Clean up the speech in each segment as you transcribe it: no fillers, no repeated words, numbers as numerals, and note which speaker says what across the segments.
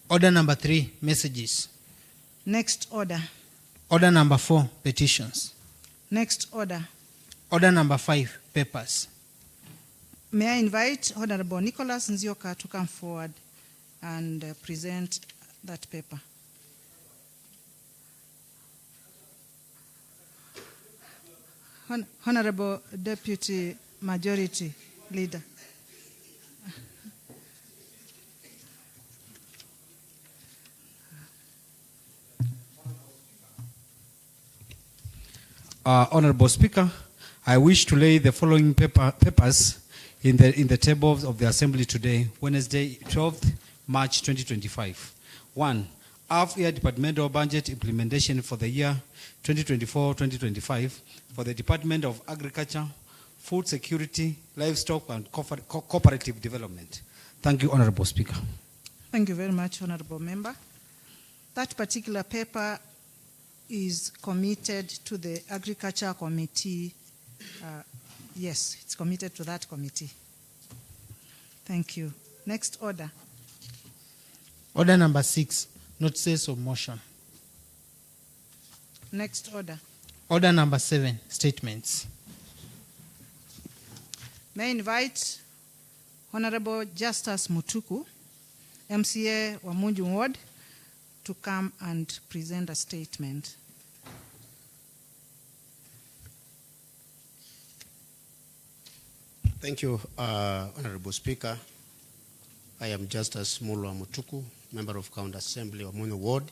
Speaker 1: Order number 3, messages.
Speaker 2: Next order.
Speaker 1: Order number 4, petitions.
Speaker 2: Next order.
Speaker 1: Order number 5, papers.
Speaker 2: May I invite Honorable Nicholas Nzioka to come forward and present that paper. Honorable Deputy Majority Leader.
Speaker 3: Honorable Speaker, I wish to lay the following papers in the table of the Assembly today, Wednesday, 12th March 2025. 1. Half-year departmental budget implementation for the year 2024-2025 for the Department of Agriculture, Food Security, Livestock and Cooperative Development. Thank you, Honorable Speaker.
Speaker 2: Thank you very much, Honorable Member. That particular paper is committed to the Agriculture Committee. Yes, it's committed to that committee. Thank you. Next order.
Speaker 1: Order number 6, notices of motion.
Speaker 2: Next order.
Speaker 1: Order number 7, statements.
Speaker 2: May I invite Honorable Justus Mutuku, MCA Wamunju Ward, to come and present a statement.
Speaker 4: Thank you, Honorable Speaker. I am Justus Mulwa Mutuku, Member of County Assembly of Wamunju Ward.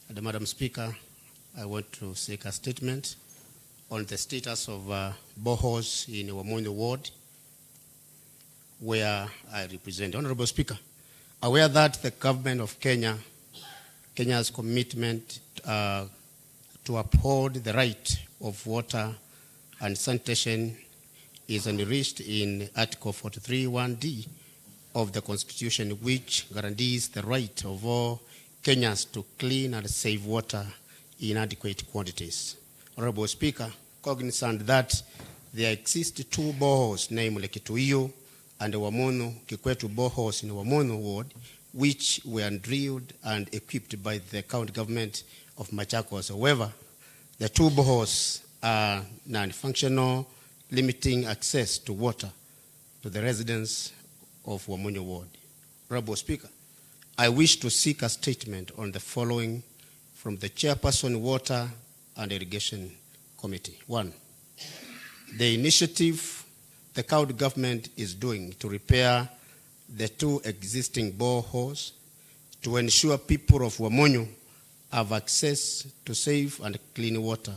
Speaker 4: And Madam Speaker, I want to seek a statement on the status of boreholes in Wamunju Ward, where I represent. Honorable Speaker, aware that the government of Kenya's commitment to uphold the right of water and sanitation is enriched in Article 43(1)(d) of the Constitution, which guarantees the right of all Kenyans to clean and save water in adequate quantities. Honorable Speaker, cognizant that there exist 2 boreholes, namely Kituio and Wamunju Kikwetu boreholes in Wamunju Ward, which were drilled and equipped by the county government of Machakos. However, the 2 boreholes are non-functional, limiting access to water to the residents of Wamunju Ward. Honorable Speaker, I wish to seek a statement on the following from the Chairperson, Water and Irrigation Committee. 1. The initiative the county government is doing to repair the 2 existing boreholes to ensure people of Wamunju have access to safe and clean water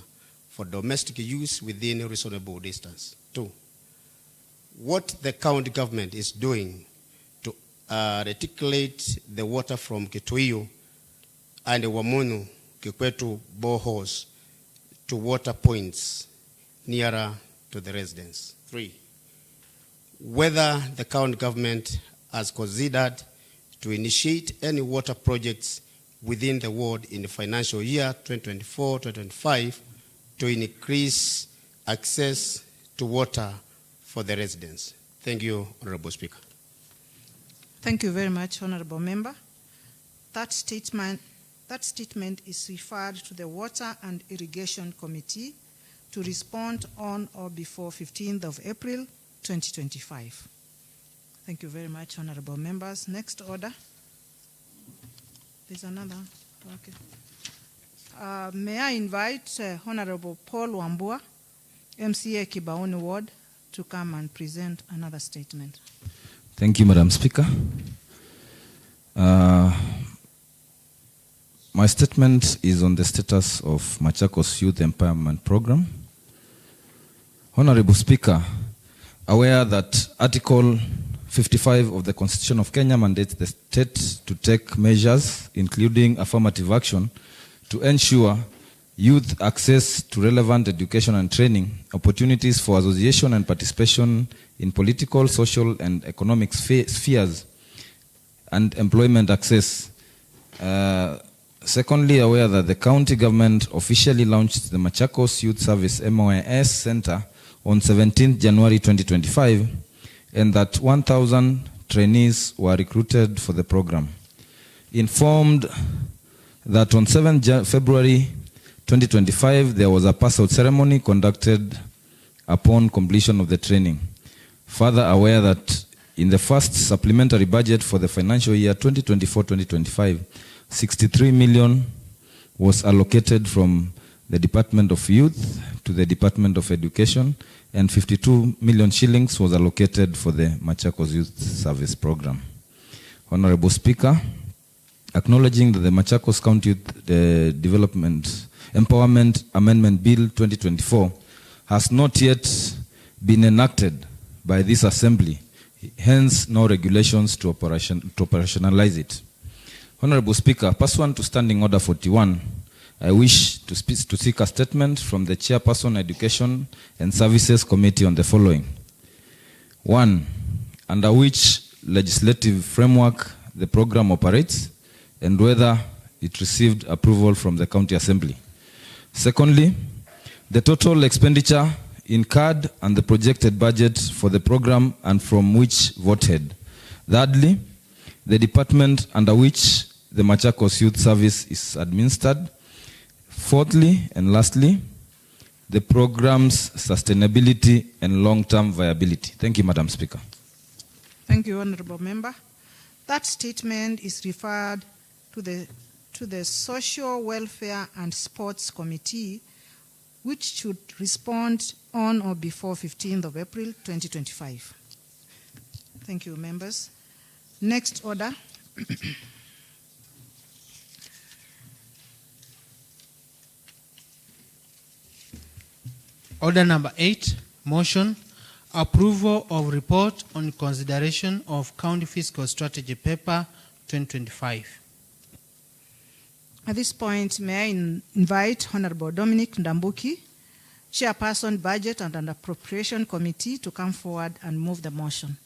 Speaker 4: for domestic use within a reasonable distance. 2. What the county government is doing to reticulate the water from Kituio and Wamunju Kikwetu boreholes to water points nearer to the residents. 3. Whether the county government has considered to initiate any water projects within the ward in the financial year 2024-2025 to increase access to water for the residents. Thank you, Honorable Speaker.
Speaker 2: Thank you very much, Honorable Member. That statement is referred to the Water and Irrigation Committee to respond on or before 15th of April 2025. Thank you very much, Honorable Members. Next order. There's another. Okay. May I invite Honorable Paul Wambua, MCA Kibaoni Ward, to come and present another statement.
Speaker 5: Thank you, Madam Speaker. My statement is on the status of Machakos Youth Empowerment Program. Honorable Speaker, aware that Article 55 of the Constitution of Kenya mandates the state to take measures, including affirmative action, to ensure youth access to relevant education and training, opportunities for association and participation in political, social, and economic spheres, and employment access. Secondly, aware that the county government officially launched the Machakos Youth Service MOIS Center on 17th January 2025, and that 1,000 trainees were recruited for the program. informed that on 7 February 2025, there was a pass-out ceremony conducted upon completion of the training. Further aware that in the first supplementary budget for the financial year 2024-2025, 63 million was allocated from the Department of Youth to the Department of Education, and 52 million shillings was allocated for the Machakos Youth Service Program. Honorable Speaker, acknowledging that the Machakos County Youth Development Empowerment Amendment Bill 2024 has not yet been enacted by this Assembly, hence no regulations to operationalize it. Honorable Speaker, pursuant to Standing Order 41, I wish to seek a statement from the Chairperson Education and Services Committee on the following. 1. Under which legislative framework the program operates and whether it received approval from the County Assembly. Secondly, the total expenditure incurred and the projected budget for the program and from which voted. Thirdly, the department under which the Machakos Youth Service is administered. Fourthly and lastly, the program's sustainability and long-term viability. Thank you, Madam Speaker.
Speaker 2: Thank you, Honorable Member. That statement is referred to the Social Welfare and Sports Committee, which should respond on or before 15th of April 2025. Thank you, members. Next order.
Speaker 1: Order number 8, motion, approval of report on consideration of County Fiscal Strategy Paper 2025.
Speaker 2: At this point, may I invite Honorable Dominic Ndambuki, Chairperson, Budget and Appropriation Committee, to come forward and move the motion.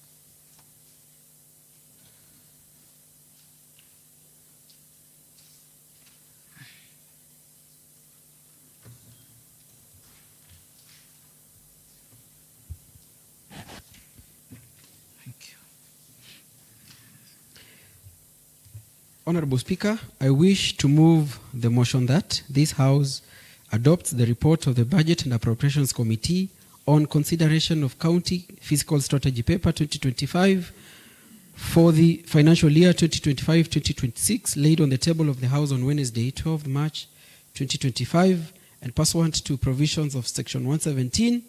Speaker 6: Honorable Speaker, I wish to move the motion that this House adopts the report of the Budget and Appropriations Committee on consideration of County Fiscal Strategy Paper 2025 for the financial year 2025-2026, laid on the table of the House on Wednesday, 12 March 2025, and pursuant to provisions of Section 117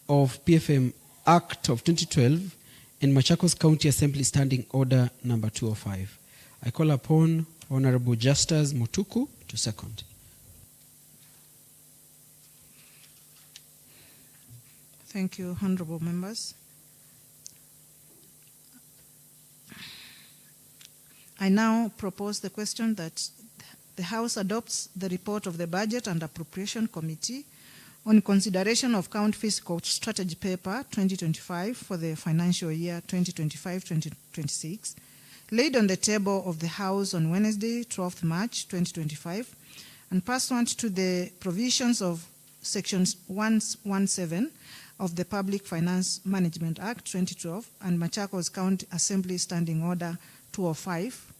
Speaker 6: of PFM Act of 2012 and Machakos County Assembly Standing Order number 205. I call upon Honorable Justus Mutuku to second.
Speaker 2: Thank you, honorable members. I now propose the question that the House adopts the report of the Budget and Appropriation Committee on consideration of County Fiscal Strategy Paper 2025 for the financial year 2025-2026, laid on the table of the House on Wednesday, 12th March 2025, and pursuant to the provisions of Section 117 of the Public Finance Management Act 2012 and Machakos County Assembly Standing Order 205.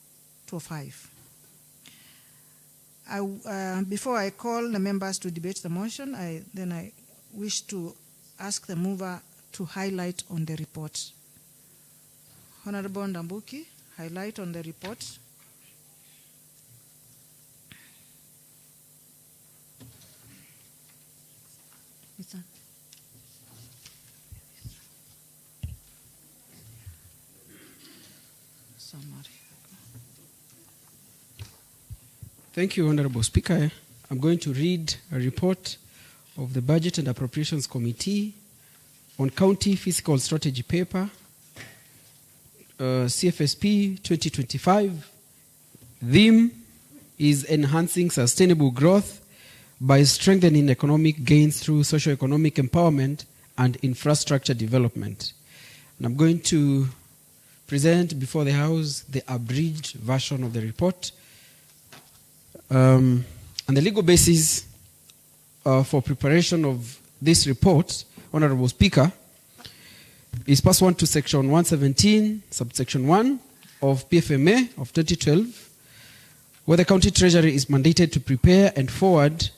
Speaker 2: Before I call the members to debate the motion, I wish to ask the mover to highlight on the report. Honorable Ndambuki, highlight on the report.
Speaker 6: Thank you, Honorable Speaker. I'm going to read a report of the Budget and Appropriations Committee on County Fiscal Strategy Paper, CFSP 2025. Theme is enhancing sustainable growth by strengthening economic gains through socio-economic empowerment and infrastructure development. And I'm going to present before the House the abridged version of the report. And the legal basis for preparation of this report, Honorable Speaker, is pursuant to Section 117, subsection 1 of PFMA of 2012, where the county treasury is mandated to prepare and forward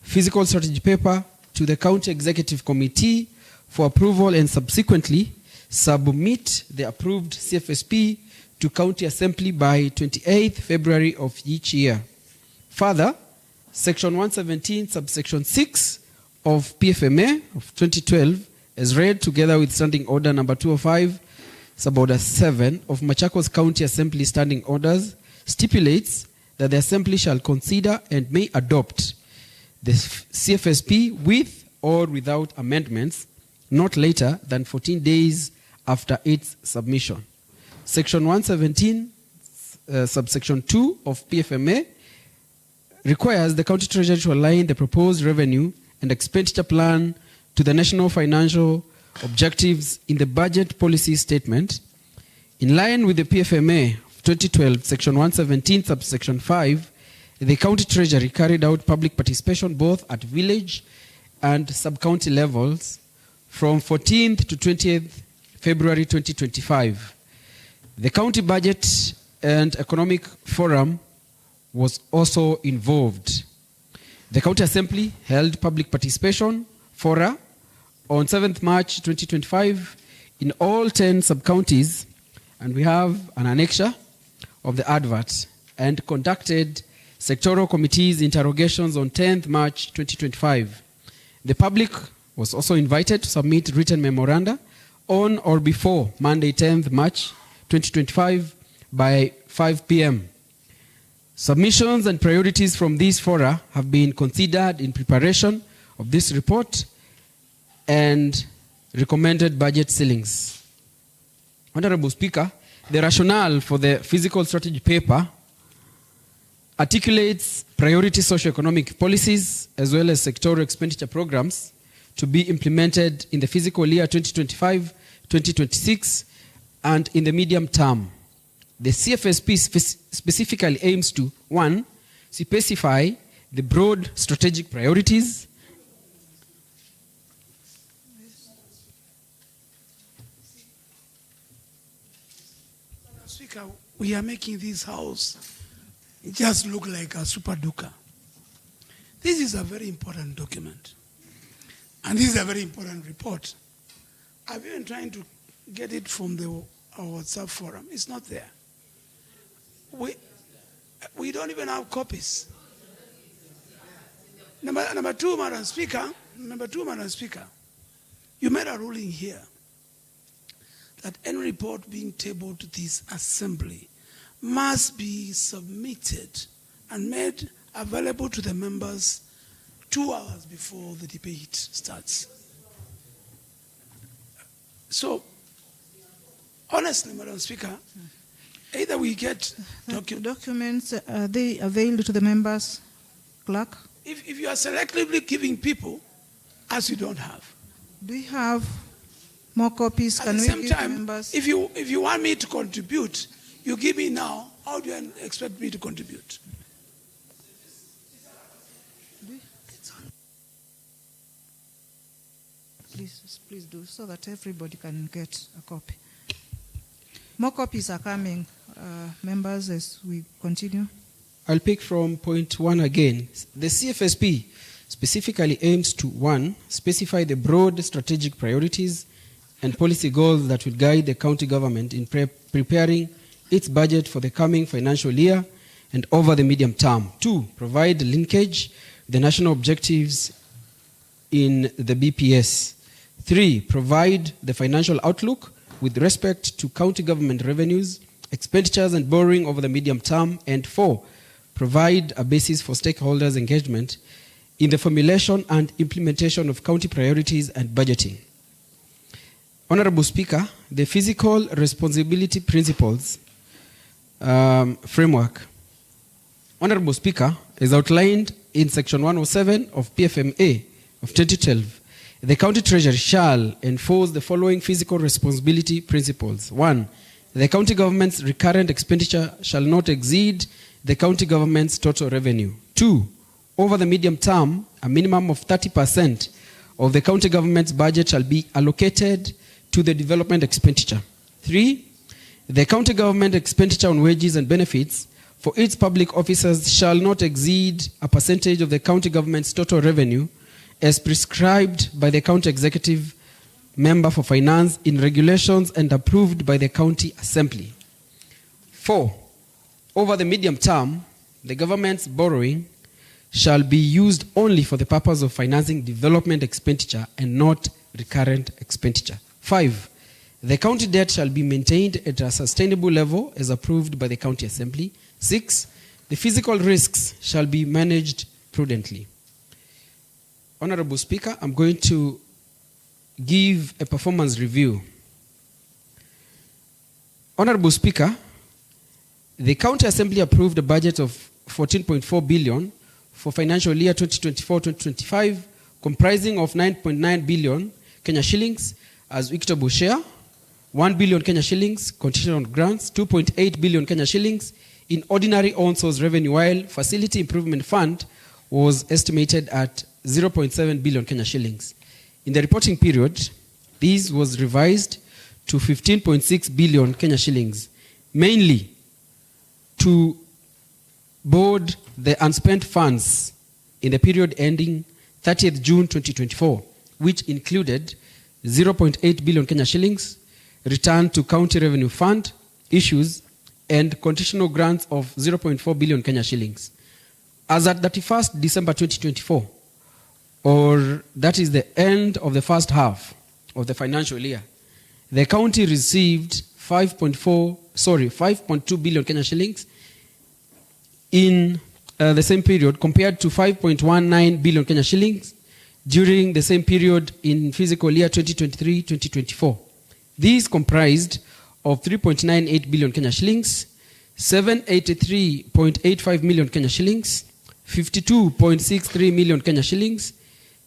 Speaker 6: fiscal strategy paper to the county executive committee for approval and subsequently submit the approved CFSP to county assembly by 28th February of each year. Further, section 117 subsection 6 of PFMA of 2012 as read together with standing order number 205 suborder 7 of Machakos County Assembly standing orders stipulates that the assembly shall consider and may adopt the CFSP with or without amendments not later than 14 days after its submission. Section 117, subsection 2 of PFMA requires the county treasurer to align the proposed revenue and expenditure plan to the national financial objectives in the budget policy statement. In line with the PFMA of 2012, section 117, subsection 5, the county treasury carried out public participation both at village and sub-county levels from 14th to 20th February 2025. The county budget and economic forum was also involved. The county assembly held public participation fora on 7th March 2025 in all 10 sub-counties, and we have an annexure of the advert, and conducted sectoral committees interrogations on 10th March 2025. The public was also invited to submit written memoranda on or before Monday 10th March 2025 by 5 p.m. Submissions and priorities from these fora have been considered in preparation of this report and recommended budget ceilings. Honorable Speaker, the rationale for the fiscal strategy paper articulates priority socio-economic policies as well as sectoral expenditure programs to be implemented in the fiscal year 2025-2026 and in the medium term. The CFSP specifically aims to, 1, specify the broad strategic priorities.
Speaker 7: Speaker, we are making this house just look like a super duker. This is a very important document. And this is a very important report. I've been trying to get it from our WhatsApp forum. It's not there. We don't even have copies. Number two, Madam Speaker, you made a ruling here that any report being tabled to this assembly must be submitted and made available to the members 2 hours before the debate starts. So, honestly, Madam Speaker, either we get
Speaker 2: documents, are they available to the members, clerk?
Speaker 7: If you are selectively giving people, as you don't have.
Speaker 2: Do we have more copies?
Speaker 7: At
Speaker 2: Can
Speaker 7: the
Speaker 2: we
Speaker 7: same
Speaker 2: give
Speaker 7: time,
Speaker 2: members?
Speaker 7: if you want me to contribute, you give me now. How do you expect me to contribute?
Speaker 2: Please do, so that everybody can get a copy. More copies are coming, members, as we continue.
Speaker 6: I'll pick from point 1 again. The CFSP specifically aims to, 1, specify the broad strategic priorities and policy goals that will guide the county government in preparing its budget for the coming financial year and over the medium term. 2, provide linkage with the national objectives in the BPS. 3, provide the financial outlook with respect to county government revenues, expenditures and borrowing over the medium term. And 4, provide a basis for stakeholders' engagement in the formulation and implementation of county priorities and budgeting. Honorable Speaker, the fiscal responsibility principles framework, Honorable Speaker, is outlined in Section 107 of PFMA of 2012. The county treasury shall enforce the following fiscal responsibility principles. 1, the county government's recurrent expenditure shall not exceed the county government's total revenue. 2, over the medium term, a minimum of 30% of the county government's budget shall be allocated to the development expenditure. 3, the county government expenditure on wages and benefits for its public officers shall not exceed a percentage of the county government's total revenue as prescribed by the county executive member for finance in regulations and approved by the county assembly. 4, over the medium term, the government's borrowing shall be used only for the purpose of financing development expenditure and not recurrent expenditure. 5, the county debt shall be maintained at a sustainable level as approved by the county assembly. 6, the physical risks shall be managed prudently. Honorable Speaker, I'm going to give a performance review. Honorable Speaker, the County Assembly approved a budget of 14.4 billion for financial year 2024-2025, comprising of 9.9 billion Kenya shillings as equitable share, 1 billion Kenya shillings conditional grants, 2.8 billion Kenya shillings in ordinary own source revenue, while Facility Improvement Fund was estimated at 0.7 billion Kenya shillings. In the reporting period, this was revised to 15.6 billion Kenya shillings, mainly to board the unspent funds in the period ending 30th June 2024, which included 0.8 billion Kenya shillings returned to County Revenue Fund issues and conditional grants of 0.4 billion Kenya shillings. As at 31st December 2024, or that is the end of the first half of the financial year, the county received 5.2 billion Kenya shillings in the same period compared to 5.19 billion Kenya shillings during the same period in fiscal year 2023-2024. These comprised of 3.98 billion Kenya shillings, 783.85 million Kenya shillings, 52.63 million Kenya shillings,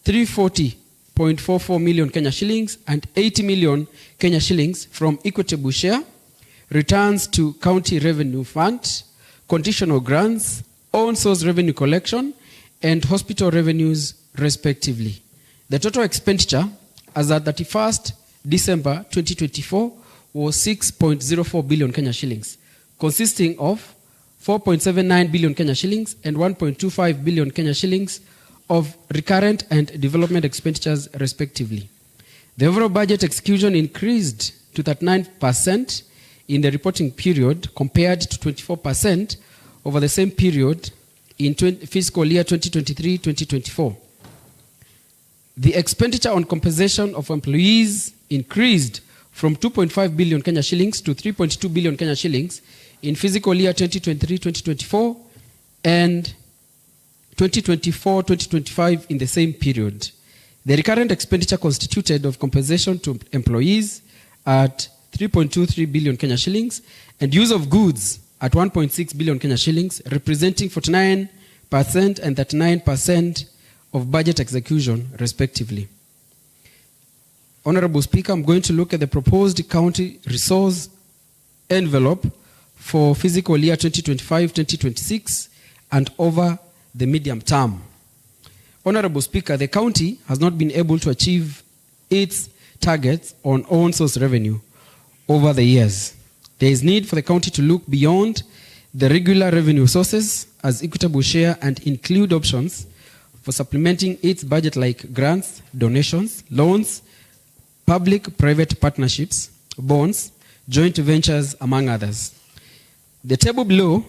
Speaker 6: 340.44 million Kenya shillings, and 80 million Kenya shillings from equitable share, returns to County Revenue Fund, conditional grants, own source revenue collection, and hospital revenues, respectively. The total expenditure as at 31st December 2024 was 6.04 billion Kenya shillings, consisting of 4.79 billion Kenya shillings and 1.25 billion Kenya shillings of recurrent and development expenditures, respectively. The overall budget execution increased to 39% in the reporting period compared to 24% over the same period in fiscal year 2023-2024. The expenditure on compensation of employees increased from 2.5 billion Kenya shillings to 3.2 billion Kenya shillings in fiscal year 2023-2024 and 2024-2025 in the same period. The recurrent expenditure constituted of compensation to employees at 3.23 billion Kenya shillings and use of goods at 1.6 billion Kenya shillings, representing 49% and 39% of budget execution, respectively. Honorable Speaker, I'm going to look at the proposed county resource envelope for fiscal year 2025-2026 and over the medium term. Honorable Speaker, the county has not been able to achieve its targets on own source revenue over the years. There is need for the county to look beyond the regular revenue sources as equitable share and include options for supplementing its budget like grants, donations, loans, public-private partnerships, bonds, joint ventures, among others. The table below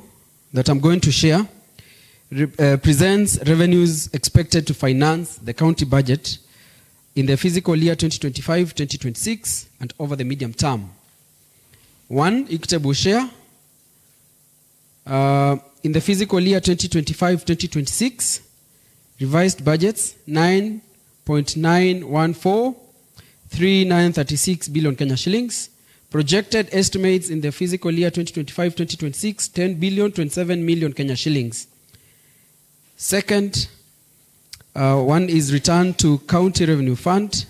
Speaker 6: that I'm going to share presents revenues expected to finance the county budget in the fiscal year 2025-2026 and over the medium term. 1, equitable share. In the fiscal year 2025-2026, revised budgets 9.9143936 billion Kenya shillings. Projected estimates in the fiscal year 2025-2026 10.27 billion Kenya shillings. Second one is return to County Revenue Fund.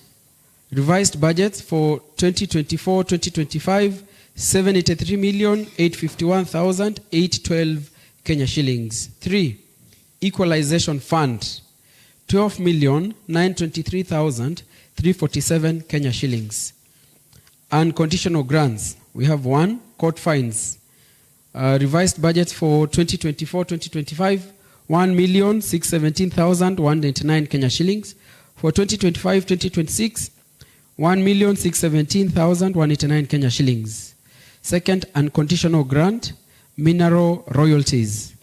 Speaker 6: Revised budgets for 2024-2025 783,851,812 Kenya shillings. 3. Equalization Fund 12,923,347 Kenya shillings. Unconditional grants, we have 1, court fines Revised budget for 2024-2025, 1,617,199 Kenya shillings. For 2025-2026, 1,617,189 Kenya shillings. Second, unconditional grant, mineral royalties.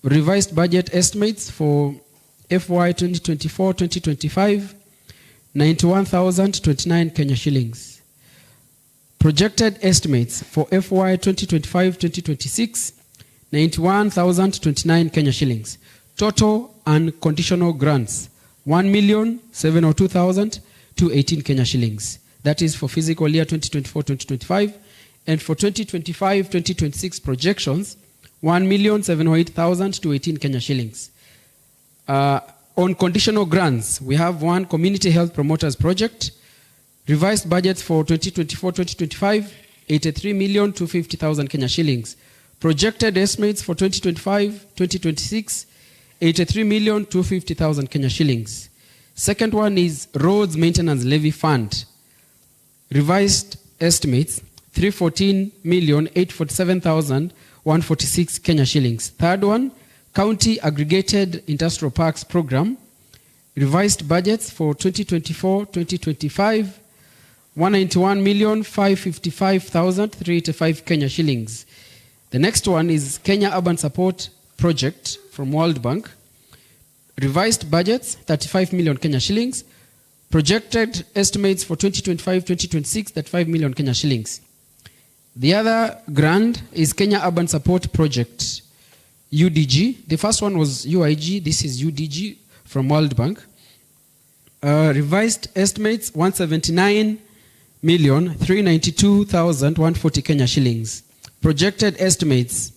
Speaker 6: Revised budget estimates for FY 2024-2025, 91,029 Kenya shillings. Projected estimates for FY 2025-2026, 91,029 Kenya shillings. Total unconditional grants, 1,702,218 Kenya shillings. That is for fiscal year 2024-2025. And for 2025-2026 projections, 1,708,218 Kenya shillings. On conditional grants, we have one community health promoters project. Revised budgets for 2024-2025, 83,250,000 Kenya shillings. Projected estimates for 2025-2026, 83,250,000 Kenya shillings. Second one is roads maintenance levy fund. Revised estimates, 314,847,146 Kenya shillings. Third one, county aggregated industrial parks program. Revised budgets for 2024-2025, 191,555,385 Kenya shillings. The next one is Kenya Urban Support Project from World Bank. Revised budgets, 35 million Kenya shillings. Projected estimates for 2025-2026, 35 million Kenya shillings. The other grant is Kenya Urban Support Project, UDG. The first one was UIG. This is UDG from World Bank. Revised estimates, 179,392,140 Kenya shillings. Projected estimates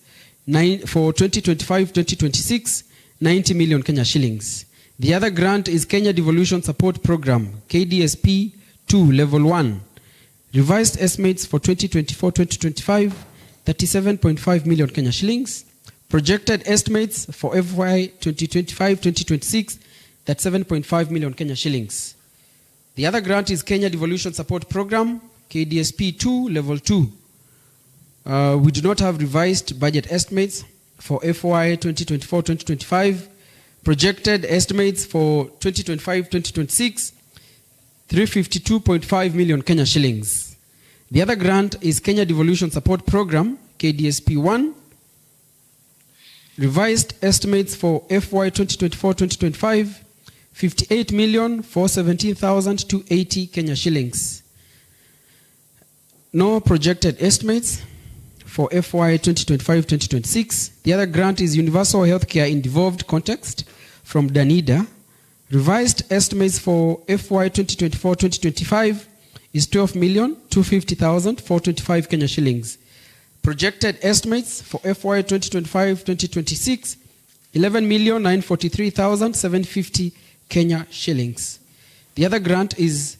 Speaker 6: for 2025-2026, 90 million Kenya shillings. The other grant is Kenya Devolution Support Program, KDSP 2, Level 1. Revised estimates for 2024-2025, 37.5 million Kenya shillings. Projected estimates for FY 2025-2026, that's 7.5 million Kenya shillings. The other grant is Kenya Devolution Support Program, KDSP 2, Level 2. We do not have revised budget estimates for FY 2024-2025. Projected estimates for 2025-2026, 352.5 million Kenya shillings. The other grant is Kenya Devolution Support Program, KDSP 1. Revised estimates for FY 2024-2025, 58,417,280 Kenya shillings. No projected estimates for FY 2025-2026. The other grant is Universal Healthcare in Devolved Context from Danida. Revised estimates for FY 2024-2025 is 12,250,425 Kenya shillings. Projected estimates for FY 2025-2026, 11,943,750 Kenya shillings. The other grant is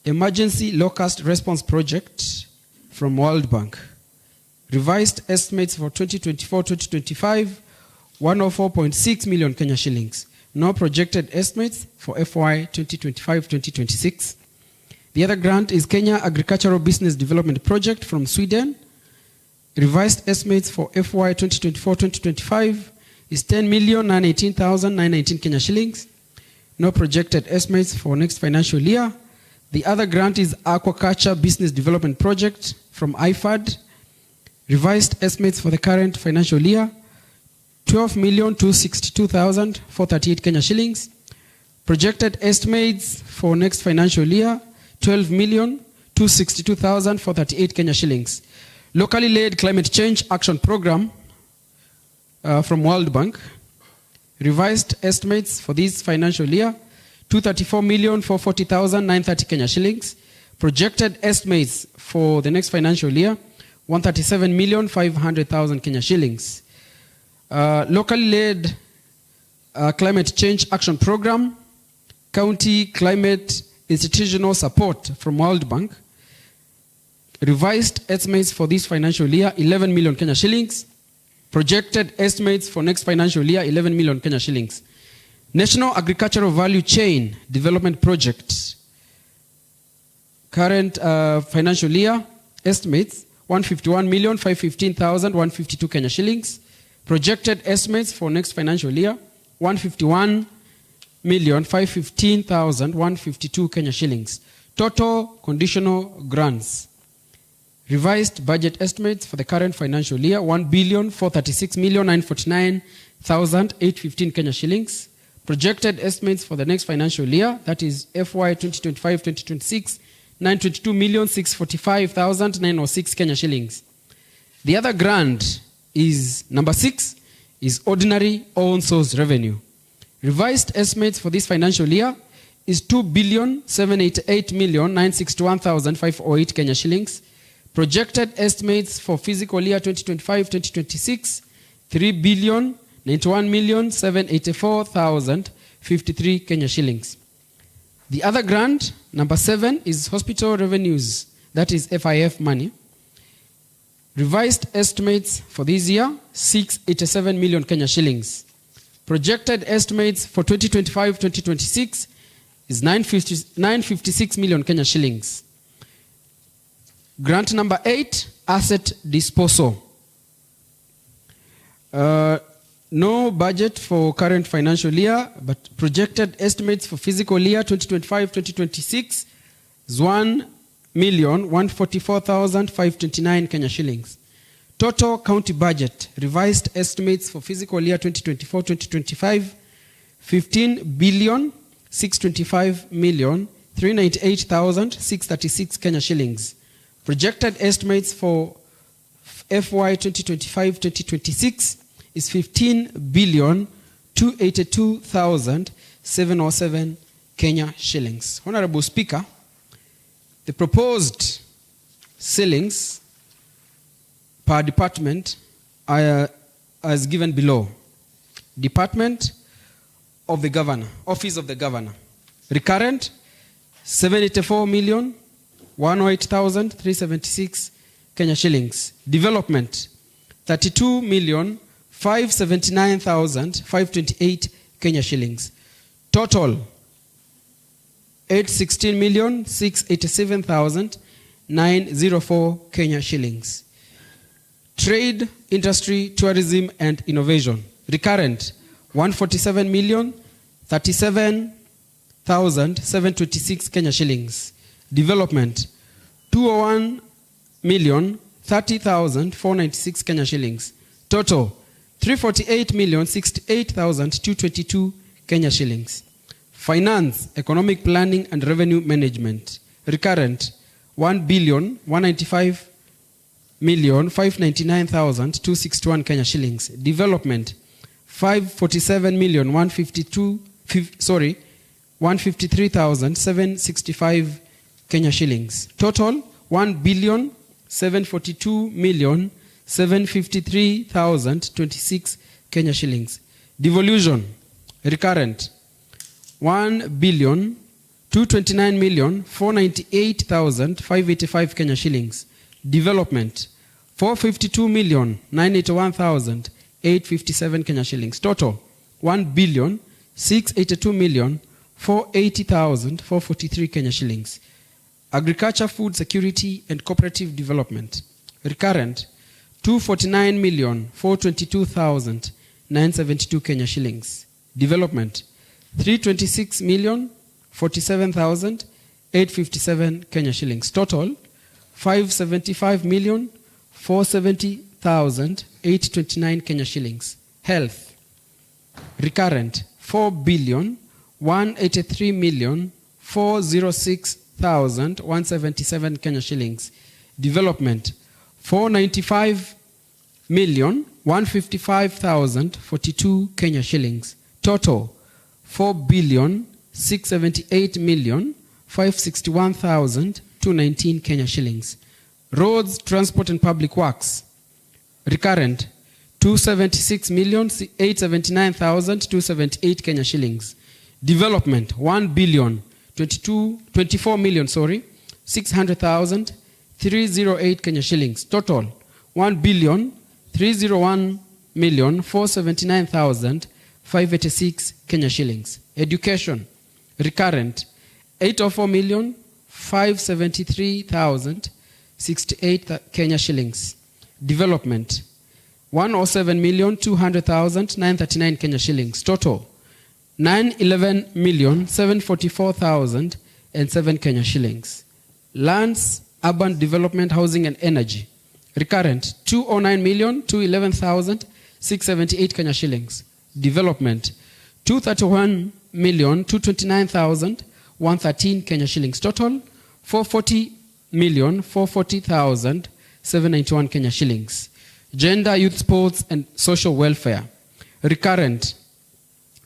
Speaker 6: Emergency Locust Response Project from World Bank. Revised estimates for 2024-2025, 104.6 million Kenya shillings. No projected estimates for FY 2025-2026. The other grant is Kenya Agricultural Business Development Project from Sweden. Revised estimates for FY 2024-2025 is 10,918,919 Kenya shillings. No projected estimates for next financial year. The other grant is Aquaculture Business Development Project from IFAD. Revised estimates for the current financial year, 12,262,438 Kenya shillings. Projected estimates for next financial year, 12,262,438 Kenya shillings. Locally led climate change action program from World Bank. Revised estimates for this financial year, 234,440,930 Kenya shillings. Projected estimates for the next financial year, 137,500,000 Kenya shillings. Locally led climate change action program, county climate institutional support from World Bank. Revised estimates for this financial year, 11 million Kenya shillings. Projected estimates for next financial year, 11 million Kenya shillings. National Agricultural Value Chain Development Project. Current financial year estimates, 151,515,152 Kenya shillings. Projected estimates for next financial year, 151,515,152 Kenya shillings. Total conditional grants. Revised budget estimates for the current financial year, 1,436,949,815 Kenya shillings. Projected estimates for the next financial year, that is FY 2025-2026, 922,645,906 Kenya shillings. The other grant is number 6, is ordinary own source revenue. Revised estimates for this financial year is 2,788,961,508 Kenya shillings. Projected estimates for fiscal year 2025-2026, 3,091,784,053 Kenya shillings. The other grant, number 7, is hospital revenues, that is FIF money. Revised estimates for this year, 687 million Kenya shillings. Projected estimates for 2025-2026 is 956 million Kenya shillings. Grant number 8, asset disposal. No budget for current financial year, but projected estimates for fiscal year 2025-2026 is 1,144,529 Kenya shillings. Total county budget, revised estimates for fiscal year 2024-2025, 15,625,398,636 Kenya shillings. Projected estimates for FY 2025-2026 is 15,282,707 Kenya shillings. Honorable Speaker, the proposed ceilings per department are as given below. Department of the Governor, Office of the Governor. Recurrent, 74,108,376 Kenya shillings. Development, 32,579,528 Kenya shillings. Total, 816,687,904 Kenya shillings. Trade, industry, tourism, and innovation. Recurrent, 147,037,726 Kenya shillings. Development, 201,030,496 Kenya shillings. Total, 348,068,222 Kenya shillings. Finance, economic planning, and revenue management. Recurrent, 1,195,599,261 Kenya shillings. Development, 153,765 Kenya shillings. Total, 1,742,753,026 Kenya shillings. Devolution, recurrent, 1,229,498,585 Kenya shillings. Development, 452,981,857 Kenya shillings. Total, 1,682,480,443 Kenya shillings. Agriculture, food security, and cooperative development. Recurrent, 249,422,972 Kenya shillings. Development, 326,047,857 Kenya shillings. Total, 575,470,829 Kenya shillings. Health, recurrent, 4,183,406,177 Kenya shillings. Development, 495,155,042 Kenya shillings. Total, 4,678,561,219 Kenya shillings. Roads, transport, and public works. Recurrent, 276,879,278 Kenya shillings. Development, 1,024,600,308 Kenya shillings. Total, 1,301,479,586 Kenya shillings. Education, recurrent, 804,573,000 68 Kenya shillings. Development, 107,200,939 Kenya shillings. Total, 911,744,007 Kenya shillings. Lands, urban development, housing and energy. Recurrent, 209,211,678 Kenya shillings. Development, 231,229,113 Kenya shillings. Total, 440,440,791 Kenya shillings. Gender, youth, sports and social welfare. Recurrent,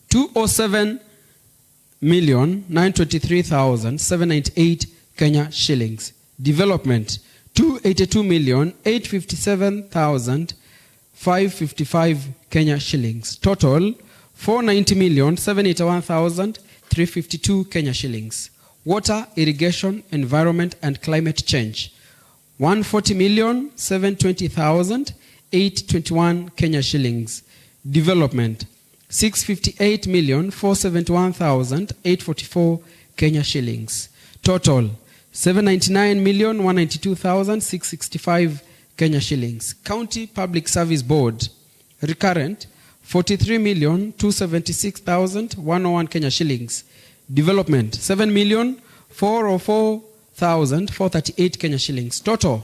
Speaker 6: 207,923,798 Kenya shillings. Development, 282,857,555 Kenya shillings. Total, 490,781,352 Kenya shillings. Water, irrigation, environment and climate change, 140,720,821 Kenya shillings. Development, 658,471,844 Kenya shillings. Total, 799,192,665 Kenya shillings. County Public Service Board, recurrent, 43,276,101 Kenya shillings. Development, 7,404,438 Kenya shillings. Total,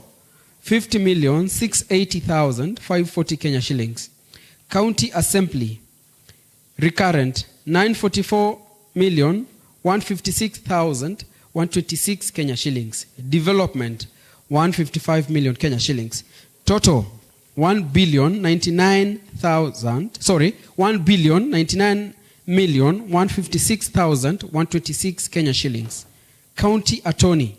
Speaker 6: 50,680,540 Kenya shillings. County Assembly, recurrent, 944,156,126 Kenya shillings. Development, 155 million Kenya shillings. Total, 1,099,156,126 Kenya shillings. County Attorney,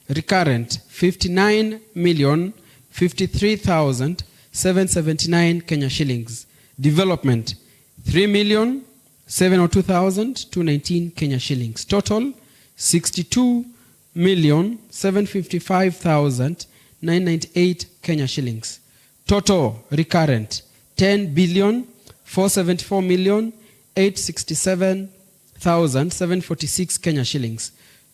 Speaker 6: recurrent, 59,053,779 Kenya shillings. Development, 3,702,219 Kenya shillings. Total, 62,755,998 Kenya shillings. Total, recurrent, 10,474,867,746 Kenya shillings.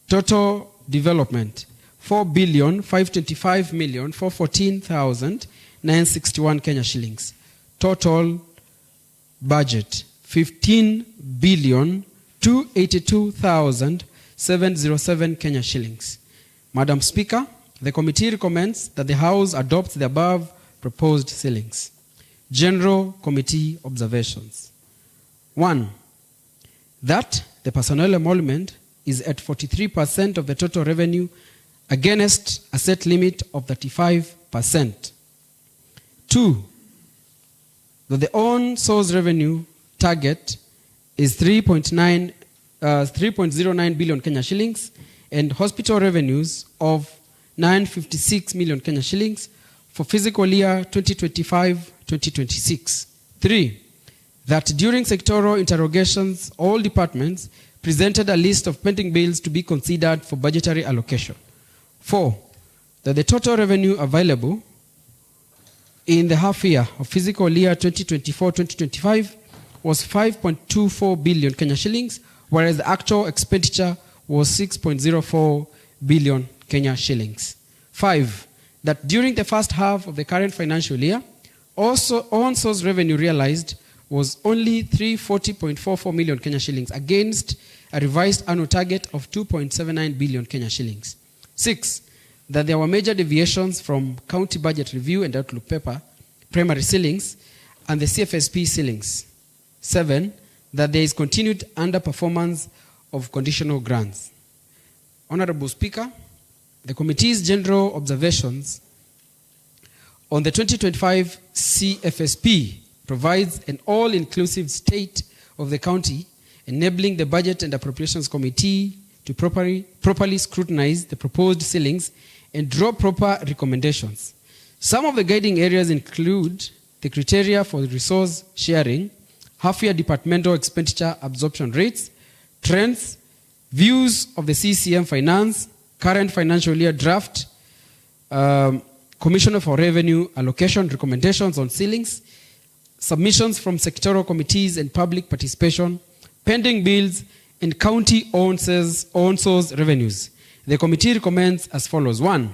Speaker 6: Total development, 4,525,414,961 Kenya shillings. Total budget, 15,282,707 Kenya shillings. Madam Speaker, the committee recommends that the House adopts the above proposed ceilings. General Committee observations. 1. That the personnel emolument is at 43% of the total revenue against a set limit of 35%. 2. That the on-source revenue target is 3.09 billion Kenya shillings and hospital revenues of 956 million Kenya shillings for fiscal year 2025-2026. 3. That during sectoral interrogations, all departments presented a list of pending bills to be considered for budgetary allocation. 4. That the total revenue available in the half year of fiscal year 2024-2025 was 5.24 billion Kenya shillings, whereas the actual expenditure was 6.04 billion Kenya shillings. 5. That during the first half of the current financial year, also on-source revenue realized was only 340.44 million Kenya shillings against a revised annual target of 2.79 billion Kenya shillings. 6. That there were major deviations from county budget review and outlook paper, primary ceilings, and the CFSP ceilings. 7. That there is continued underperformance of conditional grants. Honorable Speaker, the committee's general observations on the 2025 CFSP provides an all-inclusive state of the county, enabling the Budget and Appropriations Committee to properly scrutinize the proposed ceilings and draw proper recommendations. Some of the guiding areas include the criteria for resource sharing, half-year departmental expenditure absorption rates, trends, views of the CCM finance, current financial year draft, Commissioner for Revenue allocation recommendations on ceilings, submissions from sectoral committees and public participation, pending bills, and county own-source revenues. The committee recommends as follows. 1.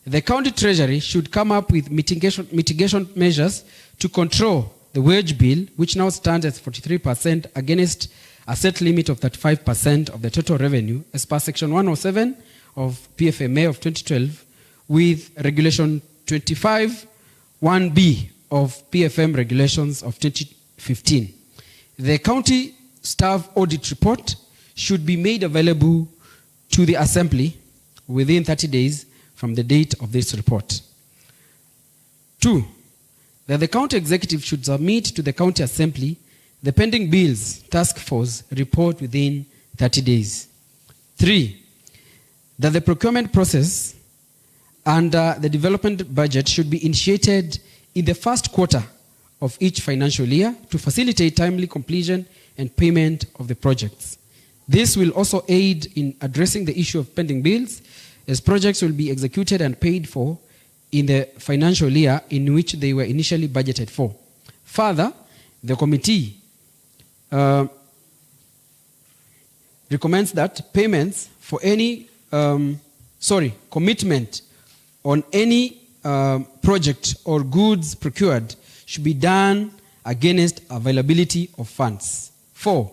Speaker 6: The county treasury should come up with mitigation measures to control the wage bill, which now stands at 43% against a set limit of 35% of the total revenue as per Section 107 of PFMA of 2012 with Regulation 25(1)B of PFM Regulations of 2015. The county staff audit report should be made available to the Assembly within 30 days from the date of this report. 2, that the county executive should submit to the county assembly the pending bills task force report within 30 days. 3, that the procurement process and the development budget should be initiated in the first quarter of each financial year to facilitate timely completion and payment of the projects. This will also aid in addressing the issue of pending bills, as projects will be executed and paid for in the financial year in which they were initially budgeted for. Further, the committee recommends that payments for any, commitment on any project or goods procured should be done against availability of funds. 4,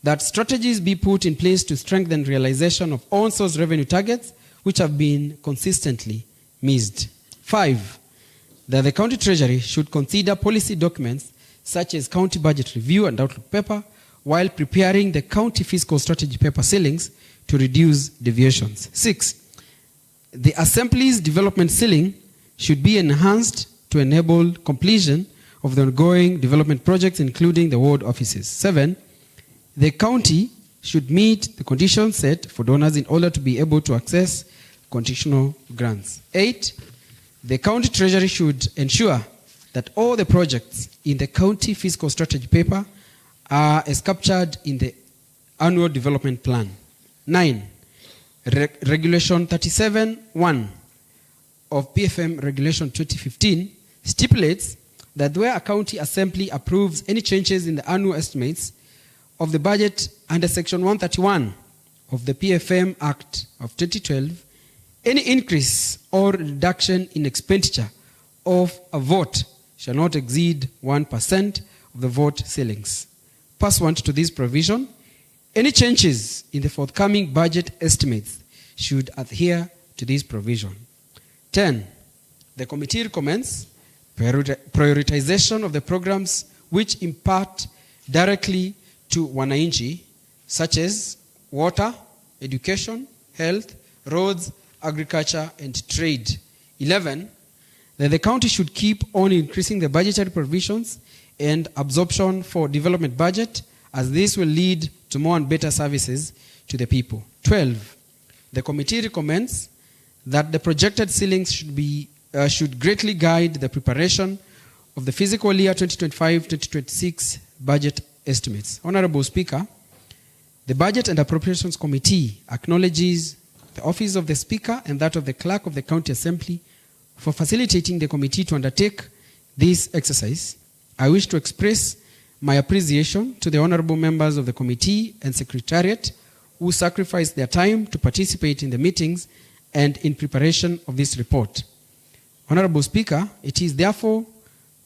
Speaker 6: that strategies be put in place to strengthen realization of on-source revenue targets which have been consistently missed. 5, that the county treasury should consider policy documents such as county budget review and outlook paper while preparing the county fiscal strategy paper ceilings to reduce deviations. 6, the Assembly's development ceiling should be enhanced to enable completion of the ongoing development projects, including the ward offices. 7, the county should meet the conditions set for donors in order to be able to access conditional grants. 8, the county treasury should ensure that all the projects in the county fiscal strategy paper are as captured in the annual development plan. 9, Regulation 37(1) of PFM Regulation 2015 stipulates that where a county assembly approves any changes in the annual estimates of the budget under Section 131 of the PFM Act of 2012, any increase or reduction in expenditure of a vote shall not exceed 1% of the vote ceilings. Pursuant to this provision, any changes in the forthcoming budget estimates should adhere to this provision. 10, the committee recommends prioritization of the programs which impact directly to wananchi, such as water, education, health, roads, agriculture, and trade. 11, that the county should keep on increasing the budgetary provisions and absorption for development budget, as this will lead to more and better services to the people. 12, the committee recommends that the projected ceilings should greatly guide the preparation of the fiscal year 2025-2026 budget estimates. Honorable Speaker, the Budget and Appropriations Committee acknowledges the office of the Speaker and that of the Clerk of the County Assembly for facilitating the committee to undertake this exercise. I wish to express my appreciation to the honorable members of the committee and secretariat who sacrificed their time to participate in the meetings and in preparation of this report. Honorable Speaker, it is therefore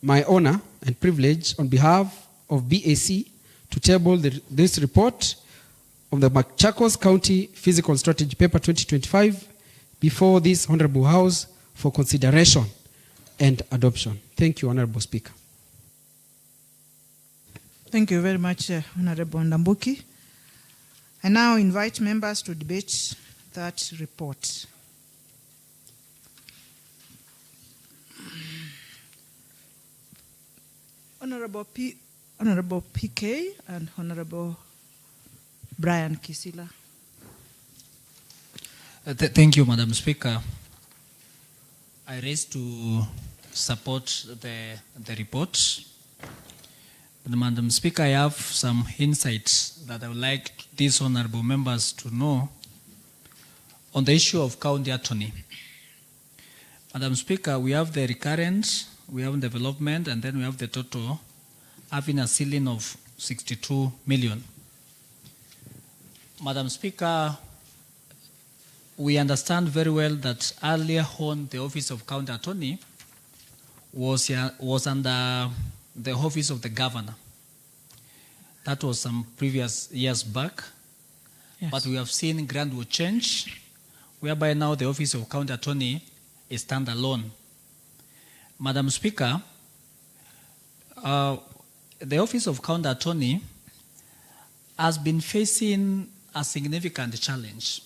Speaker 6: my honor and privilege on behalf of BAC to table this report of the MACHAKOS County Physical Strategy Paper 2025 before this Honorable House for consideration and adoption. Thank you, Honorable Speaker.
Speaker 2: Thank you very much, Honorable Ndambuki. I now invite members to debate that report. Honorable PK and Honorable Brian Kisila.
Speaker 8: Thank you, Madam Speaker. I raise to support the report. But Madam Speaker, I have some insights that I would like these honorable members to know on the issue of county attorney. Madam Speaker, we have the recurrent, we have development, and then we have the total having a ceiling of 62 million. Madam Speaker, we understand very well that earlier on the Office of County Attorney was under the Office of the Governor. That was some previous years back.
Speaker 2: Yes.
Speaker 8: But we have seen gradual change, whereby now the Office of County Attorney is standalone. Madam Speaker, the Office of County Attorney has been facing a significant challenge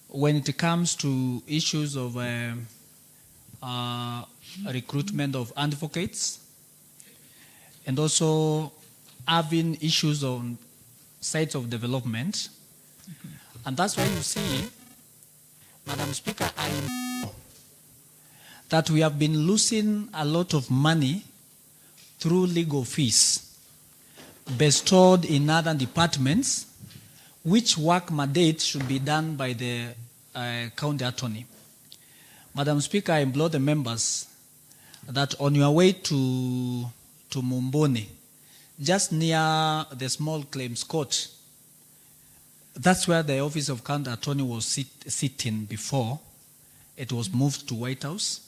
Speaker 8: when it comes to issues of recruitment of advocates, and also having issues on sites of development. And that's why you see, Madam Speaker, I know that we have been losing a lot of money through legal fees bestowed in other departments, which work mandate should be done by the county attorney. Madam Speaker, I implore the members that on your way to Mumbone, just near the small claims court, that's where the Office of County Attorney was sitting before. It was moved to White House.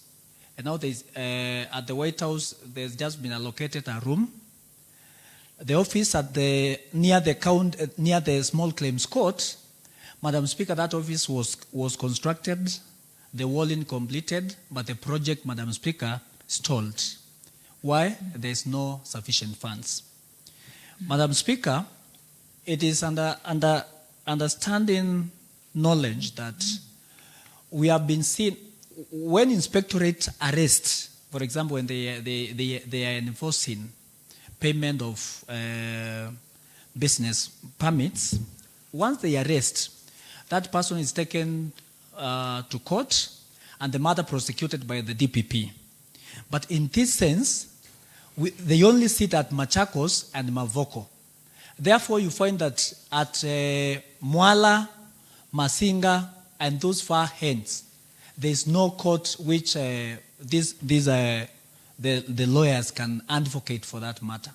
Speaker 8: And now at the White House, there's just been allocated a room. The office near the small claims court, Madam Speaker, that office was constructed, the walling completed, but the project, Madam Speaker, stalled. Why? There is no sufficient funds. Madam Speaker, it is under understanding knowledge that we have been seeing when inspectorate arrest, for example, when they are enforcing payment of business permits, once they arrest, that person is taken to court and the matter prosecuted by the DPP. But in this sense, they only sit at Machakos and Mavoko. Therefore, you find that at Mwala, Masinga, and those far ends, there is no court which the lawyers can advocate for that matter.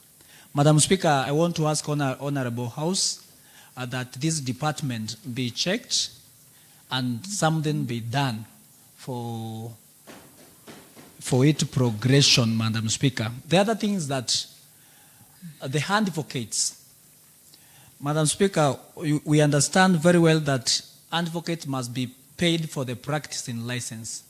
Speaker 8: Madam Speaker, I want to ask Honorable House that this department be checked and something be done for its progression, Madam Speaker. The other thing is that the advocates, Madam Speaker, we understand very well that advocates must be paid for the practicing license.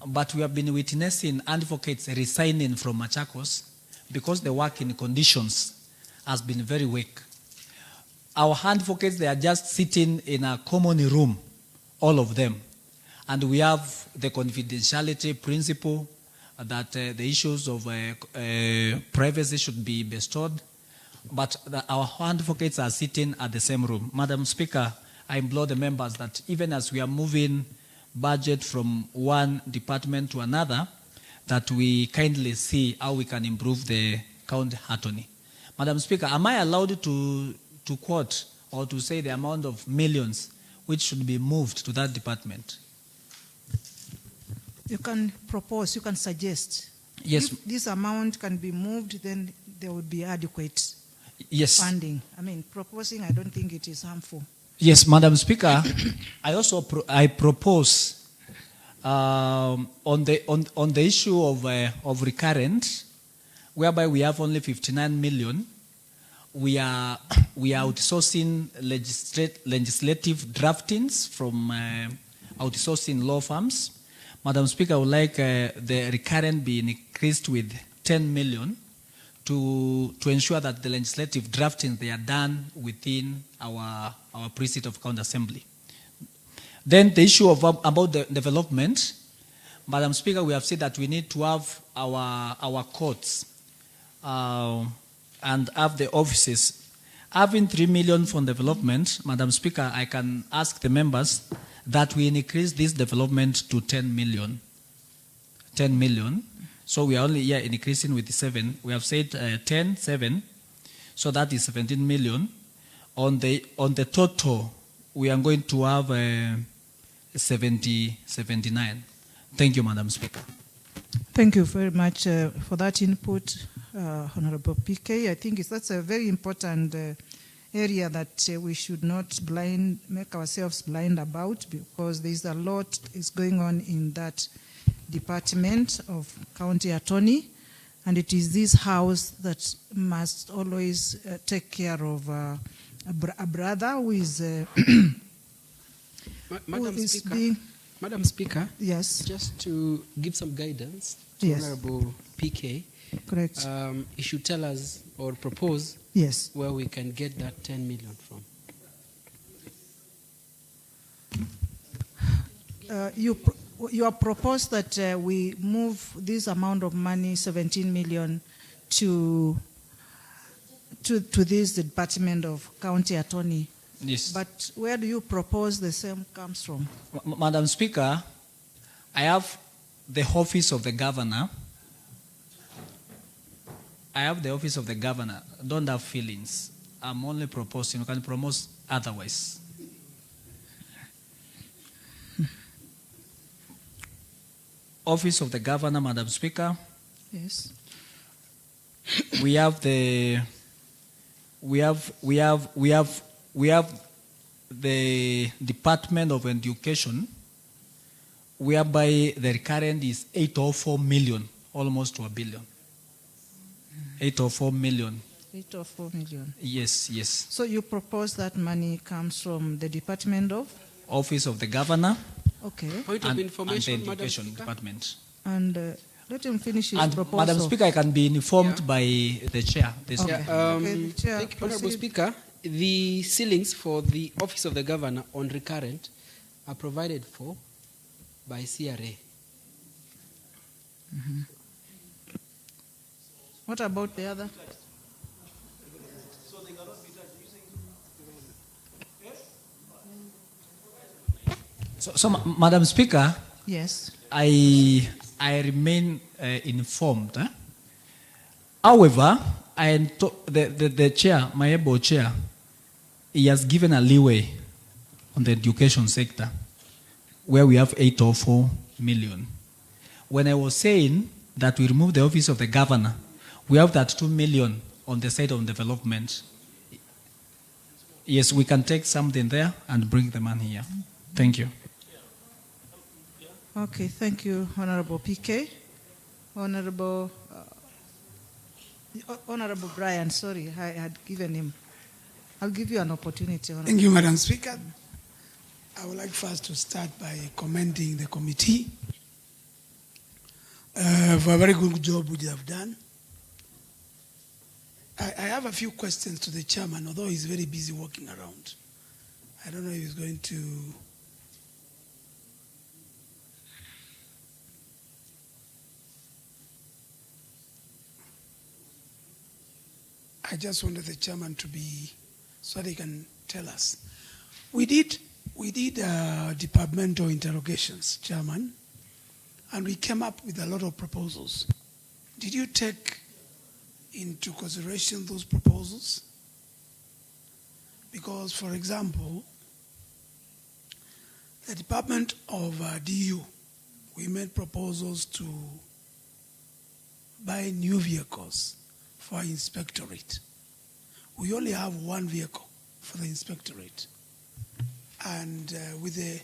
Speaker 8: But we have been witnessing advocates resigning from Machakos because the working conditions has been very weak. Our advocates, they are just sitting in a common room, all of them. And we have the confidentiality principle that the issues of privacy should be bestowed. But our advocates are sitting at the same room. Madam Speaker, I implore the members that even as we are moving budget from one department to another, that we kindly see how we can improve the county attorney. Madam Speaker, am I allowed to quote or to say the amount of millions which should be moved to that department?
Speaker 2: You can propose, you can suggest.
Speaker 8: Yes.
Speaker 2: If this amount can be moved, then there would be adequate funding. I mean, proposing, I don't think it is harmful.
Speaker 8: Yes, Madam Speaker, I propose on the issue of recurrent, whereby we have only 59 million. We are outsourcing legislative draftings from outsourcing law firms. Madam Speaker, I would like the recurrent be increased with 10 million to ensure that the legislative drafting they are done within our precinct of county assembly. Then the issue about the development, Madam Speaker, we have said that we need to have our courts and have the offices. Having 3 million for development, Madam Speaker, I can ask the members that we increase this development to 10 million. 10 million. So we are only here increasing with 7. We have said 10, 7. So that is 17 million. On the total, we are going to have 79. Thank you, Madam Speaker.
Speaker 2: Thank you very much for that input, Honorable PK. I think that's a very important area that we should not make ourselves blind about, because there's a lot is going on in that department of county attorney, and it is this house that must always take care of a brother who is
Speaker 6: Madam Speaker,
Speaker 2: yes,
Speaker 6: just to give some guidance to
Speaker 2: Yes.
Speaker 6: Honorable PK,
Speaker 2: correct,
Speaker 6: he should tell us or propose
Speaker 2: yes.
Speaker 6: where we can get that 10 million from.
Speaker 2: You have proposed that we move this amount of money, 17 million, to this Department of County Attorney.
Speaker 8: Yes.
Speaker 2: But where do you propose the same comes from?
Speaker 8: Madam Speaker, I have the office of the governor. I have the office of the governor. Don't have feelings. I'm only proposing. You can propose otherwise. Office of the governor, Madam Speaker.
Speaker 2: Yes.
Speaker 8: We have the Department of Education, whereby the recurrent is 804 million, almost to a billion. 804 million.
Speaker 2: 804 million.
Speaker 8: Yes, yes.
Speaker 2: So you propose that money comes from the Department of?
Speaker 8: Office of the Governor.
Speaker 2: Okay.
Speaker 6: Point of information,
Speaker 8: and the
Speaker 6: Madam
Speaker 8: Education
Speaker 6: Speaker.
Speaker 8: Department.
Speaker 2: And let him finish his
Speaker 8: And
Speaker 2: proposal.
Speaker 8: Madam Speaker, I can be informed by the chair. The
Speaker 2: Okay.
Speaker 8: speaker.
Speaker 2: Okay, the chair,
Speaker 6: Thank you, Honorable
Speaker 2: proceed.
Speaker 6: Speaker. The ceilings for the Office of the Governor on recurrent are provided for by CRA.
Speaker 2: What about the other?
Speaker 8: So, Madam Speaker,
Speaker 2: Yes.
Speaker 8: I remain informed. However, I am the chair, my able chair, he has given a leeway on the education sector, where we have 804 million. When I was saying that we remove the office of the governor, we have that 2 million on the side of development. Yes, we can take something there and bring the money here. Thank you.
Speaker 2: Okay, thank you, Honorable PK. Honorable Brian, sorry, I had given him. I'll give you an opportunity, Honorable.
Speaker 7: Thank you, Madam Speaker. I would like first to start by commending the committee for a very good job which they have done. I have a few questions to the chairman, although he's very busy walking around. I don't know if he's going to... I just wanted the chairman to be, so that he can tell us. We did departmental interrogations, Chairman, and we came up with a lot of proposals. Did you take into consideration those proposals? Because, for example, the Department of DU, we made proposals to buy new vehicles for inspectorate. We only have one vehicle for the inspectorate. And with the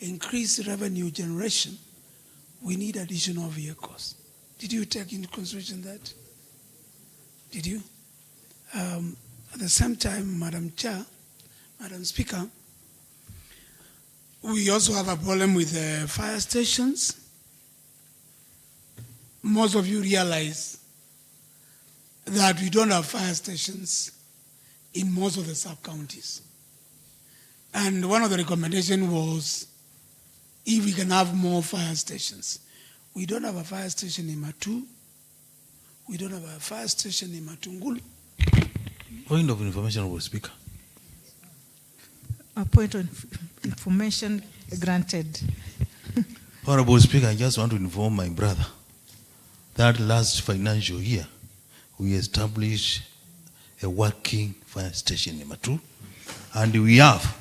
Speaker 7: increased revenue generation, we need additional vehicles. Did you take into consideration that? Did you? At the same time, Madam Speaker, we also have a problem with fire stations. Most of you realize that we don't have fire stations in most of the sub-counties. And one of the recommendations was if we can have more fire stations. We don't have a fire station in Matu. We don't have a fire station in Matungulu.
Speaker 9: Point of information, Honorable Speaker.
Speaker 2: A point of information granted.
Speaker 9: Honorable Speaker, I just want to inform my brother that last financial year, we established a working fire station in Matu, and we have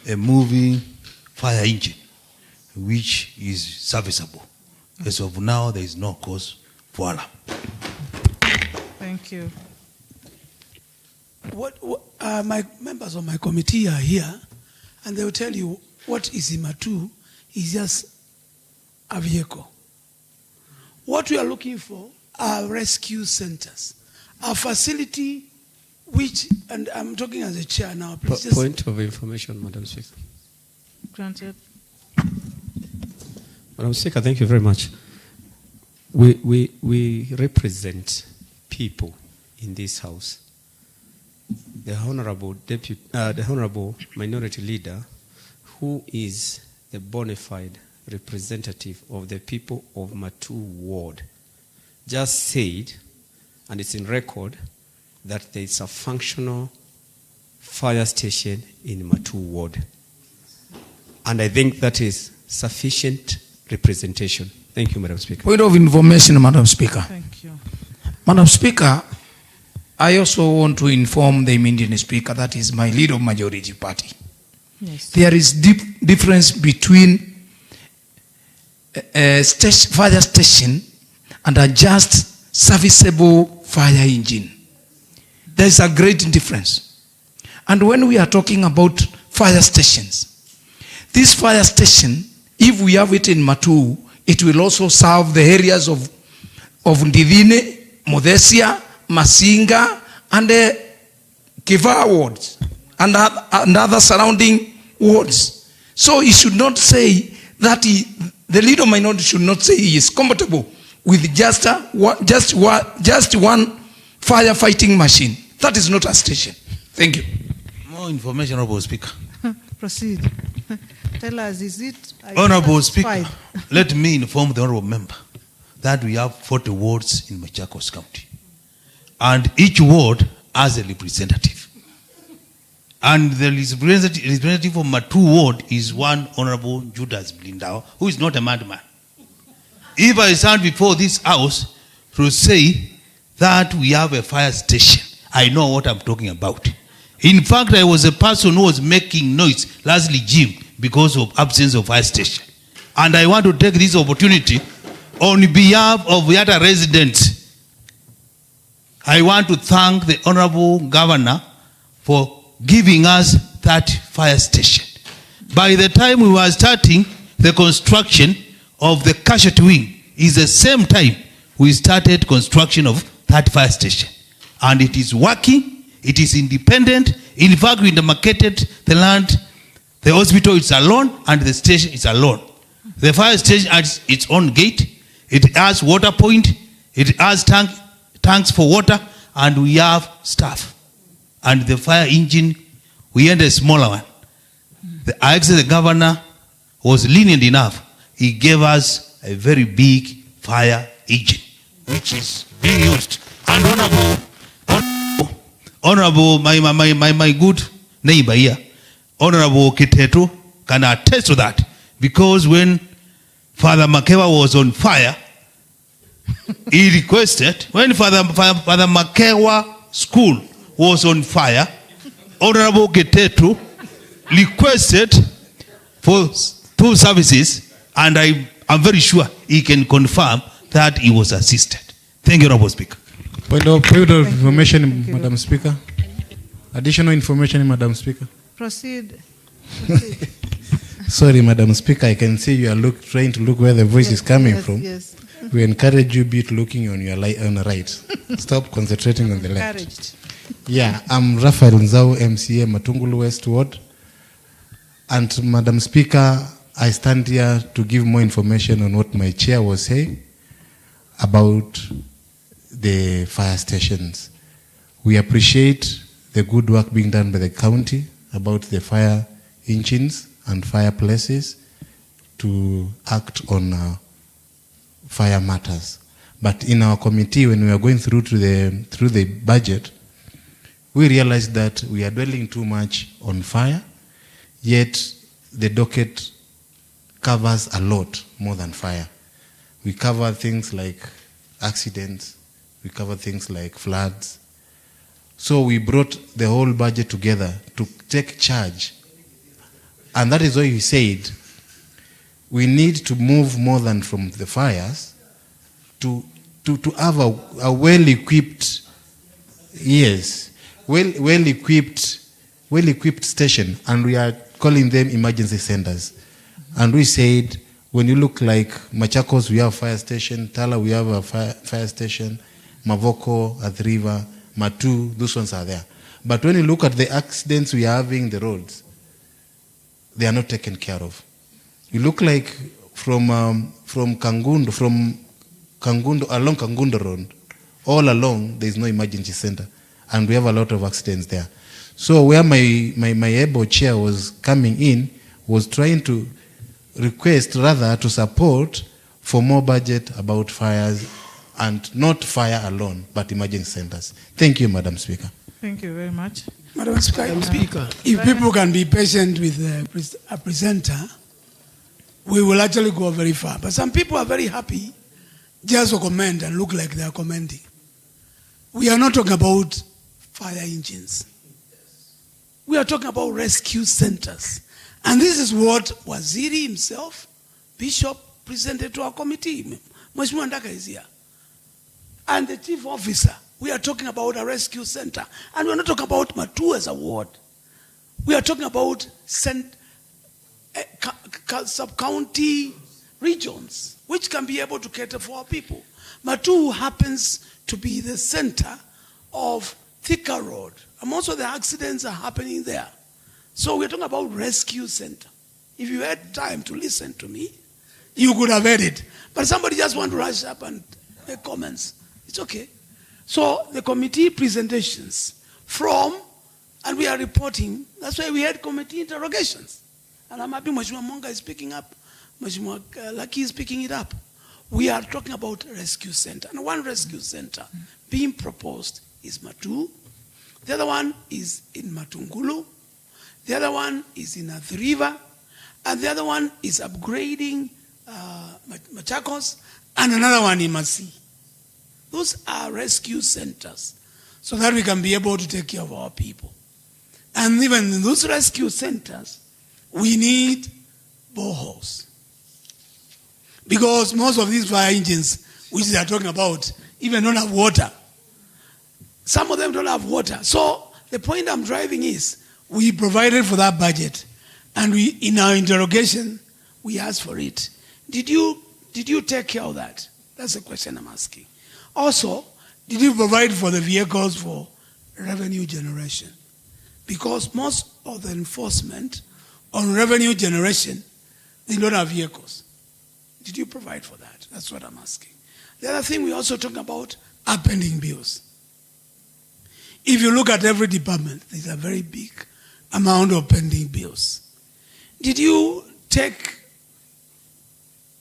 Speaker 9: a moving fire engine, which is serviceable. As of now, there is no cause for alarm.
Speaker 2: Thank you.
Speaker 7: my members of my committee are here, and they will tell you what is in Matu is just a vehicle. What we are looking for are rescue centers, a facility which, and I'm talking as a chair now, please just...
Speaker 10: Point of information, Madam Speaker.
Speaker 2: Granted.
Speaker 10: Madam Speaker, thank you very much. We represent people in this House. The Honorable Minority Leader, who is the bona fide representative of the people of Matu Ward, just said, and it's in record, that there is a functional fire station in Matu Ward. And I think that is sufficient representation. Thank you, Madam Speaker.
Speaker 11: Point of information, Madam Speaker.
Speaker 2: Thank you.
Speaker 11: Madam Speaker, I also want to inform the immediate Speaker, that is my leader of majority party.
Speaker 2: Yes.
Speaker 11: There is deep difference between a fire station and a just serviceable fire engine. There is a great difference. And when we are talking about fire stations, this fire station, if we have it in Matu, it will also serve the areas of Ndidhine, Modesia, Masinga, and the Kiva wards, and other surrounding wards. So he should not say that the leader minority should not say he is compatible with just one firefighting machine. That is not a station. Thank you.
Speaker 9: More information, Honorable Speaker.
Speaker 2: Proceed. Tell us, is it...
Speaker 9: Honorable Speaker, let me inform the Honorable Member that we have 40 wards in Machakos County. And each ward has a representative. And the representative of Matu Ward is one Honorable Judas Blindao, who is not a madman. If I stand before this House to say that we have a fire station, I know what I'm talking about. In fact, I was a person who was making noise, lastly Jim, because of absence of fire station. And I want to take this opportunity on behalf of the other residents. I want to thank the Honorable Governor for giving us that fire station. By the time we were starting the construction of the casualty wing, is the same time we started construction of that fire station. And it is working, it is independent. In fact, we demarcated the land, the hospital is alone, and the station is alone. The fire station has its own gate, it has water point, it has tanks for water, and we have staff. And the fire engine, we had a smaller one. I asked the governor was lenient enough. He gave us a very big fire engine, which is being used. And honorable, my good neighbor here, Honorable Kiteto, can attest to that. Because when Father Makewa was on fire, he requested, when Father Makewa school was on fire, Honorable Kiteto requested for 2 services, and I'm very sure he can confirm that he was assisted. Thank you, Honorable Speaker.
Speaker 12: Point of information, Madam Speaker. Additional information, Madam Speaker.
Speaker 2: Proceed.
Speaker 12: Sorry, Madam Speaker, I can see you are trying to look where the voice is coming from.
Speaker 2: Yes.
Speaker 12: We encourage you be looking on your on the right. Stop concentrating on the left.
Speaker 2: Encouraged.
Speaker 12: Yeah, I'm Raphael Nzau, MCA, Matungulu West Ward. And Madam Speaker, I stand here to give more information on what my chair was saying about the fire stations. We appreciate the good work being done by the county about the fire engines and fireplaces to act on fire matters. But in our committee, when we are going through the budget, we realized that we are dwelling too much on fire, yet the docket covers a lot more than fire. We cover things like accidents, we cover things like floods. So we brought the whole budget together to take charge. And that is why we said we need to move more than from the fires to have a well-equipped, yes, well-equipped station, and we are calling them emergency centers. And we said, when you look like Machakos, we have fire station, Tala, we have a fire station, Mavoko, Athriva, Matu, those ones are there. But when you look at the accidents we are having in the roads, they are not taken care of. You look like from Kangundo, along Kangundo Road, all along, there is no emergency center. And we have a lot of accidents there. So where my able chair was coming in, was trying to request rather to support for more budget about fires, and not fire alone, but emergency centers. Thank you, Madam Speaker.
Speaker 2: Thank you very much.
Speaker 7: Madam Speaker, if people can be patient with a presenter, we will actually go very far. But some people are very happy just to comment and look like they are commenting. We are not talking about fire engines. We are talking about rescue centers. And this is what Waziri himself, Bishop, presented to our committee. Mheshimiwa Ndaka is here. And the chief officer. We are talking about a rescue center. And we're not talking about Matu as a ward. We are talking about sub-county regions which can be able to cater for our people. Matu happens to be the center of Thika Road. And most of the accidents are happening there. So we're talking about rescue center. If you had time to listen to me, you could have heard it. But somebody just want to rush up and make comments. It's okay. So the committee presentations and we are reporting, that's why we had committee interrogations. And I'm happy Mheshimiwa Monga is picking up, Mheshimiwa Lucky is picking it up. We are talking about rescue center. And one rescue center being proposed is Matu. The other one is in Matungulu. The other one is in Athriva. And the other one is upgrading Machakos. And another one in Masi. Those are rescue centers so that we can be able to take care of our people. And even in those rescue centers, we need boreholes. Because most of these fire engines, which they are talking about, even don't have water. Some of them don't have water. So the point I'm driving is, we provided for that budget, and in our interrogation, we asked for it. Did you take care of that? That's the question I'm asking. Also, did you provide for the vehicles for revenue generation? Because most of the enforcement on revenue generation, they don't have vehicles. Did you provide for that? That's what I'm asking. The other thing we also talk about are pending bills. If you look at every department, there's a very big amount of pending bills. Did you take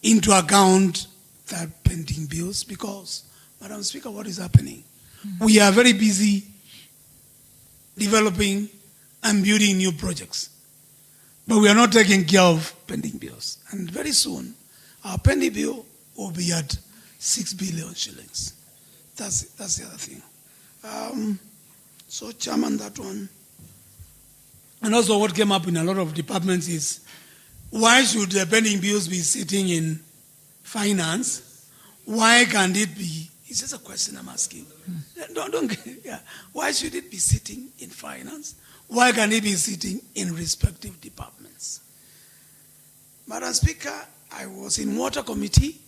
Speaker 7: into account that pending bills? Because, Madam Speaker, what is happening? We are very busy developing and building new projects. But we are not taking care of pending bills. And very soon, our pending bill will be at 6 billion shillings. That's the other thing. So, Chairman, that one. And also what came up in a lot of departments is, why should the pending bills be sitting in finance? Why can't it be? It's just a question I'm asking. Yeah. Why should it be sitting in finance? Why can't it be sitting in respective departments? Madam Speaker, I was in Water Committee,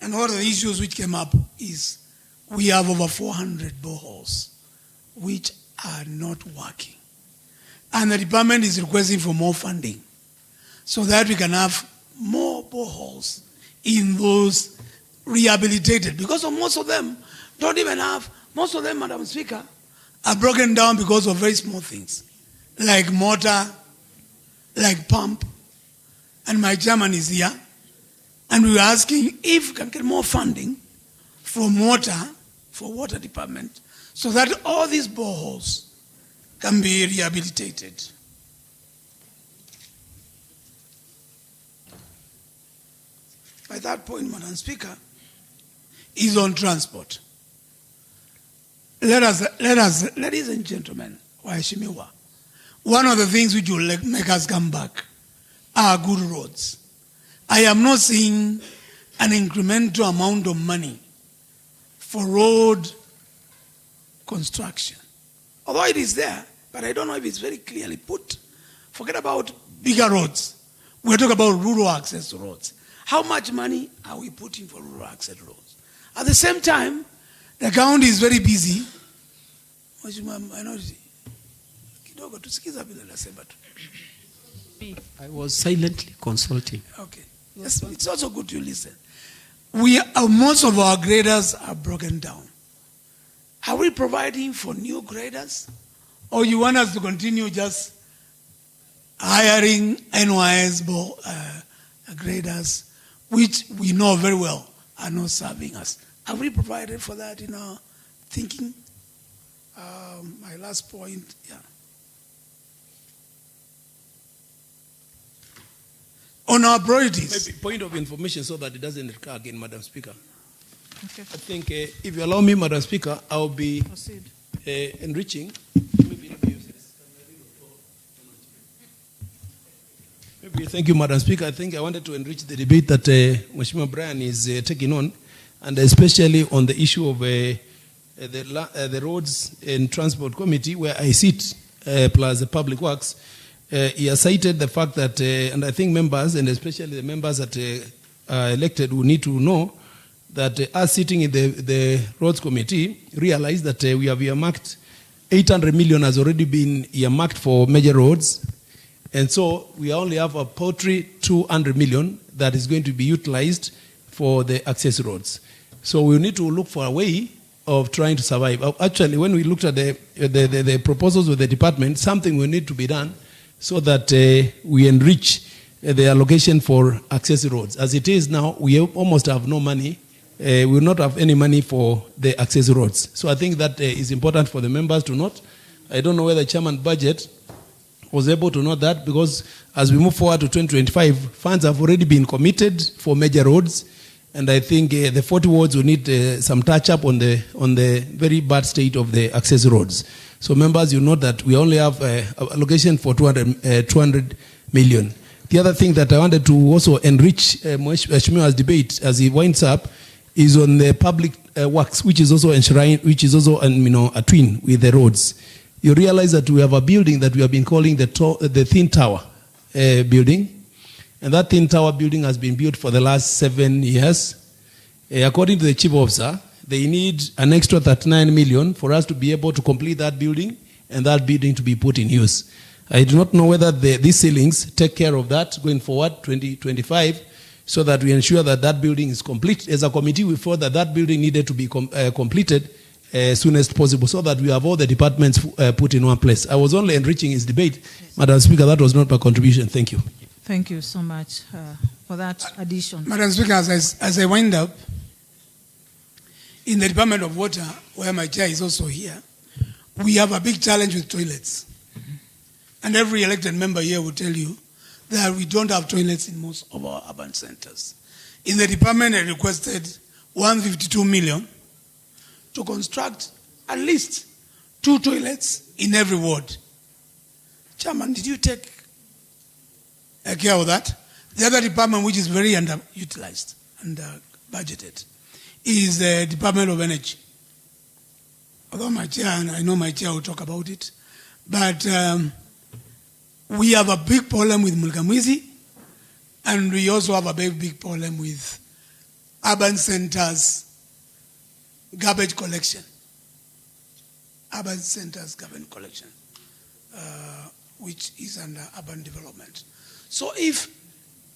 Speaker 7: and one of the issues which came up is we have over 400 boreholes which are not working. And the department is requesting for more funding so that we can have more boreholes in those rehabilitated. Because most of them don't even have, most of them, Madam Speaker, are broken down because of very small things, like motor, like pump. And my chairman is here. And we were asking if we can get more funding from water, for water department, so that all these boreholes can be rehabilitated. By that point, Madam Speaker, is on transport. Let us, ladies and gentlemen, waheshimiwa, one of the things which will make us come back are good roads. I am not seeing an incremental amount of money for road construction. Although it is there, but I don't know if it's very clearly put. Forget about bigger roads. We're talking about rural access to roads. How much money are we putting for rural access roads? At the same time, the county is very busy.
Speaker 10: I was silently consulting.
Speaker 7: Okay. Yes, it's also good to listen. Most of our graders are broken down. Are we providing for new graders? Or you want us to continue just hiring NYS graders, which we know very well are not serving us? Have we provided for that in our thinking? My last point, on our priorities.
Speaker 13: Maybe point of information so that it doesn't recur again, Madam Speaker.
Speaker 2: Okay.
Speaker 13: I think if you allow me, Madam Speaker, I'll be enriching. Thank you, Madam Speaker. I think I wanted to enrich the debate that Mheshimiwa Brian is taking on, and especially on the issue of the Roads and Transport Committee, where I sit, plus the Public Works. He has cited the fact that, and I think members, and especially the members that are elected, will need to know that us sitting in the Roads Committee realize that we have earmarked 800 million has already been earmarked for major roads. And so we only have a paltry 200 million that is going to be utilized for the access roads. So we need to look for a way of trying to survive. Actually, when we looked at the proposals of the department, something will need to be done so that we enrich the allocation for access roads. As it is now, we almost have no money. We will not have any money for the access roads. So I think that is important for the members to note. I don't know whether Chairman Budget was able to note that, because as we move forward to 2025, funds have already been committed for major roads, and I think the 40 wards will need some touch-up on the very bad state of the access roads. So members, you note that we only have allocation for 200 million. The other thing that I wanted to also enrich Mheshimiwa's debate as he winds up is on the public works, which is also enshrined, which is also a twin with the roads. You realize that we have a building that we have been calling the Thin Tower building. And that Thin Tower building has been built for the last 7 years. According to the chief officer, they need an extra 39 million for us to be able to complete that building and that building to be put in use. I do not know whether these ceilings take care of that going forward, 2025, so that we ensure that that building is complete. As a committee, we thought that that building needed to be completed as soon as possible, so that we have all the departments put in one place. I was only enriching his debate. Yes. Madam Speaker, that was not my contribution. Thank you.
Speaker 2: Thank you so much for that addition.
Speaker 7: Madam Speaker, as I wind up, in the Department of Water, where my chair is also here, we have a big challenge with toilets. Mm-hmm. And every elected member here will tell you that we don't have toilets in most of our urban centers. In the department, I requested 152 million to construct at least 2 toilets in every ward. Chairman, did you take care of that? The other department, which is very underutilized and budgeted, is the Department of Energy. Although my chair, and I know my chair will talk about it, but we have a big problem with Mulkamwizi, and we also have a very big problem with urban centers garbage collection. Urban centers garbage collection, which is under urban development. So if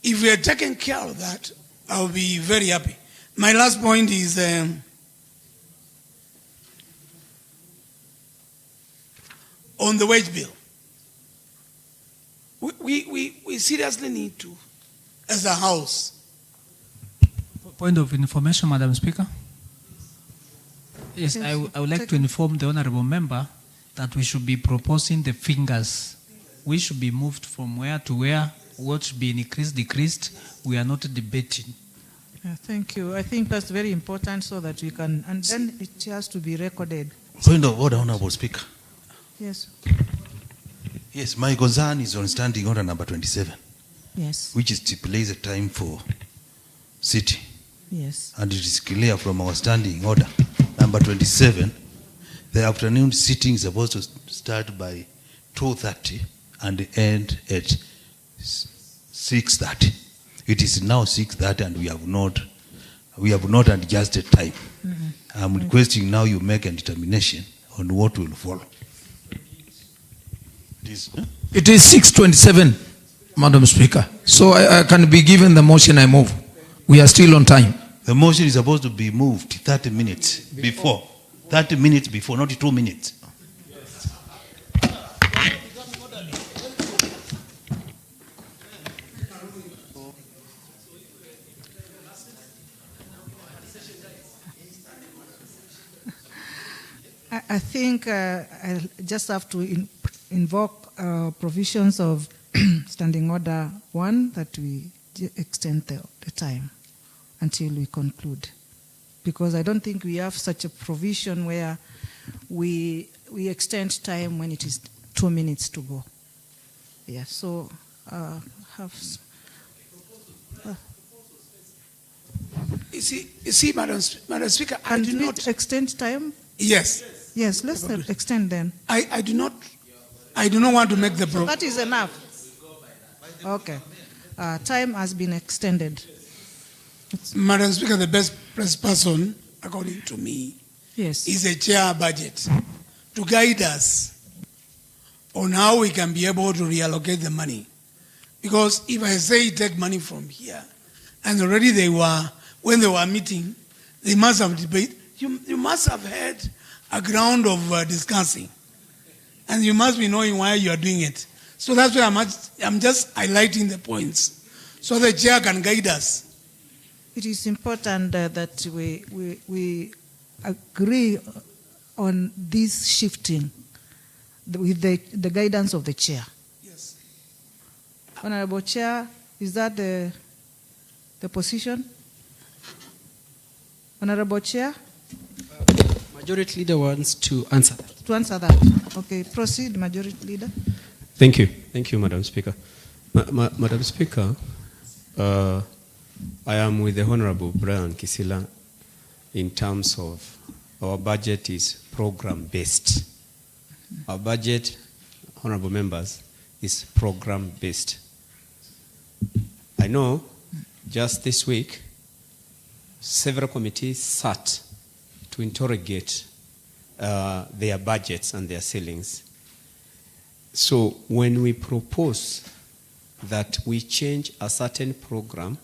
Speaker 7: we are taking care of that, I'll be very happy. My last point is on the wage bill. We seriously need to, as a house.
Speaker 8: Point of information, Madam Speaker. Yes, I would like to inform the honorable member that we should be proposing the fingers. We should be moved from where to where, what should be increased, decreased. We are not debating.
Speaker 2: Yeah, thank you. I think that's very important so that we can, and then it has to be recorded.
Speaker 9: Point of order, Honorable Speaker.
Speaker 2: Yes.
Speaker 9: Yes, my concern is on standing order number 27.
Speaker 2: Yes.
Speaker 9: Which stipulates a time for city.
Speaker 2: Yes.
Speaker 9: And it is clear from our standing order number 27 The afternoon sitting is supposed to start by 2:30 and end at 6:30. It is now 6:30 and we have not adjusted time. I'm requesting now you make a determination on what will follow.
Speaker 11: It is 6:27, Madam Speaker. So I can be given the motion I move. We are still on time.
Speaker 9: The motion is supposed to be moved 30 minutes before. 30 minutes before, not 2 minutes.
Speaker 2: I think I just have to invoke provisions of Standing Order 1 that we extend the time until we conclude. Because I don't think we have such a provision where we extend time when it is 2 minutes to go. Yeah, so
Speaker 7: You see, Madam Speaker, I
Speaker 2: can
Speaker 7: do
Speaker 2: we
Speaker 7: not
Speaker 2: extend time?
Speaker 7: Yes.
Speaker 2: Yes, let's extend then.
Speaker 7: I do not want to make the
Speaker 2: So that is enough. Okay. Time has been extended.
Speaker 7: Madam Speaker, the best person, according to me, is a chair budget to guide us on how we can be able to reallocate the money. Because if I say take money from here, and already when they were meeting, they must have debated. You must have had a ground of discussing. And you must be knowing why you are doing it. So that's why I'm just highlighting the points so the chair can guide us.
Speaker 2: It is important that we agree on this shifting with the guidance of the chair.
Speaker 7: Yes.
Speaker 2: Honorable Chair, is that the position? Honorable Chair?
Speaker 6: Majority Leader wants to answer that.
Speaker 2: To answer that. Okay, proceed, Majority Leader.
Speaker 10: Thank you. Thank you, Madam Speaker. Madam Speaker, I am with the Honorable Brian Kisila in terms of our budget is program-based. Our budget, honorable members, is program-based. I know just this week, several committees sat to interrogate their budgets and their ceilings. So when we propose that we change a certain program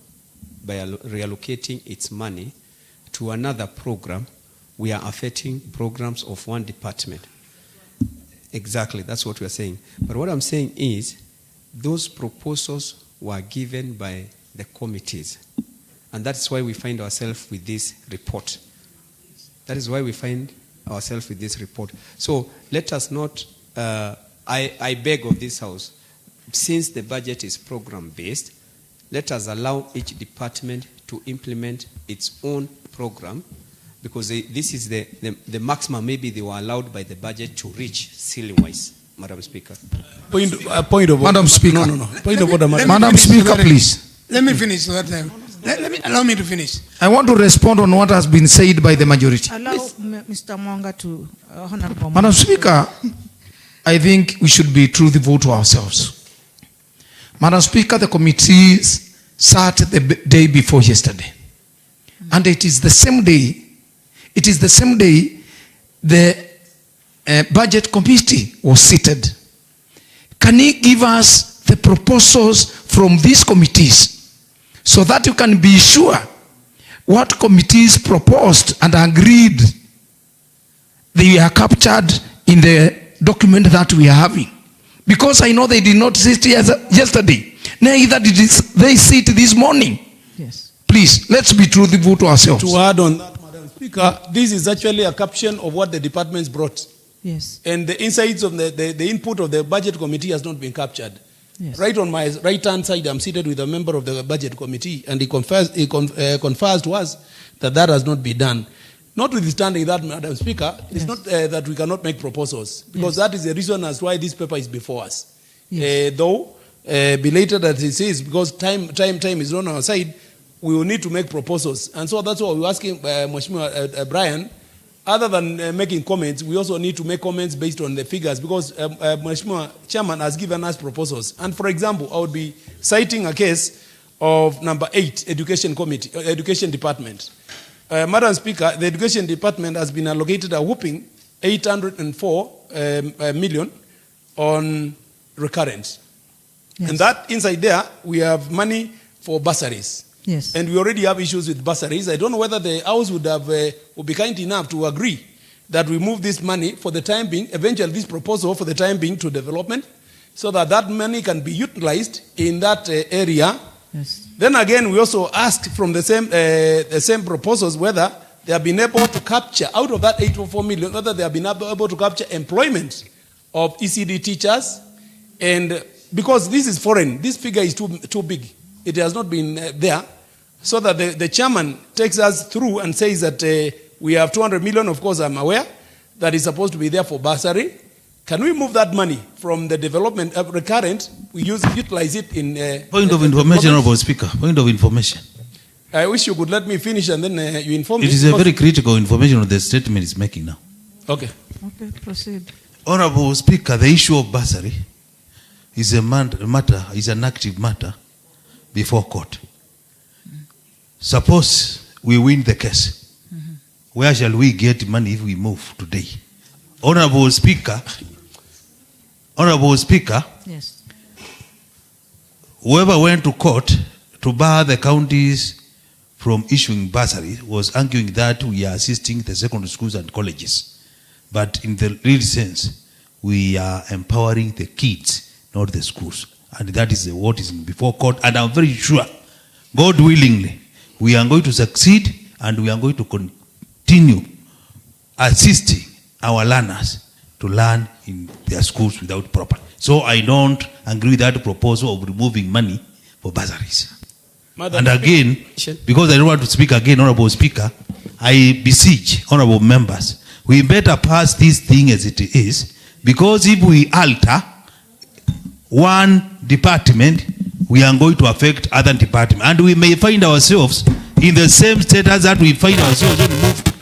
Speaker 10: by reallocating its money to another program, we are affecting programs of one department. Exactly, that's what we are saying. But what I'm saying is, those proposals were given by the committees. And that's why we find ourselves with this report. That is why we find ourselves with this report. So let us not, I beg of this House, since the budget is program-based, let us allow each department to implement its own program, because this is the maximum maybe they were allowed by the budget to reach ceiling-wise, Madam Speaker.
Speaker 13: Point of order.
Speaker 11: Madam Speaker.
Speaker 13: No. Point of order, Madam.
Speaker 11: Madam Speaker, please.
Speaker 7: Let me finish so that allow me to finish.
Speaker 11: I want to respond on what has been said by the majority.
Speaker 2: Allow Mr. Mwanga to, Honorable
Speaker 11: Madam Speaker, I think we should be truthful to ourselves. Madam Speaker, the committees sat the day before yesterday. And it is the same day, the budget committee was seated. Can you give us the proposals from these committees so that you can be sure what committees proposed and agreed they are captured in the document that we are having? Because I know they did not sit yesterday, neither did they sit this morning.
Speaker 2: Yes.
Speaker 11: Please, let's be truthful to ourselves.
Speaker 13: To add on that, Madam Speaker, this is actually a caption of what the departments brought.
Speaker 2: Yes.
Speaker 13: And the insights of the input of the budget committee has not been captured.
Speaker 2: Yes.
Speaker 13: Right on my right-hand side, I'm seated with a member of the budget committee, and he confers to us that has not been done. Notwithstanding that, Madam Speaker, it's not that we cannot make proposals, because that is the reason as why this paper is before us. Yes. Though, belated as it is, because time is on our side, we will need to make proposals. And so that's why we're asking Mheshimiwa Brian other than making comments, we also need to make comments based on the figures because Mheshimiwa Chairman has given us proposals. And for example, I would be citing a case of number 8, Education Department. Madam Speaker, the Education Department has been allocated a whopping 804 million on recurrent.
Speaker 2: Yes.
Speaker 13: And that inside there, we have money for bursaries.
Speaker 2: Yes.
Speaker 13: And we already have issues with bursaries. I don't know whether the House would be kind enough to agree that we move this money for the time being, eventually this proposal for the time being to development, so that that money can be utilized in that area.
Speaker 2: Yes.
Speaker 13: Then again, we also ask from the same proposals whether they have been able to capture, out of that 804 million, whether they have been able to capture employment of ECD teachers. And because this is foreign, this figure is too big. It has not been there. So that the chairman takes us through and says that we have 200 million, of course I'm aware, that is supposed to be there for bursary. Can we move that money from the development recurrent, we utilize it in...
Speaker 9: Point of information, Honorable Speaker. Point of information.
Speaker 13: I wish you could let me finish and then you inform me.
Speaker 9: It is a very critical information that the statement is making now.
Speaker 13: Okay.
Speaker 2: Okay, proceed.
Speaker 9: Honorable Speaker, the issue of bursary is is an active matter before court. Suppose we win the case. Where shall we get money if we move today? Honorable Speaker,
Speaker 2: yes,
Speaker 9: whoever went to court to bar the counties from issuing bursary was arguing that we are assisting the secondary schools and colleges. But in the real sense, we are empowering the kids, not the schools. And that is what is before court. And I'm very sure, God willingly, we are going to succeed and we are going to continue assisting our learners to learn in their schools without problem. So I don't agree with that proposal of removing money for bursaries. And again, because I don't want to speak again, Honorable Speaker, I beseech honorable members, we better pass this thing as it is, because if we alter one department, we are going to affect other departments. And we may find ourselves in the same status that we find ourselves when we moved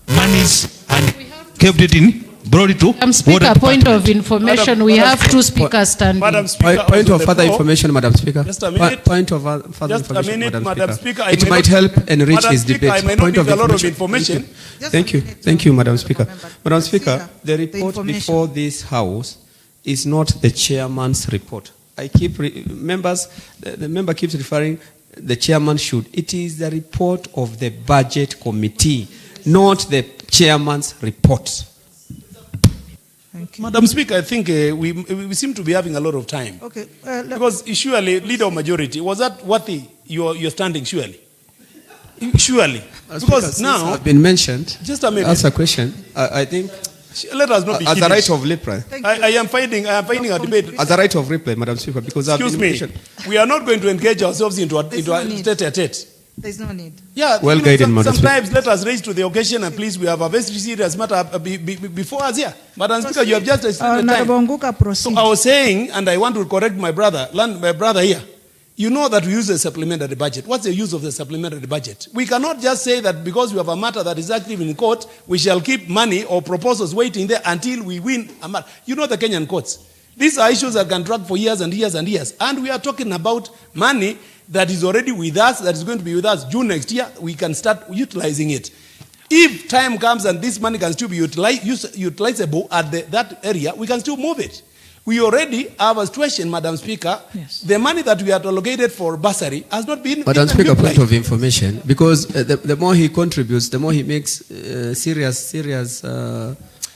Speaker 9: monies and kept it in, brought it to
Speaker 14: Madam Speaker, point of information. We have two speakers standing.
Speaker 13: Madam Speaker,
Speaker 6: point of further information, Madam Speaker.
Speaker 13: Just a minute.
Speaker 6: Point of further
Speaker 13: Just
Speaker 6: information,
Speaker 13: a minute, Madam Speaker.
Speaker 6: It might help enrich his debate.
Speaker 13: I may not
Speaker 6: Point
Speaker 13: give
Speaker 6: of
Speaker 13: a lot of information.
Speaker 6: Thank you. Thank you, Madam Speaker. Madam Speaker, the report before this House is not the chairman's report. I keep members. The member keeps referring. The chairman should. It is the report of the budget committee, not the chairman's report.
Speaker 13: Madam Speaker, I think we seem to be having a lot of time.
Speaker 2: Okay.
Speaker 13: Because surely, leader of majority, was that worthy your standing? Surely. Surely. Because now
Speaker 6: I've been mentioned.
Speaker 13: Just a minute.
Speaker 6: Ask a question. I think.
Speaker 13: Let us not be
Speaker 6: as a right of reply.
Speaker 13: I am finding a debate.
Speaker 6: As a right of reply, Madam Speaker, because I've been mentioned.
Speaker 13: We are not going to engage ourselves into a tete-a-tete.
Speaker 2: There's no need.
Speaker 13: Yeah,
Speaker 6: well guided, Madam Speaker.
Speaker 13: Sometimes let us raise to the occasion and please, we have a very serious matter before us here. Madam Speaker, you have just extended time. So I was saying, and I want to correct my brother here. You know that we use a supplementary budget. What's the use of the supplementary budget? We cannot just say that because we have a matter that is active in court, we shall keep money or proposals waiting there until we win a matter. You know the Kenyan courts. These are issues that can drag for years and years and years. And we are talking about money that is already with us, that is going to be with us June next year. We can start utilizing it. If time comes and this money can still be utilizable at that area, we can still move it. We already have a situation, Madam Speaker.
Speaker 2: Yes.
Speaker 13: The money that we had allocated for bursary has not been
Speaker 6: Madam Speaker,
Speaker 13: utilized.
Speaker 6: point of information, because the more he contributes, the more he makes serious.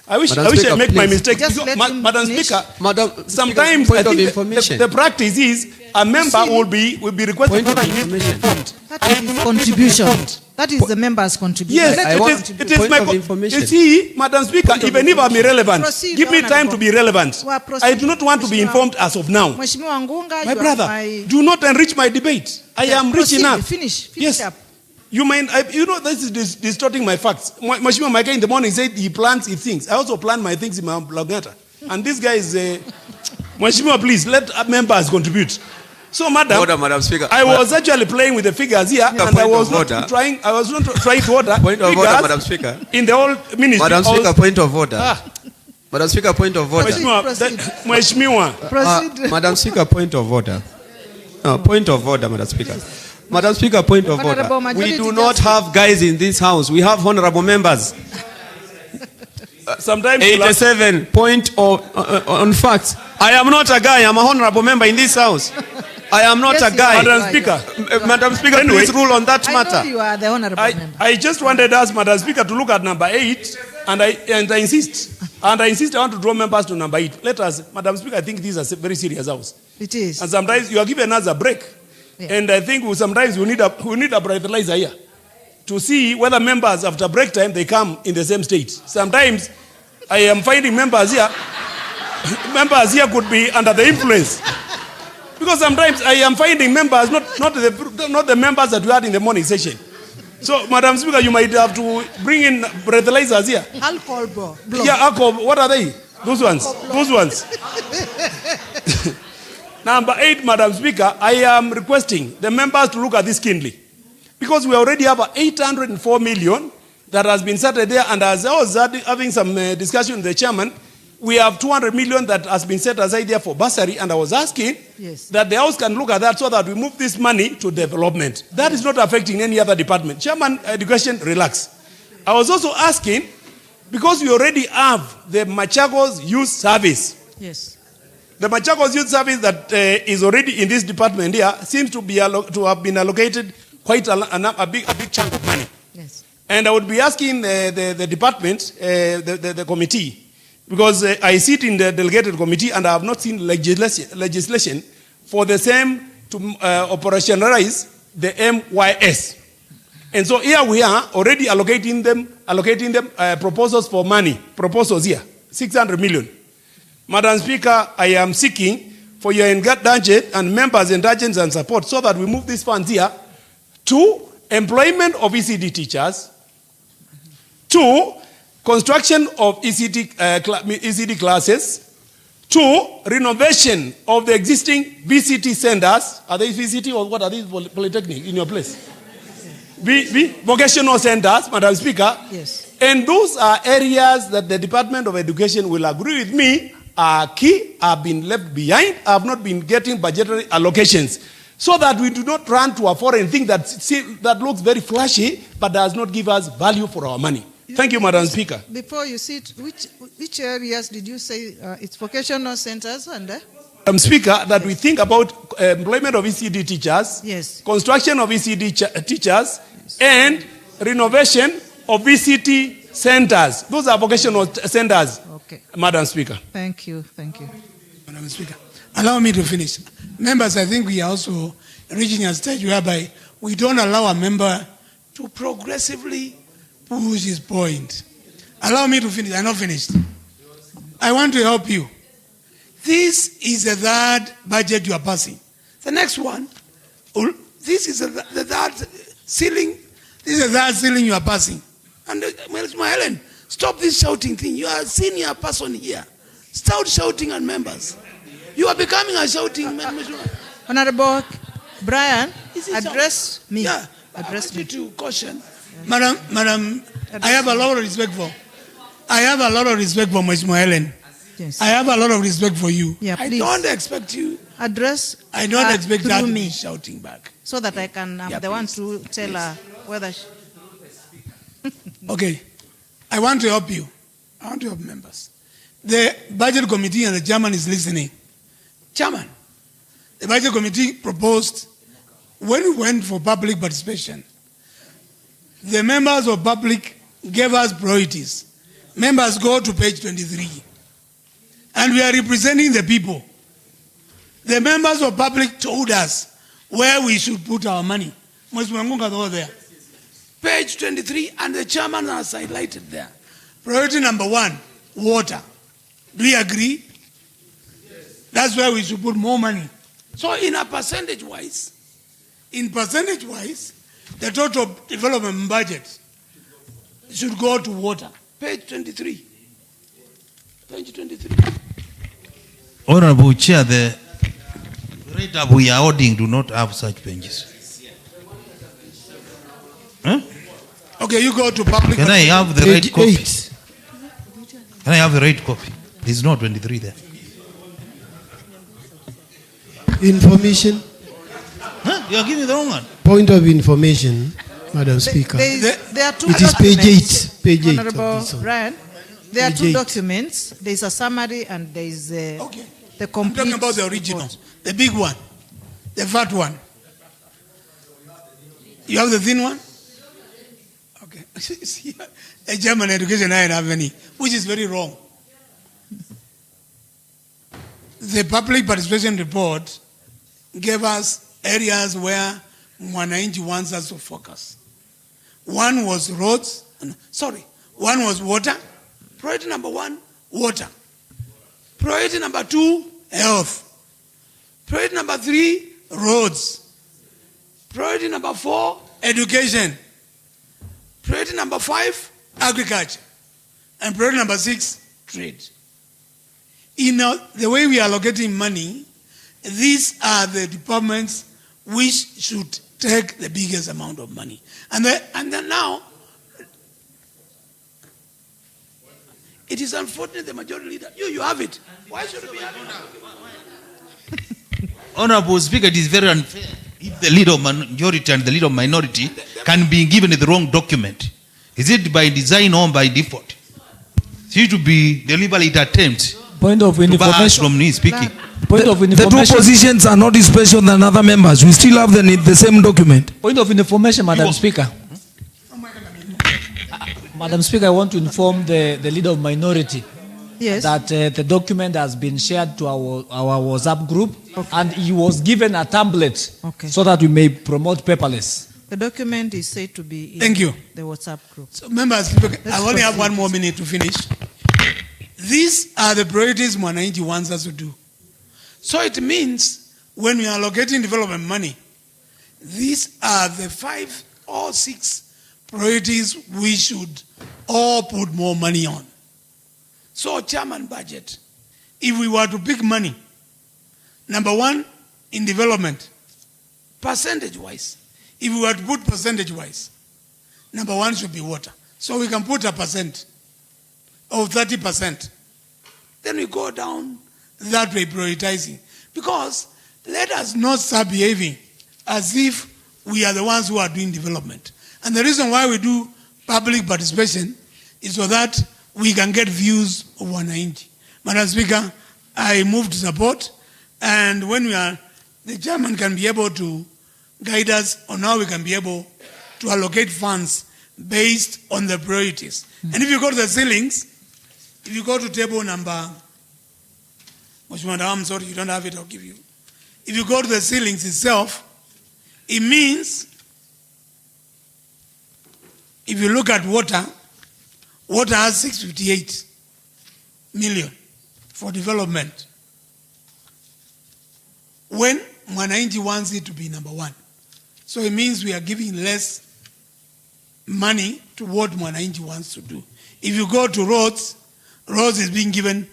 Speaker 13: I wish
Speaker 6: Madam
Speaker 13: I
Speaker 6: Speaker,
Speaker 13: make my
Speaker 6: please.
Speaker 13: mistake.
Speaker 2: Just let him
Speaker 13: Madam
Speaker 2: finish.
Speaker 13: Speaker,
Speaker 6: Madam
Speaker 13: sometimes
Speaker 6: Speaker,
Speaker 13: I
Speaker 6: point
Speaker 13: think
Speaker 6: of information.
Speaker 13: the practice is a member will be requested
Speaker 6: Point of
Speaker 13: to be
Speaker 6: information.
Speaker 13: informed.
Speaker 2: That is his contribution. That is the member's contribution.
Speaker 13: Yes,
Speaker 2: Let
Speaker 13: it is my
Speaker 6: information.
Speaker 13: You see, Madam Speaker, even if I'm irrelevant,
Speaker 2: Proceed,
Speaker 13: give me time to be relevant.
Speaker 2: Well, proceed.
Speaker 13: I do not want to be informed as of now.
Speaker 2: Mheshimiwa Ngunga,
Speaker 13: My brother, do not enrich my debate. I am rich
Speaker 2: proceed.
Speaker 13: enough.
Speaker 2: Finish
Speaker 13: Yes.
Speaker 2: up.
Speaker 13: You mind? You know this is distorting my facts. Mheshimiwa Maika in the morning said he plans his things. I also plan my things in my blogata. And this guy is, Mheshimiwa, please let members contribute. So, Madam,
Speaker 15: Order, Madam Speaker.
Speaker 13: I was actually playing with the figures here, and I was not trying to order
Speaker 15: Point of order, Madam Speaker.
Speaker 13: In the whole ministry.
Speaker 15: Madam Speaker, point of order. Madam Speaker, point of order.
Speaker 13: Mheshimiwa.
Speaker 15: Madam Speaker, point of order. Point of order, Madam Speaker. Madam Speaker, point of order. We do not have guys in this house. We have honorable members.
Speaker 13: Sometimes
Speaker 15: 87 point on facts. I am not a guy. I'm a honorable member in this house. I am not a guy.
Speaker 13: Madam Speaker,
Speaker 15: please rule on that matter.
Speaker 2: I know you are the honorable member.
Speaker 13: I just wanted us, Madam Speaker, to look at number 8, and I insist. And I insist I want to draw members to number 8. Let us, Madam Speaker, I think this is a very serious house.
Speaker 2: It is.
Speaker 13: And sometimes you are giving us a break. Yeah. And I think sometimes we need a breathalyzer here to see whether members after break time they come in the same state. Sometimes I am finding members here could be under the influence. Because sometimes I am finding members, not the members that we had in the morning session. So, Madam Speaker, you might have to bring in breathalyzers here.
Speaker 2: Alcohol, bro.
Speaker 13: Yeah, alcohol. What are they? Those ones. Those ones. Number 8, Madam Speaker, I am requesting the members to look at this keenly. Because we already have 804 million that has been set there, and as I was having some discussion with the chairman, we have 200 million that has been set aside there for bursary, and I was asking that the House can look at that so that we move this money to development. That is not affecting any other department. Chairman, education, relax. I was also asking, because we already have the MACHAKOS Youth Service.
Speaker 2: Yes.
Speaker 13: The MACHAKOS Youth Service that is already in this department here seems to have been allocated quite a big chunk of money.
Speaker 2: Yes.
Speaker 13: And I would be asking the department, the committee, because I sit in the delegated committee and I have not seen legislation for the same to operationalize the MYS. And so here we are already allocating them proposals for money, proposals here, 600 million. Madam Speaker, I am seeking for your indulgence and members' indulgence and support so that we move these funds here to employment of ECD teachers, to construction of ECD classes, to renovation of the existing VCT centers. Are they VCT or what are these polytechnic in your place? Vocational centers, Madam Speaker.
Speaker 2: Yes.
Speaker 13: And those are areas that the Department of Education will agree with me are key, have been left behind, have not been getting budgetary allocations, so that we do not run to a foreign thing that looks very flashy but does not give us value for our money. Thank you, Madam Speaker.
Speaker 2: Before you sit, which areas did you say it's vocational centers and?
Speaker 13: Madam Speaker, that we think about employment of ECD teachers,
Speaker 2: yes,
Speaker 13: construction of ECD teachers, yes, and renovation of VCT centers. Those are vocational centers.
Speaker 2: Okay.
Speaker 13: Madam Speaker.
Speaker 2: Thank you. Thank you.
Speaker 7: Madam Speaker, allow me to finish. Members, I think we are also reaching a stage whereby we don't allow a member to progressively push his point. Allow me to finish. I'm not finished. I want to help you. This is the third budget you are passing. The next one, this is the third ceiling. This is the third ceiling you are passing. And my Helen, stop this shouting thing. You are a senior person here. Stop shouting at members. You are becoming a shouting man.
Speaker 2: Honorable Brian, address me.
Speaker 7: Yeah,
Speaker 2: address
Speaker 7: me to caution. Madam, I have a lot of respect for. Ms. Helen.
Speaker 2: Yes.
Speaker 7: I have a lot of respect for you.
Speaker 2: Yeah,
Speaker 7: I don't expect you.
Speaker 2: Address.
Speaker 7: I don't expect that to
Speaker 2: me
Speaker 7: be shouting back.
Speaker 2: So that I can, the one to tell her whether she...
Speaker 7: Okay. I want to help you. I want to help members. The budget committee and the chairman is listening. Chairman, the budget committee proposed, when we went for public participation, the members of public gave us priorities. Members, go to page 23. And we are representing the people. The members of public told us where we should put our money. There. Page 23, and the chairman has highlighted there. Priority number 1, water. Do you agree? Yes. That's where we should put more money. So in percentage-wise, the total development budget should go to water. Page 23. Page 23.
Speaker 9: Honorable Chair, Right up we are ordering do not have such benches. Huh?
Speaker 7: Okay, you go to public.
Speaker 9: Can I have the right copy? Can I have the right copy? There's no 23 there.
Speaker 16: Information.
Speaker 9: Huh? You are giving the wrong one.
Speaker 16: Point of information, Madam Speaker.
Speaker 2: There are two
Speaker 16: It is
Speaker 2: documents.
Speaker 16: page 8. Page 8. of
Speaker 2: Honorable
Speaker 16: this one.
Speaker 2: Ryan, there are
Speaker 16: Page
Speaker 2: two
Speaker 16: 8.
Speaker 2: documents. There is a summary and there is the
Speaker 7: I'm
Speaker 2: complete.
Speaker 7: talking about the original,
Speaker 2: report.
Speaker 7: the big one, the fat one. You have the thin one? Okay. See, a German education I don't have any, which is very wrong. The public participation report gave us areas where Mwananchi wants us to focus. One was roads, one was water. Priority number 1, water. Priority number 2, health. Priority number 3, roads. Priority number 4, education. Priority number 5, agriculture. And priority number 6, trade. In the way we are allocating money, these are the departments which should take the biggest amount of money. And then now, it is unfortunate the majority leader, you have it. Why should we have it?
Speaker 9: Honorable Speaker, it is very unfair if the leader of majority and the leader of minority can be given the wrong document. Is it by design or by default? See to be deliberately attempt
Speaker 8: Point of information
Speaker 9: from me speaking.
Speaker 8: Point of
Speaker 11: The
Speaker 8: information.
Speaker 11: two positions are not special than other members. We still have the same document.
Speaker 8: Point of information, Madam Speaker. Madam Speaker, I want to inform the leader of minority that the document has been shared to our WhatsApp group, and he was given a template so that we may promote paperless.
Speaker 2: The document is said to be in
Speaker 7: Thank you.
Speaker 2: the WhatsApp group.
Speaker 7: So members, I only have 1 more minute to finish. These are the priorities Mwananchi wants us to do. So it means when we are allocating development money, these are the 5 or 6 priorities we should all put more money on. So chairman budget, if we were to pick money, number 1 in development, percentage-wise, if we were to put percentage-wise, number 1 should be water. So we can put a percent of 30%. Then we go down that way prioritizing. Because let us not start behaving as if we are the ones who are doing development. And the reason why we do public participation is so that we can get views of Wananchi. Madam Speaker, I move to support, and when the chairman can be able to guide us on how we can be able to allocate funds based on the priorities. And if you go to the ceilings, if you go to table number, I'm sorry, you don't have it, I'll give you. If you go to the ceilings itself, it means, if you look at water, water has 658 million for development. When Mwananchi wants it to be number 1. So it means we are giving less money to what Mwananchi wants to do. If you go to roads, roads is being given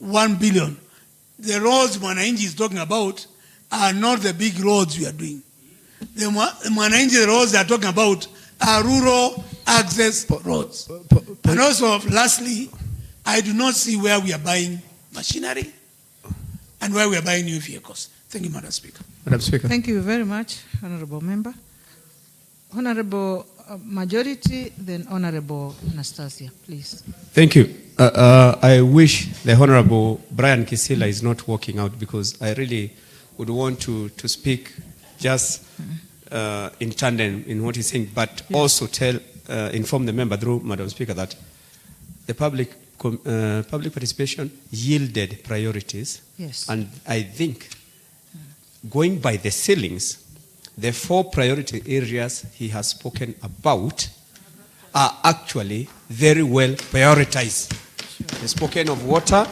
Speaker 7: 1 billion. The roads Mwananchi is talking about are not the big roads we are doing. The Mwananchi roads they are talking about are rural access roads. And also, lastly, I do not see where we are buying machinery and where we are buying new vehicles. Thank you, Madam Speaker.
Speaker 15: Madam Speaker.
Speaker 2: Thank you very much, Honorable Member. Honorable Majority, then Honorable Anastasia, please.
Speaker 15: Thank you. I wish the Honorable Brian Kisila is not walking out, because I really would want to speak just in tandem in what he's saying, but also inform the member through Madam Speaker that the public participation yielded priorities.
Speaker 2: Yes.
Speaker 15: And I think going by the ceilings, the 4 priority areas he has spoken about are actually very well prioritized. He's spoken of water,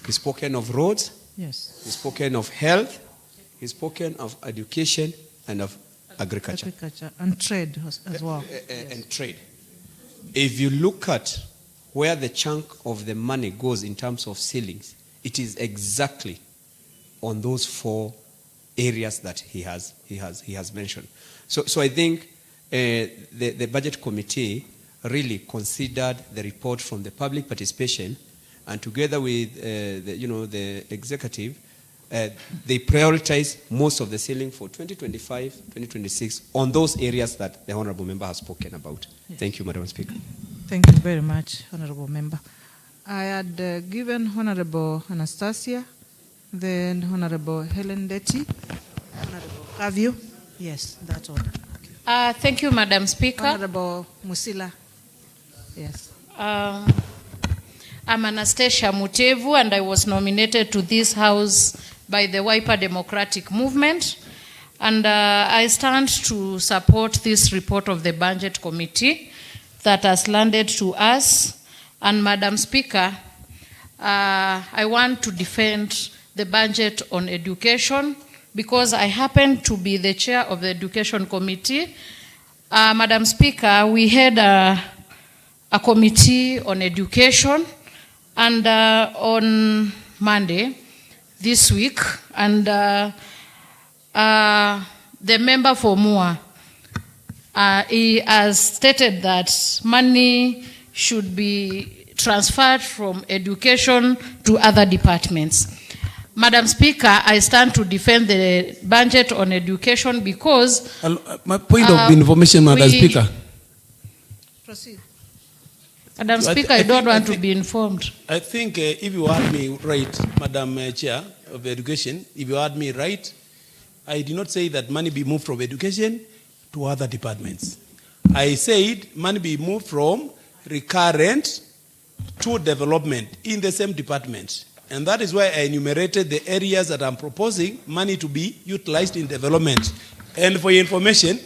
Speaker 15: he's spoken of roads,
Speaker 2: yes,
Speaker 15: he's spoken of health, he's spoken of education and of agriculture.
Speaker 2: Agriculture and trade as well.
Speaker 15: And trade. If you look at where the chunk of the money goes in terms of ceilings, it is exactly on those 4 areas that he has mentioned. So I think the budget committee really considered the report from the public participation, and together with the executive, they prioritize most of the ceiling for 2025, 2026 on those areas that the honorable member has spoken about.
Speaker 2: Yes.
Speaker 15: Thank you, Madam Speaker.
Speaker 2: Thank you very much, honorable member. I had given Honorable Anastasia, then Honorable Helen Detty, Honorable Kavio. Yes, that's all.
Speaker 14: Thank you, Madam Speaker.
Speaker 2: Honorable Musila. Yes.
Speaker 14: I'm Anastasia Mutevu, and I was nominated to this House by the Wiper Democratic Movement. And I stand to support this report of the Budget Committee that has landed to us. And Madam Speaker, I want to defend the budget on education because I happen to be the chair of the Education Committee. Madam Speaker, we had a committee on education, and on Monday this week, and the member for Mua, he has stated that money should be transferred from education to other departments. Madam Speaker, I stand to defend the budget on education because...
Speaker 13: my point of information, Madam Speaker.
Speaker 2: Proceed.
Speaker 14: Madam Speaker, I don't want to be informed.
Speaker 13: I think if you heard me right, Madam Chair of Education, if you heard me right, I did not say that money be moved from education to other departments. I said money be moved from recurrent to development in the same department. And that is why I enumerated the areas that I'm proposing money to be utilized in development. And for your information,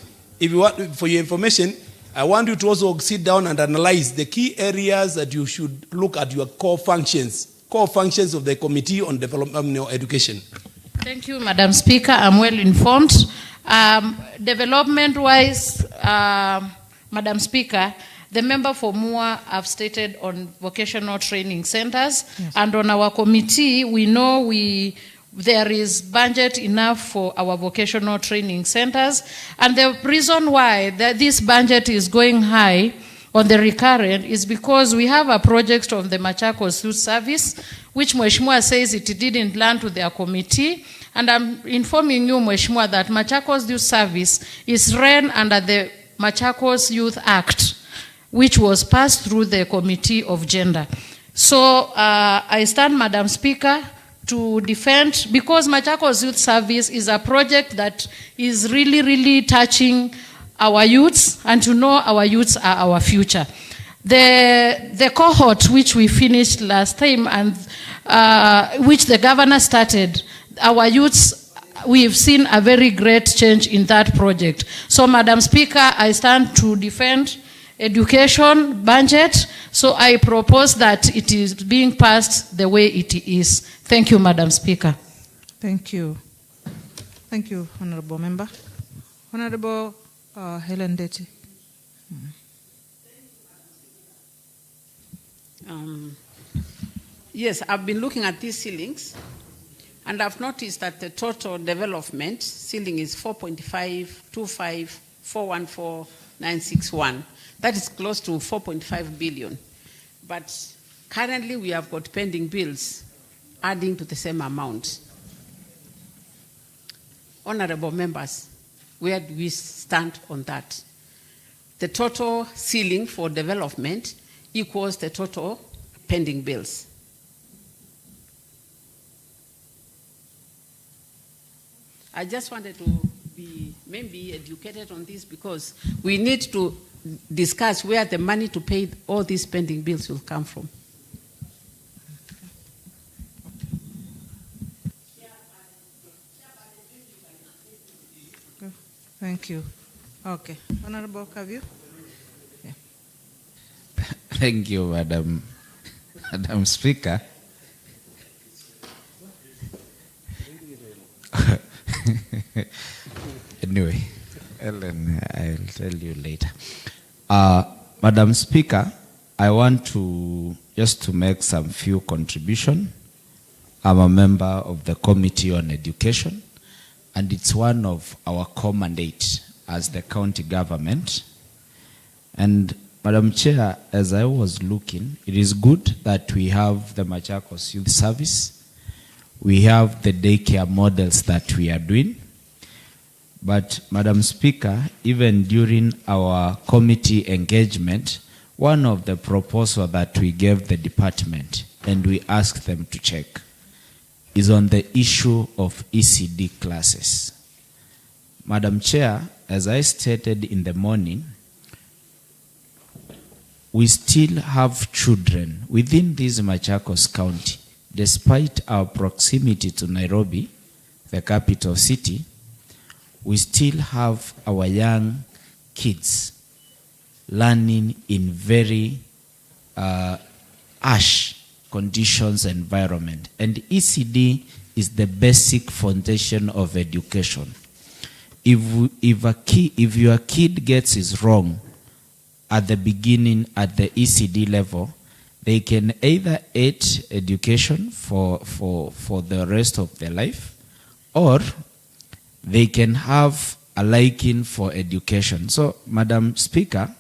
Speaker 13: I want you to also sit down and analyze the key areas that you should look at your core functions of the Committee on Development Education.
Speaker 14: Thank you, Madam Speaker. I'm well informed. Development-wise, Madam Speaker, the member for Mua have stated on vocational training centers, yes. And on our committee, we know there is budget enough for our vocational training centers. And the reason why this budget is going high on the recurrent is because we have a project of the MACHAKOS Youth Service, which Mheshimiwa says it didn't land to their committee. And I'm informing you, Mheshimiwa, that MACHAKOS Youth Service is run under the MACHAKOS Youth Act, which was passed through the Committee of Gender. So I stand, Madam Speaker, to defend, because MACHAKOS Youth Service is a project that is really, really touching our youths, and to know our youths are our future. The cohort which we finished last time and which the governor started, our youths, we've seen a very great change in that project. So, Madam Speaker, I stand to defend education budget, so I propose that it is being passed the way it is. Thank you, Madam Speaker.
Speaker 2: Thank you. Thank you, Honorable Member. Honorable Helen Detty.
Speaker 17: Yes, I've been looking at these ceilings, and I've noticed that the total development ceiling is 4.525,414,961. That is close to 4.5 billion. But currently we have got pending bills adding to the same amount. Honorable members, where do we stand on that? The total ceiling for development equals the total pending bills. I just wanted to be maybe educated on this because we need to discuss where the money to pay all these pending bills will come from.
Speaker 2: Thank you. Okay. Honorable Kavio. Yeah.
Speaker 18: Thank you, Madam Speaker. Anyway, Ellen, I'll tell you later. Madam Speaker, I want to just to make some few contribution I'm a member of the Committee on Education, and it's one of our core mandate as the county government. And Madam Chair, as I was looking, it is good that we have the Machakos Youth Service. We have the daycare models that we are doing. But Madam Speaker, even during our committee engagement, one of the proposals that we gave the department and we asked them to check is on the issue of ECD classes. Madam Chair, as I stated in the morning, we still have children within this Machakos County, despite our proximity to Nairobi, the capital city. We still have our young kids learning in very harsh conditions and environment. And ECD is the basic foundation of education. If your kid gets it wrong at the beginning at the ECD level, they can either hate education for the rest of their life, or they can have a liking for education. So, Madam Speaker,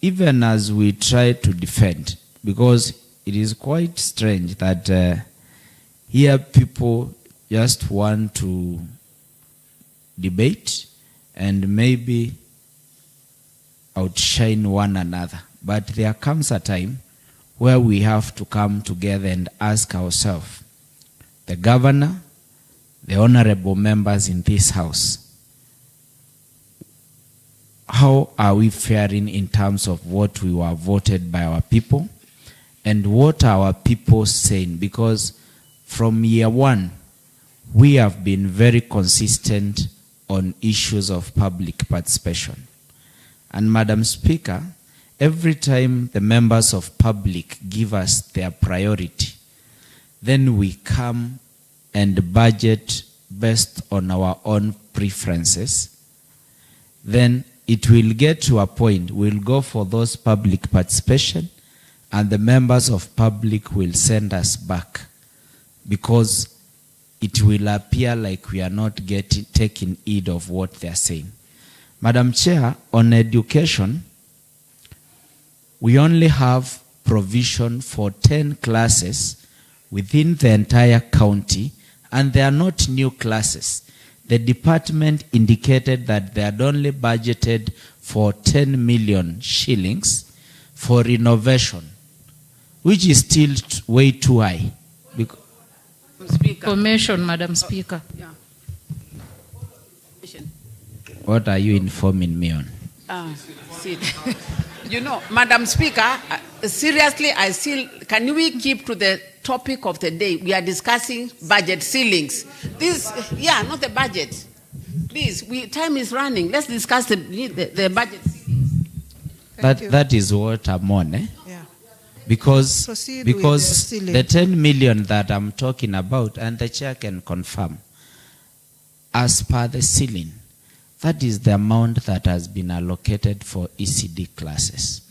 Speaker 18: even as we try to defend, because it is quite strange that here people just want to debate and maybe outshine one another. But there comes a time where we have to come together and ask ourselves, the governor, the honorable members in this house, how are we faring in terms of what we were voted by our people and what are our people saying? Because from year one, we have been very consistent on issues of public participation. And Madam Speaker, every time the members of public give us their priority, then we come and budget based on our own preferences. Then it will get to a point, we'll go for those public participation, and the members of public will send us back because it will appear like we are not taking heed of what they are saying. Madam Chair, on education, we only have provision for 10 classes within the entire county, and they are not new classes. The department indicated that they had only budgeted for 10 million shillings for renovation, which is still way too high.
Speaker 14: Information, Madam Speaker.
Speaker 17: Yeah.
Speaker 18: What are you informing me on?
Speaker 17: See, you know, Madam Speaker, seriously, can we keep to the topic of the day? We are discussing budget ceilings. Not the budget. Please, time is running. Let's discuss the budget ceilings.
Speaker 18: That is what I'm on, eh?
Speaker 2: Yeah.
Speaker 18: Because
Speaker 2: the
Speaker 18: the 10 million that I'm talking about, and the chair can confirm, as per the ceiling, that is the amount that has been allocated for ECD classes.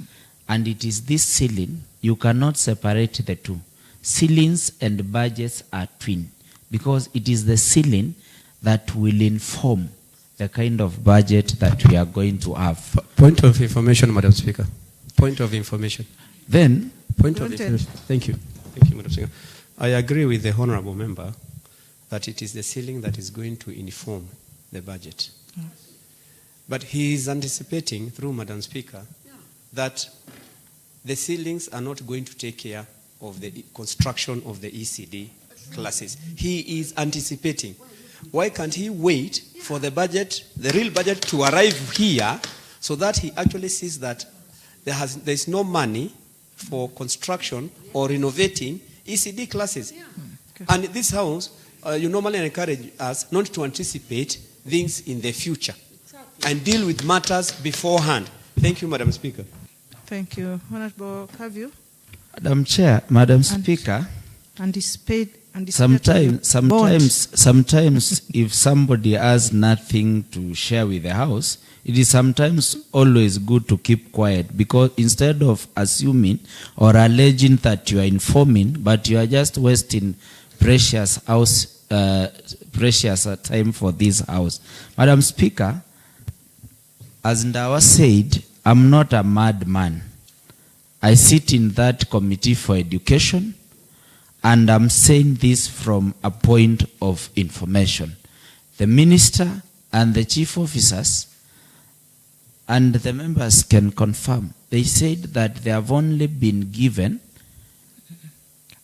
Speaker 18: And it is this ceiling, you cannot separate the two. Ceilings and budgets are twin, because it is the ceiling that will inform the kind of budget that we are going to have.
Speaker 15: Point of information, Madam Speaker. Point of information.
Speaker 18: Then,
Speaker 15: point of information. Thank you. Thank you, Madam Speaker. I agree with the honorable member that it is the ceiling that is going to inform the budget. But he is anticipating, through Madam Speaker, that the ceilings are not going to take care of the construction of the ECD classes. He is anticipating. Why can't he wait for the budget, the real budget, to arrive here so that he actually sees that there is no money for construction or renovating ECD classes? And this house, you normally encourage us not to anticipate things in the future and deal with matters beforehand. Thank you, Madam Speaker.
Speaker 2: Thank you. Honorable Kaviu.
Speaker 18: Madam Chair, Madam Speaker, sometimes if somebody has nothing to share with the house, it is sometimes always good to keep quiet, because instead of assuming or alleging that you are informing, but you are just wasting precious time for this house. Madam Speaker, as Ndawa said, I'm not a madman. I sit in that committee for education, and I'm saying this from a point of information. The minister and the chief officers and the members can confirm. They said that they have only been given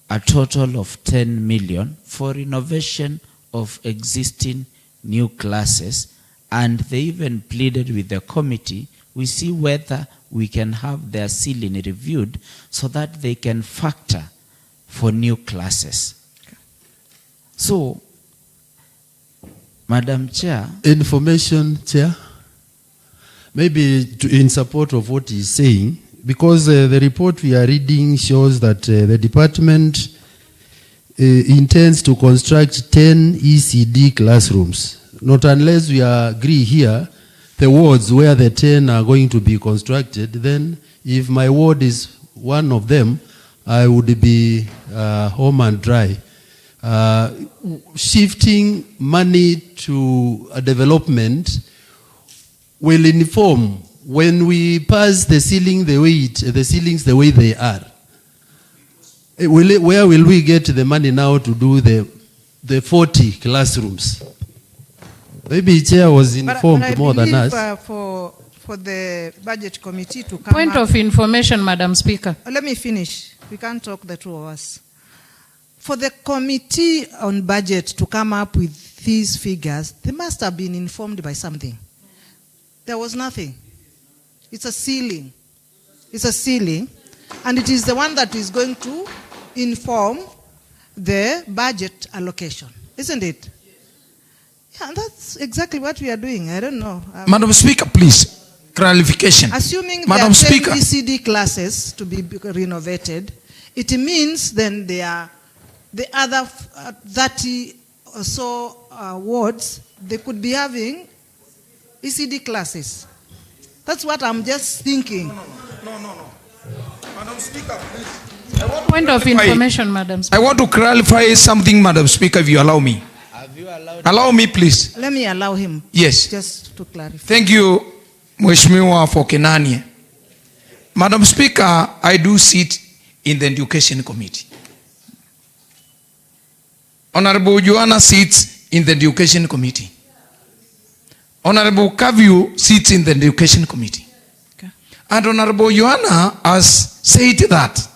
Speaker 18: a total of 10 million for renovation of existing new classes, and they even pleaded with the committee, we see whether we can have their ceiling reviewed so that they can factor for new classes. So, Madam Chair.
Speaker 16: Information, Chair. Maybe in support of what he's saying, because the report we are reading shows that the department intends to construct 10 ECD classrooms. Not unless we agree here, the wards where the 10 are going to be constructed, then if my ward is one of them, I would be home and dry. Shifting money to a development will inform when we pass the ceiling the ceilings the way they are. Where will we get the money now to do the 40 classrooms? Maybe Chair was informed more than us.
Speaker 2: For the budget committee to come
Speaker 14: Point of information, Madam Speaker.
Speaker 2: Let me finish. We can't talk, the two of us. For the committee on budget to come up with these figures, they must have been informed by something. There was nothing. It's a ceiling. It's a ceiling. And it is the one that is going to inform the budget allocation. Isn't it? Yeah, and that's exactly what we are doing. I don't know.
Speaker 11: Madam Speaker, please. Clarification.
Speaker 2: Assuming
Speaker 11: Madam
Speaker 2: there are 10
Speaker 11: Speaker.
Speaker 2: ECD classes to be renovated, it means then they are the other 30 or so wards, they could be having ECD classes. That's what I'm just thinking.
Speaker 11: No. Madam Speaker, please.
Speaker 14: Point of information, Madam Speaker.
Speaker 11: I want to clarify something, Madam Speaker, if you allow me. Allow me, please.
Speaker 2: Let me allow him.
Speaker 11: Yes.
Speaker 2: Just to clarify.
Speaker 11: Thank you, Mheshimiwa, for Kenania. Madam Speaker, I do sit in the Education Committee. Honorable Joanna sits in the Education Committee. Honorable Kaviu sits in the Education Committee.
Speaker 2: Okay.
Speaker 11: And Honorable Joanna has said that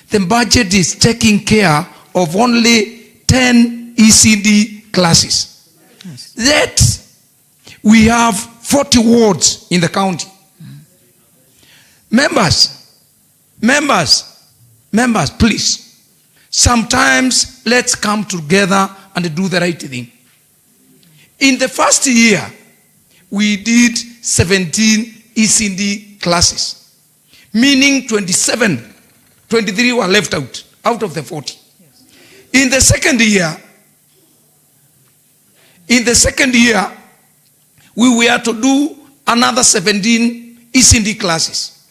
Speaker 11: the budget is taking care of only 10 ECD classes.
Speaker 2: Yes.
Speaker 11: Yet, we have 40 wards in the county. Members, please. Sometimes let's come together and do the right thing. In the first year, we did 17 ECD classes, meaning 23 were left out of the 40. In the second year, we were to do another 17 ECD classes.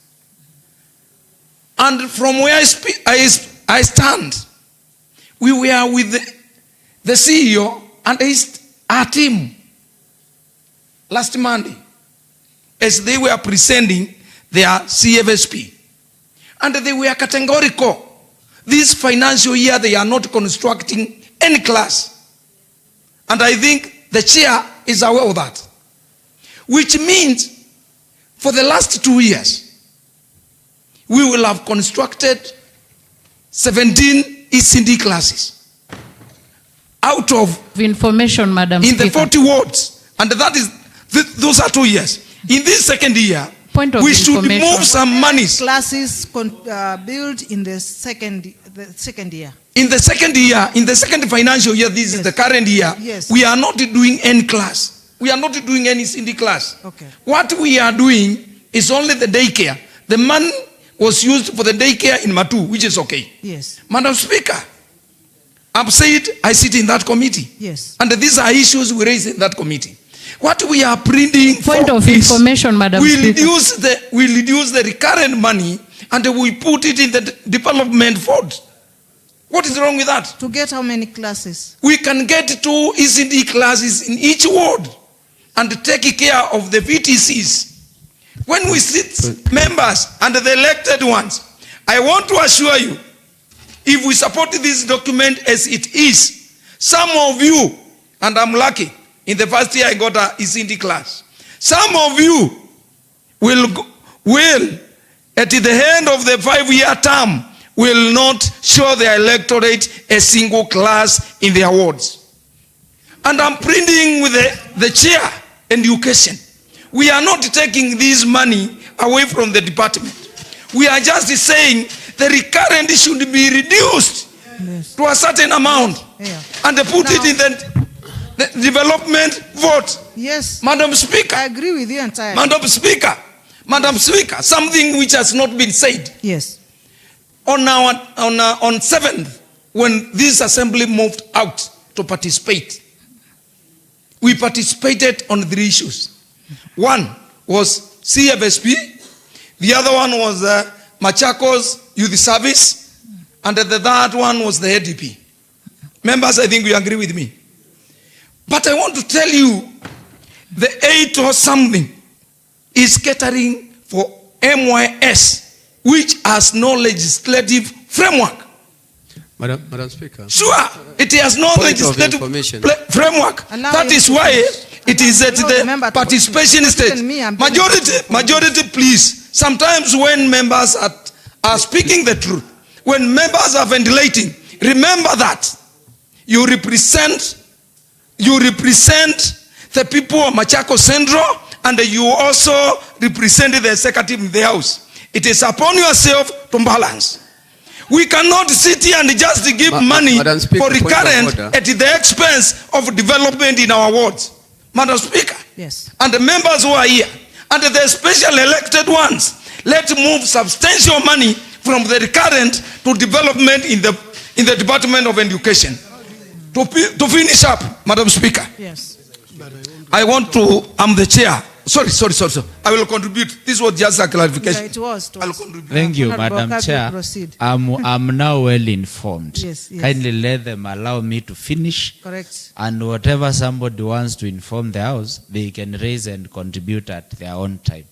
Speaker 11: And from where I stand, we were with the CEO and our team last Monday as they were presenting their CFSP. And they were categorical. This financial year, they are not constructing any class. And I think the chair is aware of that. Which means, for the last 2 years, we will have constructed 17 ECD classes out of
Speaker 14: information, Madam
Speaker 11: in
Speaker 14: Speaker.
Speaker 11: the 40 wards. And that is, those are 2 years. In this second year, we should move some monies.
Speaker 2: Classes built in the second year.
Speaker 11: In the second financial year, this is the current year, we are not doing any class. We are not doing any ECD class.
Speaker 2: Okay.
Speaker 11: What we are doing is only the daycare. The money was used for the daycare in Matu, which is okay.
Speaker 2: Yes.
Speaker 11: Madam Speaker, I've said I sit in that committee.
Speaker 2: Yes.
Speaker 11: And these are issues we raise in that committee. What we are pleading
Speaker 14: Point
Speaker 11: for
Speaker 14: of
Speaker 11: is
Speaker 14: information, Madam
Speaker 11: we
Speaker 14: Speaker.
Speaker 11: reduce the recurrent money and we put it in the development fund. What is wrong with that?
Speaker 2: To get how many classes?
Speaker 11: We can get 2 ECD classes in each ward and take care of the VTCs. When we sit members and the elected ones, I want to assure you, if we support this document as it is, some of you, and I'm lucky, in the first year I got a ECD class, some of you will at the end of the 5-year term, will not show their electorate a single class in their wards. And I'm pleading with the chair and education. We are not taking this money away from the department. We are just saying the recurrent should be reduced to a certain amount and put it in the development vote.
Speaker 2: Yes.
Speaker 11: Madam Speaker.
Speaker 2: I agree with you entirely.
Speaker 11: Madam Speaker, something which has not been said.
Speaker 2: Yes.
Speaker 11: On 7th, when this assembly moved out to participate, we participated on 3 issues. One was CFSP, the other one was MACHAKOS Youth Service, and the third one was the ADP. Members, I think you agree with me. But I want to tell you, the 8 or something is catering for MYS, which has no legislative framework.
Speaker 15: Madam Speaker.
Speaker 11: Sure, it has no legislative framework. That is why it is at the participation stage. Majority, please. Sometimes when members are speaking the truth, when members are ventilating, remember that you represent the people of Machakos Central, and you also represent the executive in the House. It is upon yourself to balance. We cannot sit here and just give money for recurrent at the expense of development in our wards. Madam Speaker,
Speaker 2: yes,
Speaker 11: and the members who are here, and the special elected ones, let's move substantial money from the recurrent to development in the Department of Education. To finish up, Madam Speaker,
Speaker 2: yes,
Speaker 11: I'm the chair. Sorry. I will contribute. This was just a clarification.
Speaker 2: Yeah, it was.
Speaker 11: I will contribute.
Speaker 18: Thank you, Madam Chair.
Speaker 2: Proceed.
Speaker 18: I'm now well informed.
Speaker 2: Yes.
Speaker 18: Kindly let them allow me to finish.
Speaker 2: Correct.
Speaker 18: And whatever somebody wants to inform the House, they can raise and contribute at their own time.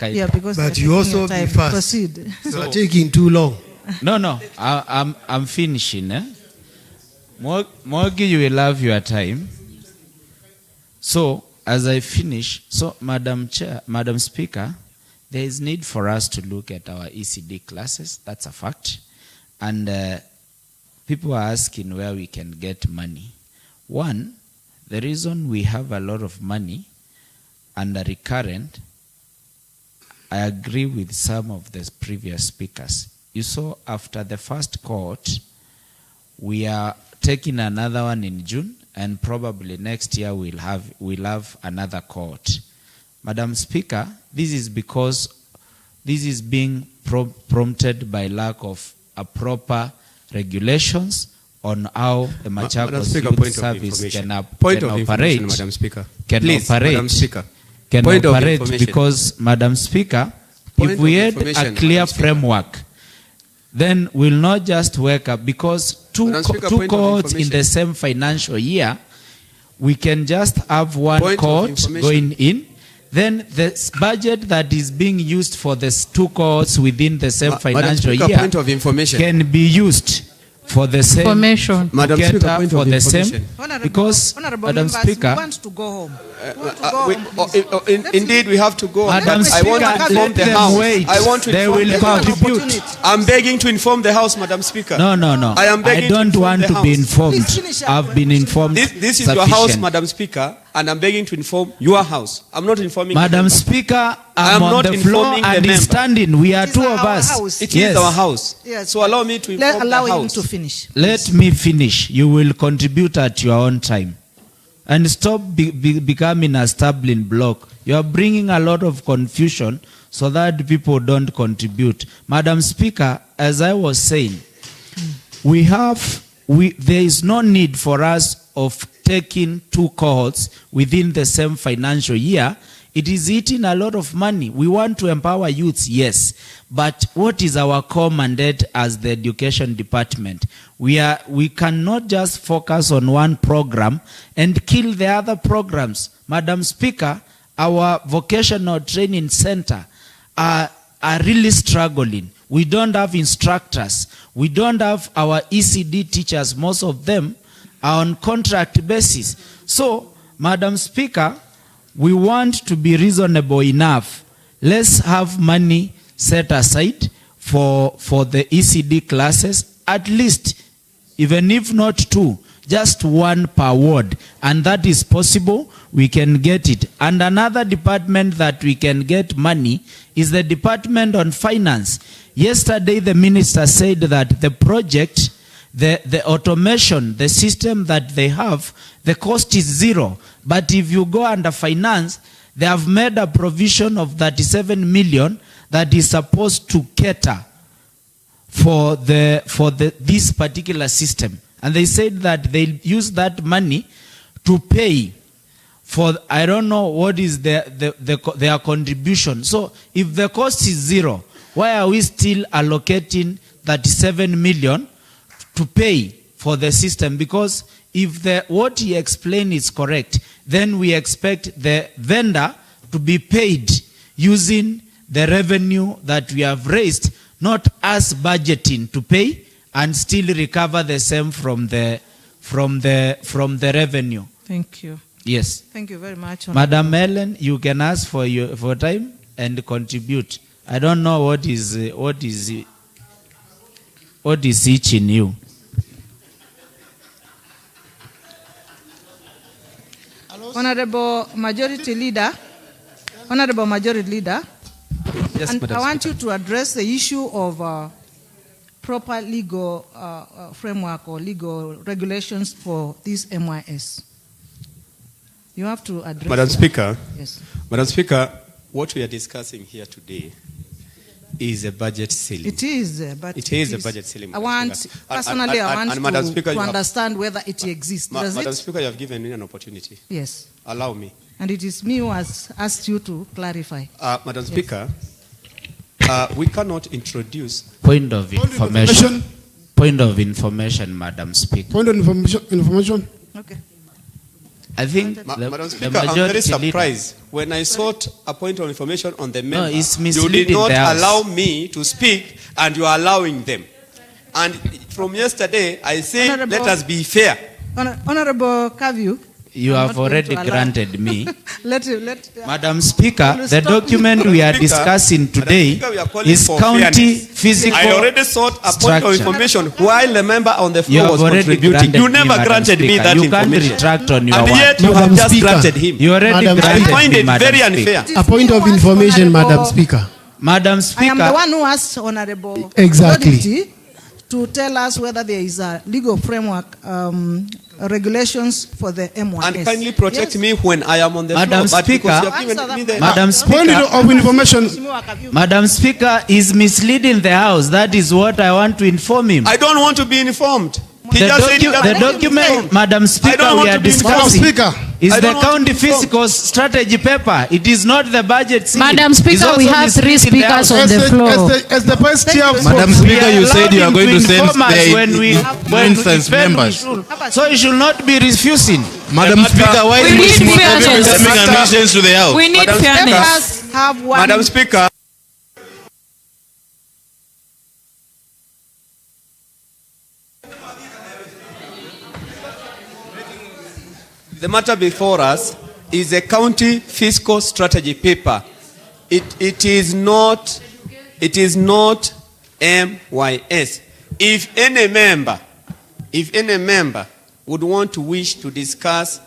Speaker 2: Yeah, because
Speaker 19: but you also be fast.
Speaker 2: Proceed.
Speaker 19: You are taking too long.
Speaker 18: No. I'm finishing. Morgi, you will have your time. So, as I finish, Madam Speaker, there is need for us to look at our ECD classes. That's a fact. And people are asking where we can get money. One, the reason we have a lot of money under recurrent, I agree with some of the previous speakers. You saw after the first cohort, we are taking another one in June, and probably next year we'll have another cohort. Madam Speaker, this is because this is being prompted by lack of a proper regulations on how the Machakos Youth Service can operate.
Speaker 15: Madam Speaker.
Speaker 18: Can operate because, Madam Speaker, if we had a clear framework, then we'll not just wake up because two cohorts in the same financial year, we can just have one cohort going in. Then the budget that is being used for the 2 cohorts within the same financial year can be used for the same
Speaker 14: information.
Speaker 15: Madam Speaker,
Speaker 18: for the same because Madam Speaker,
Speaker 2: we want to go home.
Speaker 15: Indeed, we have to go.
Speaker 18: Madam Speaker,
Speaker 15: I want to inform the House. I want to
Speaker 18: they
Speaker 15: inform
Speaker 18: will
Speaker 15: the House.
Speaker 18: contribute.
Speaker 15: I'm begging to inform the House, Madam Speaker.
Speaker 18: No. I don't want to be informed. I've been informed.
Speaker 15: This is your House, Madam Speaker, and I'm begging to inform your House. I'm not informing.
Speaker 18: Madam Speaker, I'm on the floor and he's standing. We are 2 of us.
Speaker 15: It is our House.
Speaker 2: Yes.
Speaker 15: So allow me to inform the House.
Speaker 2: Allow him to finish.
Speaker 18: Let me finish. You will contribute at your own time. And stop becoming a stumbling block. You are bringing a lot of confusion so that people don't contribute. Madam Speaker, as I was saying, there is no need for us of taking 2 cohorts within the same financial year, it is eating a lot of money. We want to empower youths, yes. But what is our core mandate as the education department? We cannot just focus on one program and kill the other programs. Madam Speaker, our vocational training center are really struggling. We don't have instructors. We don't have our ECD teachers. Most of them are on contract basis. So, Madam Speaker, we want to be reasonable enough. Let's have money set aside for the ECD classes, at least, even if not 2, just 1 per ward. And that is possible, we can get it. And another department that we can get money is the Department on Finance. Yesterday, the minister said that the project, the automation, the system that they have, the cost is 0. But if you go under finance, they have made a provision of 37 million that is supposed to cater for this particular system. And they said that they'll use that money to pay for, I don't know what is their contribution. So if the cost is 0, why are we still allocating 37 million to pay for the system? Because if what he explained is correct, then we expect the vendor to be paid using the revenue that we have raised, not us budgeting to pay and still recover the same from the revenue.
Speaker 2: Thank you.
Speaker 18: Yes.
Speaker 2: Thank you very much.
Speaker 18: Madam Ellen, you can ask for time and contribute. I don't know what is each in you.
Speaker 2: Honorable Majority Leader,
Speaker 15: Yes,
Speaker 2: and
Speaker 15: Madam
Speaker 2: I want
Speaker 15: Speaker.
Speaker 2: you to address the issue of proper legal framework or legal regulations for this MYS. You have to address
Speaker 15: Madam
Speaker 2: that.
Speaker 15: Speaker,
Speaker 2: Yes.
Speaker 15: Madam Speaker, what we are discussing here today is a budget ceiling.
Speaker 2: It is, but
Speaker 15: it is a budget ceiling.
Speaker 2: I
Speaker 15: Madam
Speaker 2: want,
Speaker 15: Speaker.
Speaker 2: personally, I want
Speaker 15: Madam
Speaker 2: to
Speaker 15: Speaker, you have-
Speaker 2: understand whether it exists. Does
Speaker 15: Madam
Speaker 2: it?
Speaker 15: Speaker, you have given me an opportunity.
Speaker 2: Yes.
Speaker 15: Allow me.
Speaker 2: And it is me who has asked you to clarify.
Speaker 15: Madam
Speaker 2: Yes.
Speaker 15: Speaker, we cannot introduce
Speaker 18: Point of information. Point of information, Madam Speaker.
Speaker 20: Point of information.
Speaker 2: Okay.
Speaker 18: I think
Speaker 15: Madam
Speaker 18: the
Speaker 15: Speaker, I'm very
Speaker 18: majority leader.
Speaker 15: surprised. When I sought a point of information on the member,
Speaker 18: it's
Speaker 15: you
Speaker 18: misleading
Speaker 15: did not
Speaker 18: the House.
Speaker 15: allow me to speak, and you are allowing them. And from yesterday, I say,
Speaker 2: Honorable-
Speaker 15: let us be fair.
Speaker 2: Honorable Kaviu.
Speaker 18: You
Speaker 2: I'm
Speaker 18: have
Speaker 2: not going
Speaker 18: already
Speaker 2: to allow-
Speaker 18: granted me.
Speaker 2: Will
Speaker 18: Madam Speaker,
Speaker 2: you
Speaker 18: the
Speaker 2: stop
Speaker 18: document
Speaker 2: me?
Speaker 18: we are
Speaker 15: Speaker,
Speaker 18: discussing today
Speaker 15: Speaker, we are calling
Speaker 18: is
Speaker 15: for
Speaker 18: county
Speaker 15: fairness.
Speaker 18: physical
Speaker 15: I already sought a point
Speaker 18: structure.
Speaker 15: of information while the member on the
Speaker 18: You
Speaker 15: floor
Speaker 18: have
Speaker 15: was
Speaker 18: already
Speaker 15: contributing.
Speaker 18: granted
Speaker 15: You
Speaker 18: me,
Speaker 15: never
Speaker 18: Madam
Speaker 15: granted me
Speaker 18: Speaker.
Speaker 15: that
Speaker 18: You can't
Speaker 15: information.
Speaker 18: retract on your
Speaker 15: And
Speaker 18: word.
Speaker 15: yet you have just granted him.
Speaker 18: You already
Speaker 20: Madam
Speaker 18: granted
Speaker 15: I find
Speaker 18: me,
Speaker 15: it
Speaker 18: Madam
Speaker 15: very
Speaker 18: Speaker.
Speaker 15: unfair.
Speaker 20: A point of information, Madam Speaker.
Speaker 18: Madam
Speaker 2: I
Speaker 18: Speaker.
Speaker 2: am the one who asked Honorable
Speaker 20: Exactly.
Speaker 2: Majority to tell us whether there is a legal framework regulations for the MYS.
Speaker 15: And kindly protect me when I am on the
Speaker 18: Madam
Speaker 15: floor. But
Speaker 18: Speaker.
Speaker 15: because you have given me the
Speaker 18: Madam
Speaker 20: Point
Speaker 18: Speaker.
Speaker 20: of information.
Speaker 18: Madam Speaker is misleading the House. That is what I want to inform him.
Speaker 15: I don't want to be informed. He
Speaker 18: The,
Speaker 15: just said he
Speaker 18: the
Speaker 15: doesn't want to be
Speaker 18: document,
Speaker 15: informed.
Speaker 18: Madam
Speaker 15: I
Speaker 18: Speaker,
Speaker 15: don't
Speaker 18: we
Speaker 15: want
Speaker 18: are
Speaker 15: to be informed.
Speaker 18: discussing
Speaker 20: Madam Speaker.
Speaker 18: is
Speaker 15: I
Speaker 18: the
Speaker 15: don't want to
Speaker 18: county
Speaker 15: be informed.
Speaker 18: fiscal strategy paper. It is not the budget ceiling.
Speaker 14: Madam
Speaker 18: It's
Speaker 14: Speaker, we
Speaker 18: also
Speaker 14: have 3
Speaker 18: misleading the
Speaker 14: speakers
Speaker 18: House.
Speaker 14: on the floor.
Speaker 20: As the vice chair of
Speaker 21: Madam Speaker, you said you are going to send
Speaker 18: the
Speaker 21: members.
Speaker 18: So you should not be refusing.
Speaker 21: Madam Speaker, why
Speaker 14: We
Speaker 21: do you
Speaker 14: need
Speaker 21: sending
Speaker 14: fairness.
Speaker 21: admissions to the House?
Speaker 14: We need
Speaker 15: Madam
Speaker 14: fairness.
Speaker 2: Let us have one.
Speaker 15: Madam Speaker. The matter before us is a county fiscal strategy paper. It is not MYS. If any member would want to wish to discuss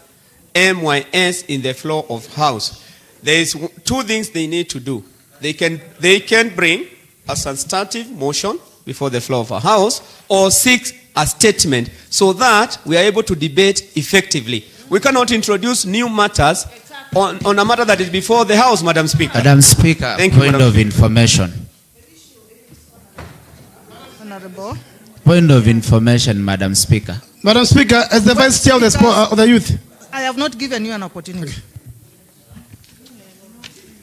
Speaker 15: MYS in the floor of House, there is 2 things they need to do. They can bring a substantive motion before the floor of a House or seek a statement so that we are able to debate effectively. We cannot introduce new matters on a matter that is before the House, Madam Speaker.
Speaker 18: Madam Speaker,
Speaker 15: Thank you,
Speaker 18: point
Speaker 15: Madam
Speaker 18: of information.
Speaker 2: Honorable.
Speaker 18: Point of information, Madam Speaker.
Speaker 20: Madam Speaker, as the Vice Chair of the Youth.
Speaker 2: I have not given you an opportunity.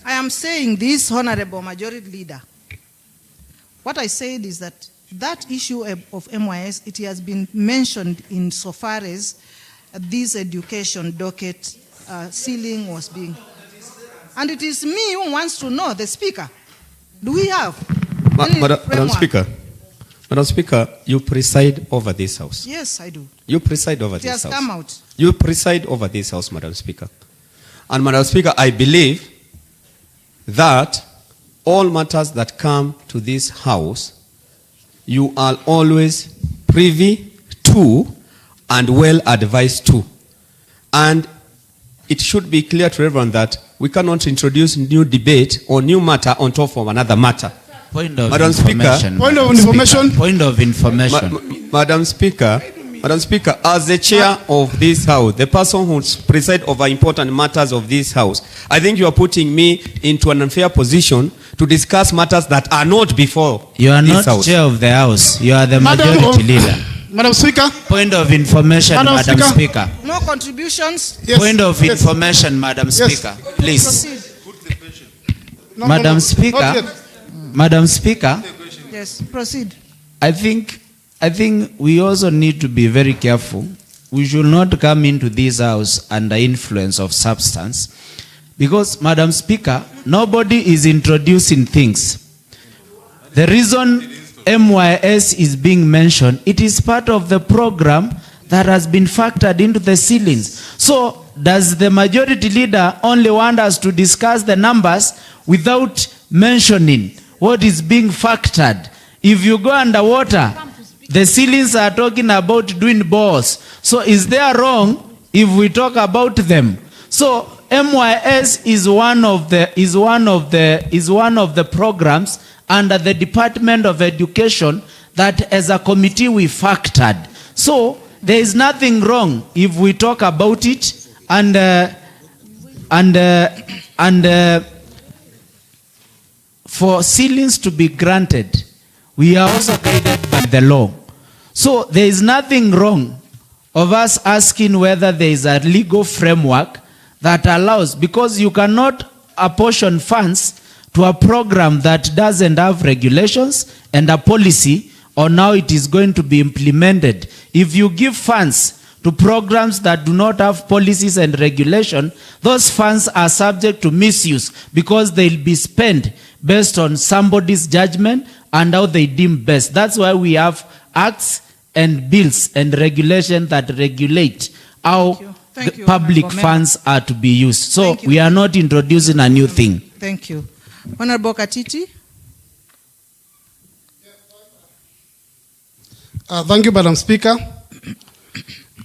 Speaker 2: I am saying this, Honorable Majority Leader. What I said is that issue of MYS, it has been mentioned in so far as this education docket ceiling was being. And it is me who wants to know, the Speaker. Do we have
Speaker 10: Madam Speaker, you preside over this House.
Speaker 2: Yes, I do.
Speaker 10: You preside over
Speaker 2: It
Speaker 10: this
Speaker 2: has
Speaker 10: House.
Speaker 2: come out.
Speaker 10: You preside over this House, Madam Speaker. And Madam Speaker, I believe that all matters that come to this House, you are always privy to and well advised to. And it should be clear to everyone that we cannot introduce new debate or new matter on top of another matter.
Speaker 18: Point of
Speaker 10: Madam
Speaker 18: information.
Speaker 10: Speaker,
Speaker 18: Point of information.
Speaker 10: Madam Speaker, as the chair of this House, the person who presides over important matters of this House, I think you are putting me into an unfair position to discuss matters that are not before
Speaker 18: You are
Speaker 10: this
Speaker 18: not
Speaker 10: House.
Speaker 18: chair of the House. You are the majority leader.
Speaker 20: Madam Speaker.
Speaker 18: Point of information, Madam Speaker.
Speaker 2: No contributions?
Speaker 18: Point of information, Madam Speaker. Please.
Speaker 2: Proceed.
Speaker 18: Madam Speaker. Madam Speaker.
Speaker 2: Yes, proceed.
Speaker 18: I think we also need to be very careful. We should not come into this House under influence of substance. Because, Madam Speaker, nobody is introducing things. The reason MYS is being mentioned, it is part of the program that has been factored into the ceilings. So, does the majority leader only want us to discuss the numbers without mentioning what is being factored? If you go underwater, the ceilings are talking about doing bores. So is there wrong if we talk about them? So MYS is one of the programs under the Department of Education that as a committee we factored. So there is nothing wrong if we talk about it and for ceilings to be granted, we are also guided by the law. So there is nothing wrong of us asking whether there is a legal framework that allows, because you cannot apportion funds to a program that doesn't have regulations and a policy on how it is going to be implemented. If you give funds to programs that do not have policies and regulation, those funds are subject to misuse because they'll be spent based on somebody's judgment and how they deem best. That's why we have acts and bills and regulation that regulate how the public funds are to be used. So we are not introducing a new thing.
Speaker 2: Thank you. Honorable Katiti.
Speaker 20: Thank you, Madam Speaker.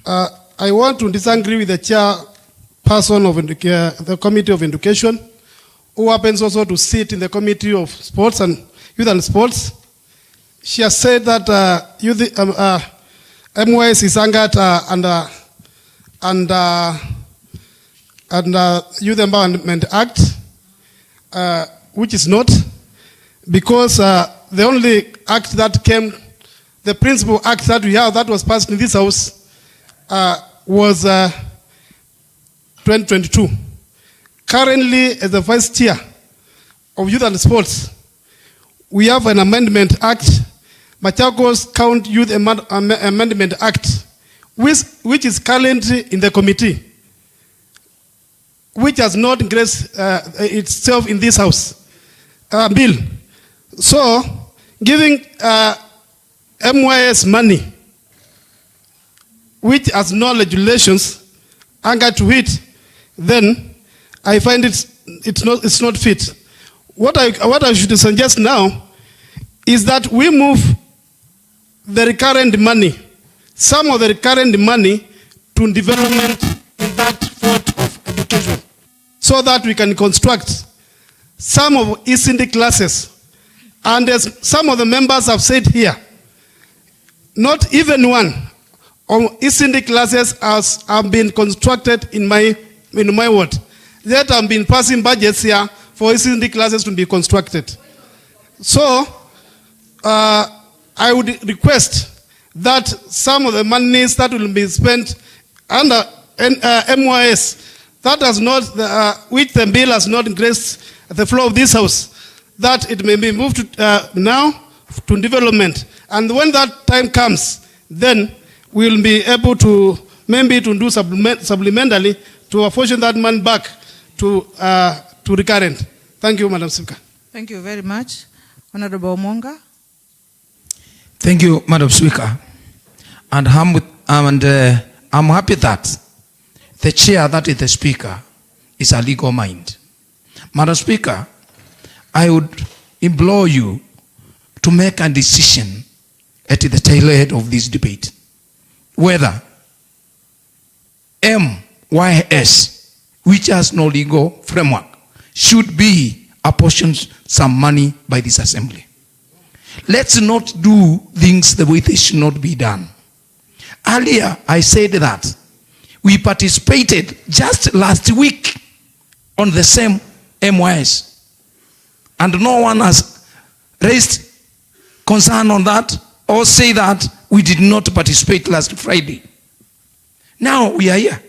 Speaker 20: I want to disagree with the chairperson of the Committee of Education, who happens also to sit in the Committee of Sports and Youth and Sports. She has said that MYS is anchored under Youth Empowerment Act, which is not, because the only act that came, the principal act that we have that was passed in this House was 2022. Currently, as the Vice Chair of Youth and Sports, we have an amendment act, MACHAKOS County Youth Amendment Act, which is currently in the committee, which has not graced itself in this House bill. So, giving MYS money, which has no regulations anchored to it, then I find it's not fit. What I should suggest now is that we move the recurrent money, some of the recurrent money, to development in that field of education, so that we can construct some of ECD classes. And as some of the members have said here, not even one of ECD classes have been constructed in my ward. Yet I've been passing budgets here for ECD classes to be constructed. So, I would request that some of the monies that will be spent under MYS, that has not, which the bill has not graced the floor of this house, that it may be moved to, now to development. And when that time comes, then we'll be able to maybe to do supplementally to apportion that money back to recurrent. Thank you, Madam Speaker.
Speaker 2: Thank you very much. Honorable Monga.
Speaker 11: Thank you, Madam Speaker. And I'm happy that the chair, that is the speaker, is a legal mind. Madam Speaker, I would implore you to make a decision at the tail end of this debate whether MYS, which has no legal framework, should be apportioned some money by this assembly. Let's not do things the way they should not be done. Earlier, I said that we participated just last week on the same MYS, and no one has raised concern on that or say that we did not participate last Friday. Now we are here.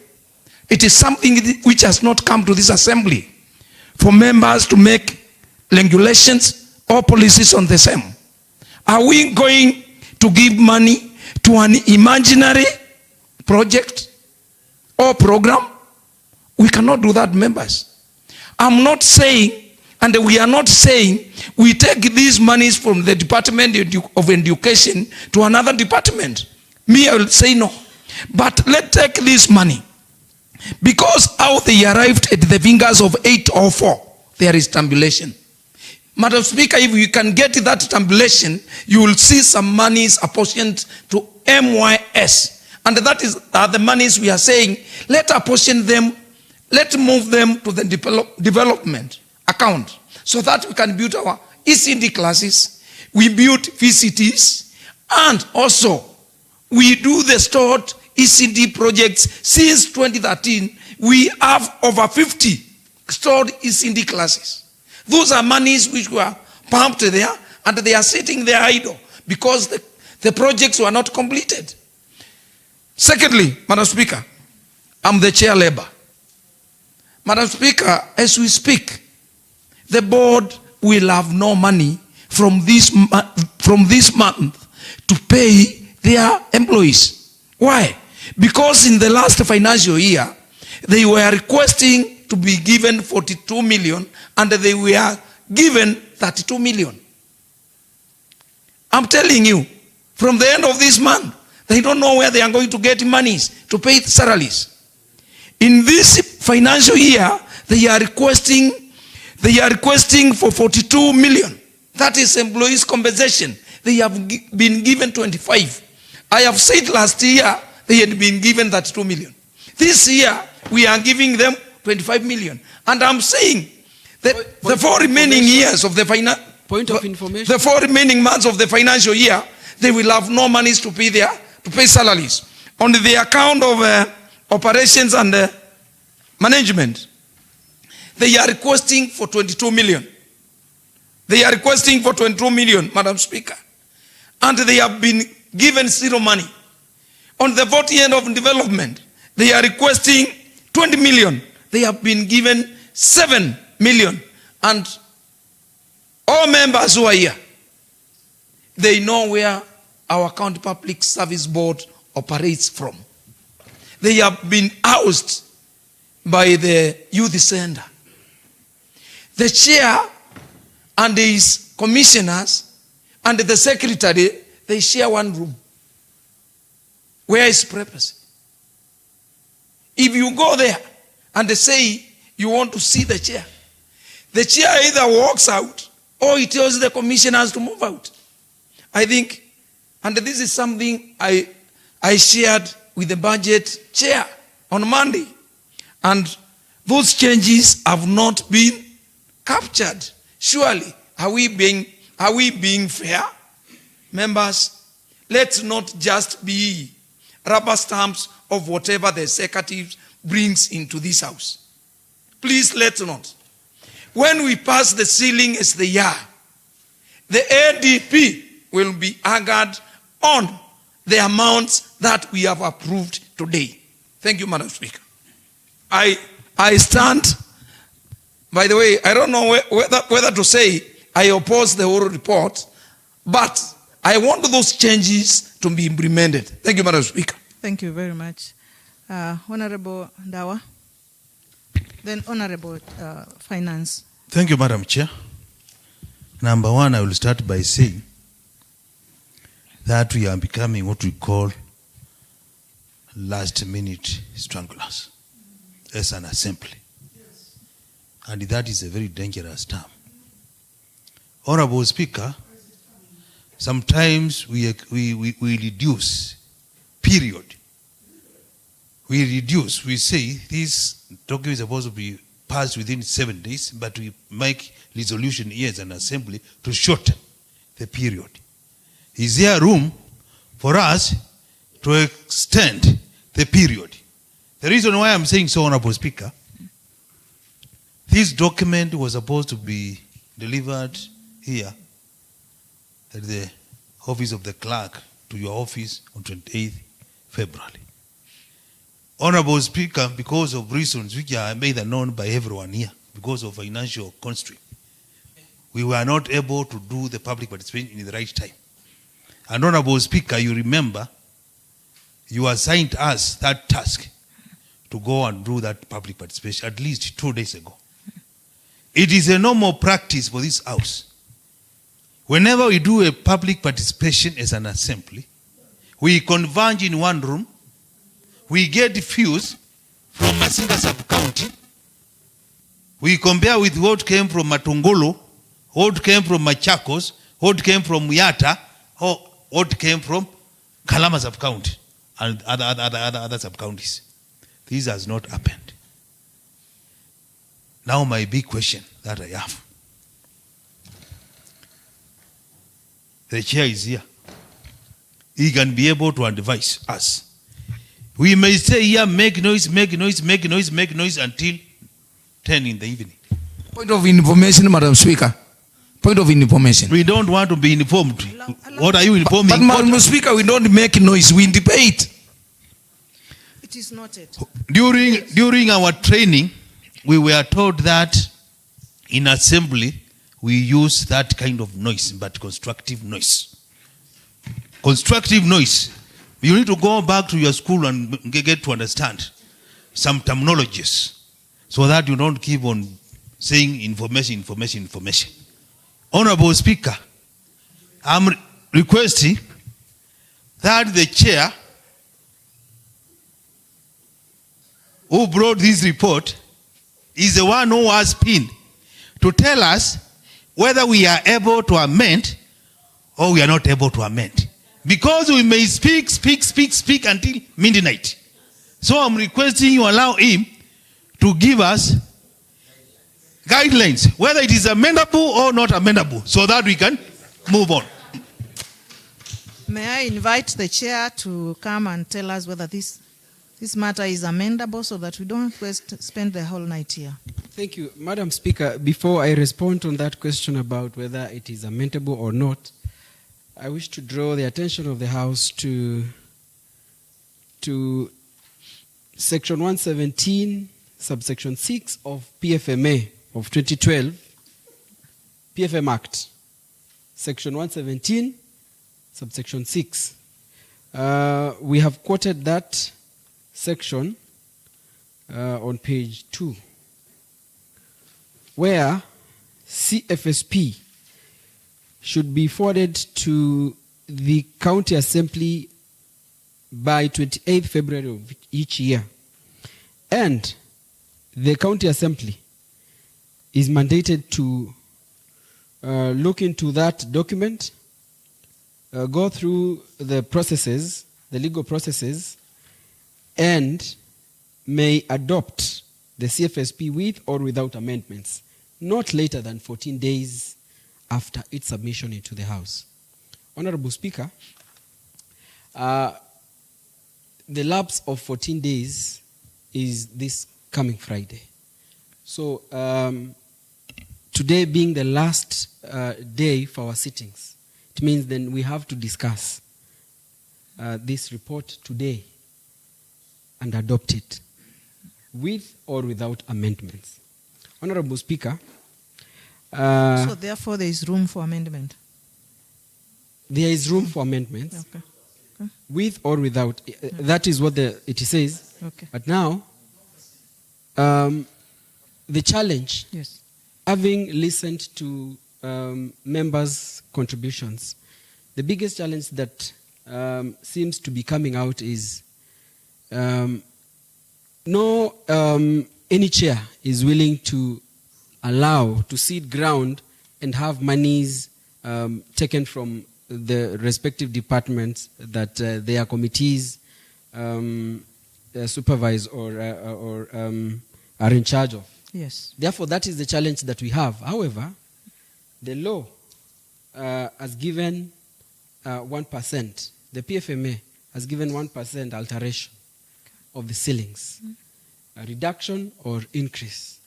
Speaker 11: It is something which has not come to this assembly for members to make regulations or policies on the same. Are we going to give money to an imaginary project or program? We cannot do that, members. I'm not saying, and we are not saying, we take these monies from the Department of Education to another department. Me, I will say no. But let's take this money. Because how they arrived at the fingers of 8 or 4, there is tabulation. Madam Speaker, if you can get that tabulation, you will see some monies apportioned to MYS. And that is the monies we are saying, let's apportion them, let's move them to the development account so that we can build our ECD classes, we build VCTs, and also we do the stored ECD projects. Since 2013, we have over 50 stored ECD classes. Those are monies which were pumped there, and they are sitting there idle because the projects were not completed. Secondly, Madam Speaker, I'm the chair labor. Madam Speaker, as we speak, the board will have no money from this month to pay their employees. Why? Because in the last financial year, they were requesting to be given 42 million and they were given 32 million. I'm telling you, from the end of this month, they don't know where they are going to get monies to pay salaries. In this financial year, they are requesting for 42 million. That is employees' compensation. They have been given 25. I have said last year they had been given 32 million. This year we are giving them 25 million. And I'm saying that the 4 remaining years of the the 4 remaining months of the financial year, they will have no monies to pay salaries. On the account of operations and management, they are requesting for 22 million. They are requesting for 22 million, Madam Speaker. And they have been given 0 money. On the 40 end of development, they are requesting 20 million. They have been given 7 million. And all members who are here, they know where our County Public Service Board operates from. They have been housed by the youth center. The chair and his commissioners and the secretary, they share one room. Where is privacy? If you go there and they say you want to see the chair either walks out or he tells the commissioners to move out. I think, and this is something I shared with the budget chair on Monday, and those changes have not been captured. Surely, are we being fair? Members, let's not just be rubber stamps of whatever the executive brings into this house. Please, let's not. When we pass the ceiling as the year, the ADP will be anchored on the amounts that we have approved today. Thank you, Madam Speaker. I stand, by the way, I don't know whether to say I oppose the whole report, but I want those changes to be implemented. Thank you, Madam Speaker.
Speaker 2: Thank you very much. Honorable Dawa. Then Honorable Finance.
Speaker 9: Thank you, Madam Chair. Number one, I will start by saying that we are becoming what we call last-minute stranglers as an assembly. And that is a very dangerous term. Honorable Speaker, sometimes we reduce, period. We reduce, we say this document is supposed to be passed within 7 days, but we make resolution here as an assembly to shorten the period. Is there room for us to extend the period? The reason why I'm saying so, Honorable Speaker, this document was supposed to be delivered here at the office of the clerk to your office on 28th February. Honorable Speaker, because of reasons which are made known by everyone here, because of financial constraint, we were not able to do the public participation in the right time. And Honorable Speaker, you remember, you assigned us that task to go and do that public participation at least 2 days ago. It is a normal practice for this house. Whenever we do a public participation as an assembly, we converge in one room, we get views from Masinga sub-county, we compare with what came from Matungulu, what came from Machakos, what came from Yata, or what came from Kalama sub-county and other sub-counties. This has not happened. Now my big question that I have. The chair is here. He can be able to advise us. We may stay here, make noise until 10 in the evening.
Speaker 11: Point of information, Madam Speaker. Point of information.
Speaker 9: We don't want to be informed. What are you informing?
Speaker 11: But Madam Speaker, we don't make noise, we debate.
Speaker 2: It is noted.
Speaker 9: During our training, we were told that in assembly, we use that kind of noise, but constructive noise. Constructive noise. You need to go back to your school and get to understand some terminologies so that you don't keep on saying information. Honorable Speaker, I'm requesting that the chair who brought this report is the one who has pinned to tell us whether we are able to amend or we are not able to amend. Because we may speak until midnight. So I'm requesting you allow him to give us guidelines, whether it is amendable or not amendable, so that we can move on.
Speaker 2: May I invite the chair to come and tell us whether this matter is amendable so that we don't spend the whole night here.
Speaker 6: Thank you. Madam Speaker, before I respond on that question about whether it is amendable or not, I wish to draw the attention of the House to Section 117, subsection 6 of PFMA of 2012, PFM Act, Section 117, subsection 6. We have quoted that section on page 2, where CFSP should be forwarded to the County Assembly by 28th February of each year. And the County Assembly is mandated to look into that document, go through the processes, the legal processes, and may adopt the CFSP with or without amendments, not later than 14 days after its submission into the House. Honorable Speaker, the lapse of 14 days is this coming Friday. So today being the last day for our sittings, it means then we have to discuss this report today and adopt it, with or without amendments. Honorable Speaker,
Speaker 2: So therefore there is room for amendment.
Speaker 6: there is room for amendments,
Speaker 2: Okay.
Speaker 6: with or without. That is what it says.
Speaker 2: Okay.
Speaker 6: But now, the challenge,
Speaker 2: Yes.
Speaker 6: having listened to members' contributions, the biggest challenge that seems to be coming out is any chair is willing to allow to cede ground and have monies taken from the respective departments that their committees supervise or are in charge of.
Speaker 2: Yes.
Speaker 6: Therefore, that is the challenge that we have. However, the law has given 1%. The PFMA has given 1% alteration of the ceilings, a reduction or increase,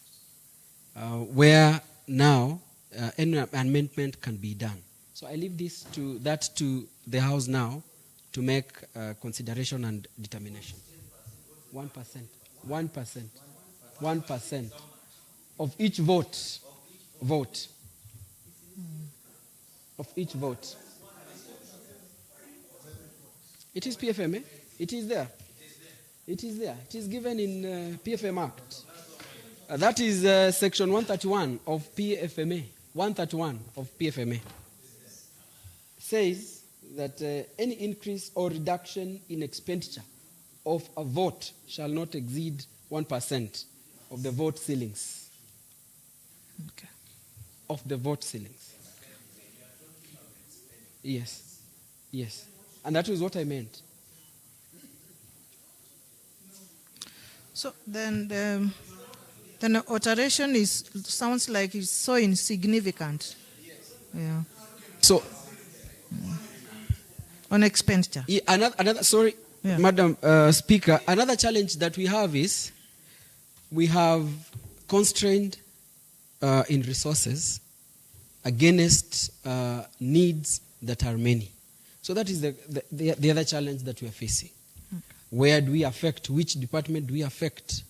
Speaker 6: where now any amendment can be done. So I leave that to the House now to make consideration and determination. 1%. 1% of each vote. Of each vote. It is PFMA. It is there. It is there. It is given in PFM Act. That is section 131 of PFMA. 131 of PFMA. Says that any increase or reduction in expenditure of a vote shall not exceed 1% of the vote ceilings.
Speaker 2: Okay.
Speaker 6: Of the vote ceilings. Yes. Yes. And that was what I meant.
Speaker 2: So then the alteration sounds like it's so insignificant. Yeah.
Speaker 6: So
Speaker 2: on expenditure.
Speaker 6: Yeah, another sorry,
Speaker 2: Yeah.
Speaker 6: Madam Speaker, another challenge that we have is we have constrained in resources against needs that are many. So that is the other challenge that we are facing.
Speaker 2: Okay.
Speaker 6: Where do we affect? Which department do we affect?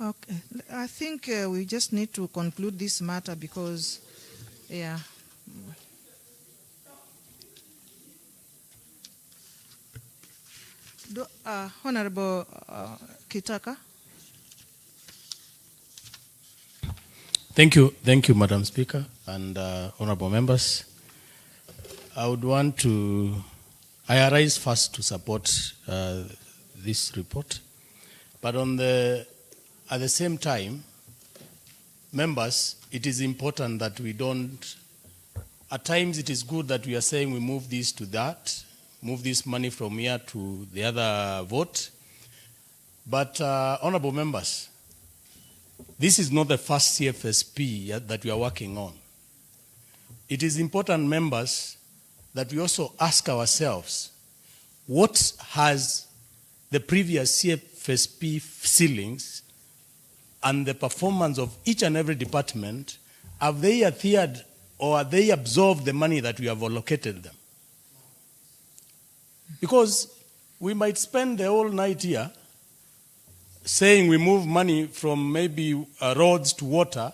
Speaker 2: Okay. I think we just need to conclude this matter because, yeah. Honorable Kitaka.
Speaker 16: Thank you, Madam Speaker and honorable members. I arise first to support this report, but at the same time, members, it is important that we don't, at times it is good that we are saying we move this to that, move this money from here to the other vote, but honorable members, this is not the first CFSP that we are working on. It is important, members, that we also ask ourselves, what has the previous CFSP ceilings and the performance of each and every department, have they adhered or have they absorbed the money that we have allocated them? Because we might spend the whole night here saying we move money from maybe roads to water,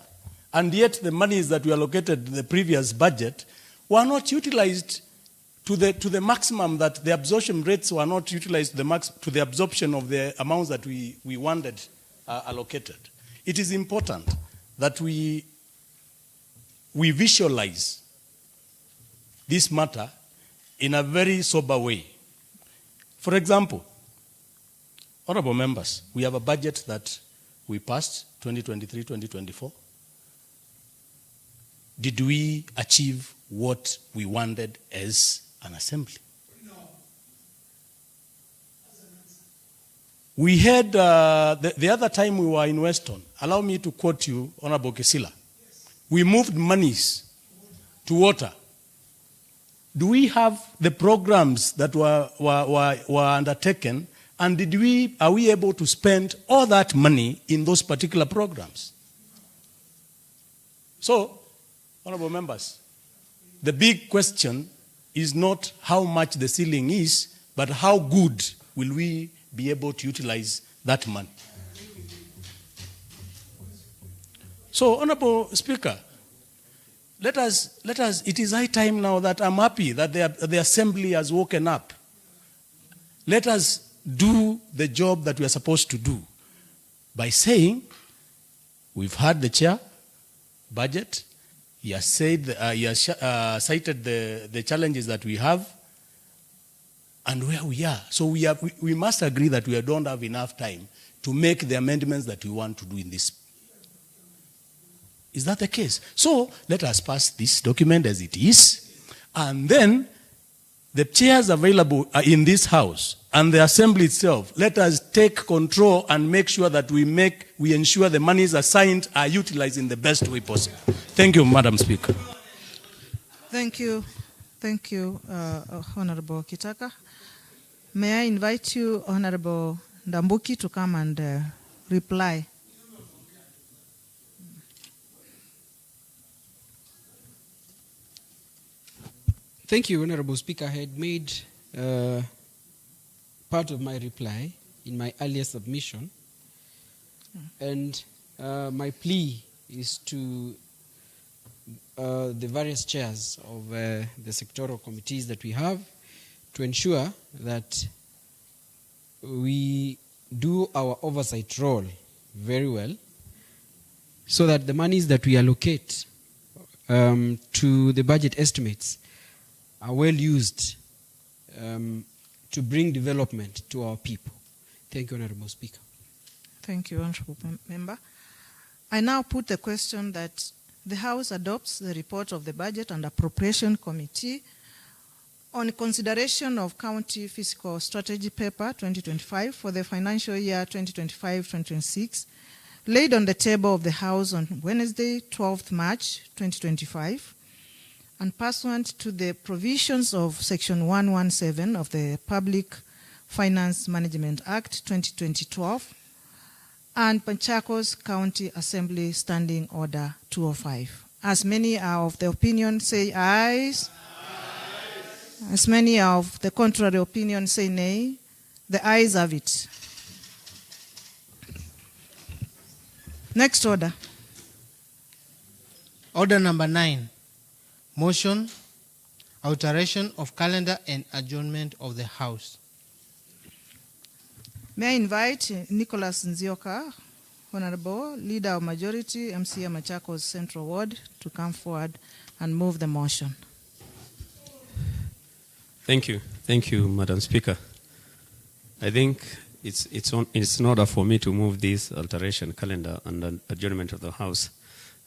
Speaker 16: and yet the monies that we allocated in the previous budget were not utilized to the maximum, that the absorption rates were not utilized to the absorption of the amounts that we wanted allocated. It is important that we visualize this matter in a very sober way. For example, honorable members, we have a budget that we passed, 2023-2024. Did we achieve what we wanted as an assembly? No. We had, the other time we were in Weston, allow me to quote you, Honorable Kisila. We moved monies to water. Do we have the programs that were undertaken, and are we able to spend all that money in those particular programs? So, honorable members,
Speaker 3: the big question is not how much the ceiling is, but how good will we be able to utilize that money. So, Honorable Speaker, let us, it is high time now that I'm happy that the Assembly has woken up. Let us do the job that we are supposed to do by saying, we've had the chair, budget, he has said, he has cited the challenges that we have and where we are. So we must agree that we don't have enough time to make the amendments that we want to do in this. Is that the case? So let us pass this document as it is, and then the chairs available are in this house and the assembly itself. Let us take control and make sure that we ensure the monies assigned are utilized in the best way possible. Thank you, Madam Speaker.
Speaker 2: Thank you, Honorable Kitaka. May I invite you, Honorable Ndambuki, to come and reply.
Speaker 6: Thank you, Honorable Speaker. I had made part of my reply in my earlier submission, and my plea is to the various chairs of the sectoral committees that we have to ensure that we do our oversight role very well, so that the monies that we allocate to the budget estimates are well used to bring development to our people. Thank you, Honorable Speaker.
Speaker 2: Thank you, Honorable Member. I now put the question that the House adopts the report of the Budget and Appropriation Committee on consideration of County Fiscal Strategy Paper 2025 for the financial year 2025-2026, laid on the table of the House on Wednesday, 12th March 2025, and pursuant to the provisions of Section 117 of the Public Finance Management Act 2012 and MACHAKOS County Assembly Standing Order 205. As many are of the opinion, say ayes. As many are of the contrary opinion, say nay. The ayes have it. Next order.
Speaker 1: Order number 9. Motion, alteration of calendar and adjournment of the House.
Speaker 2: May I invite Nicholas Nzioka, Honorable Leader of Majority, MCA Machakos Central Ward, to come forward and move the motion.
Speaker 10: Thank you, Madam Speaker. I think it's in order for me to move this alteration calendar and adjournment of the House.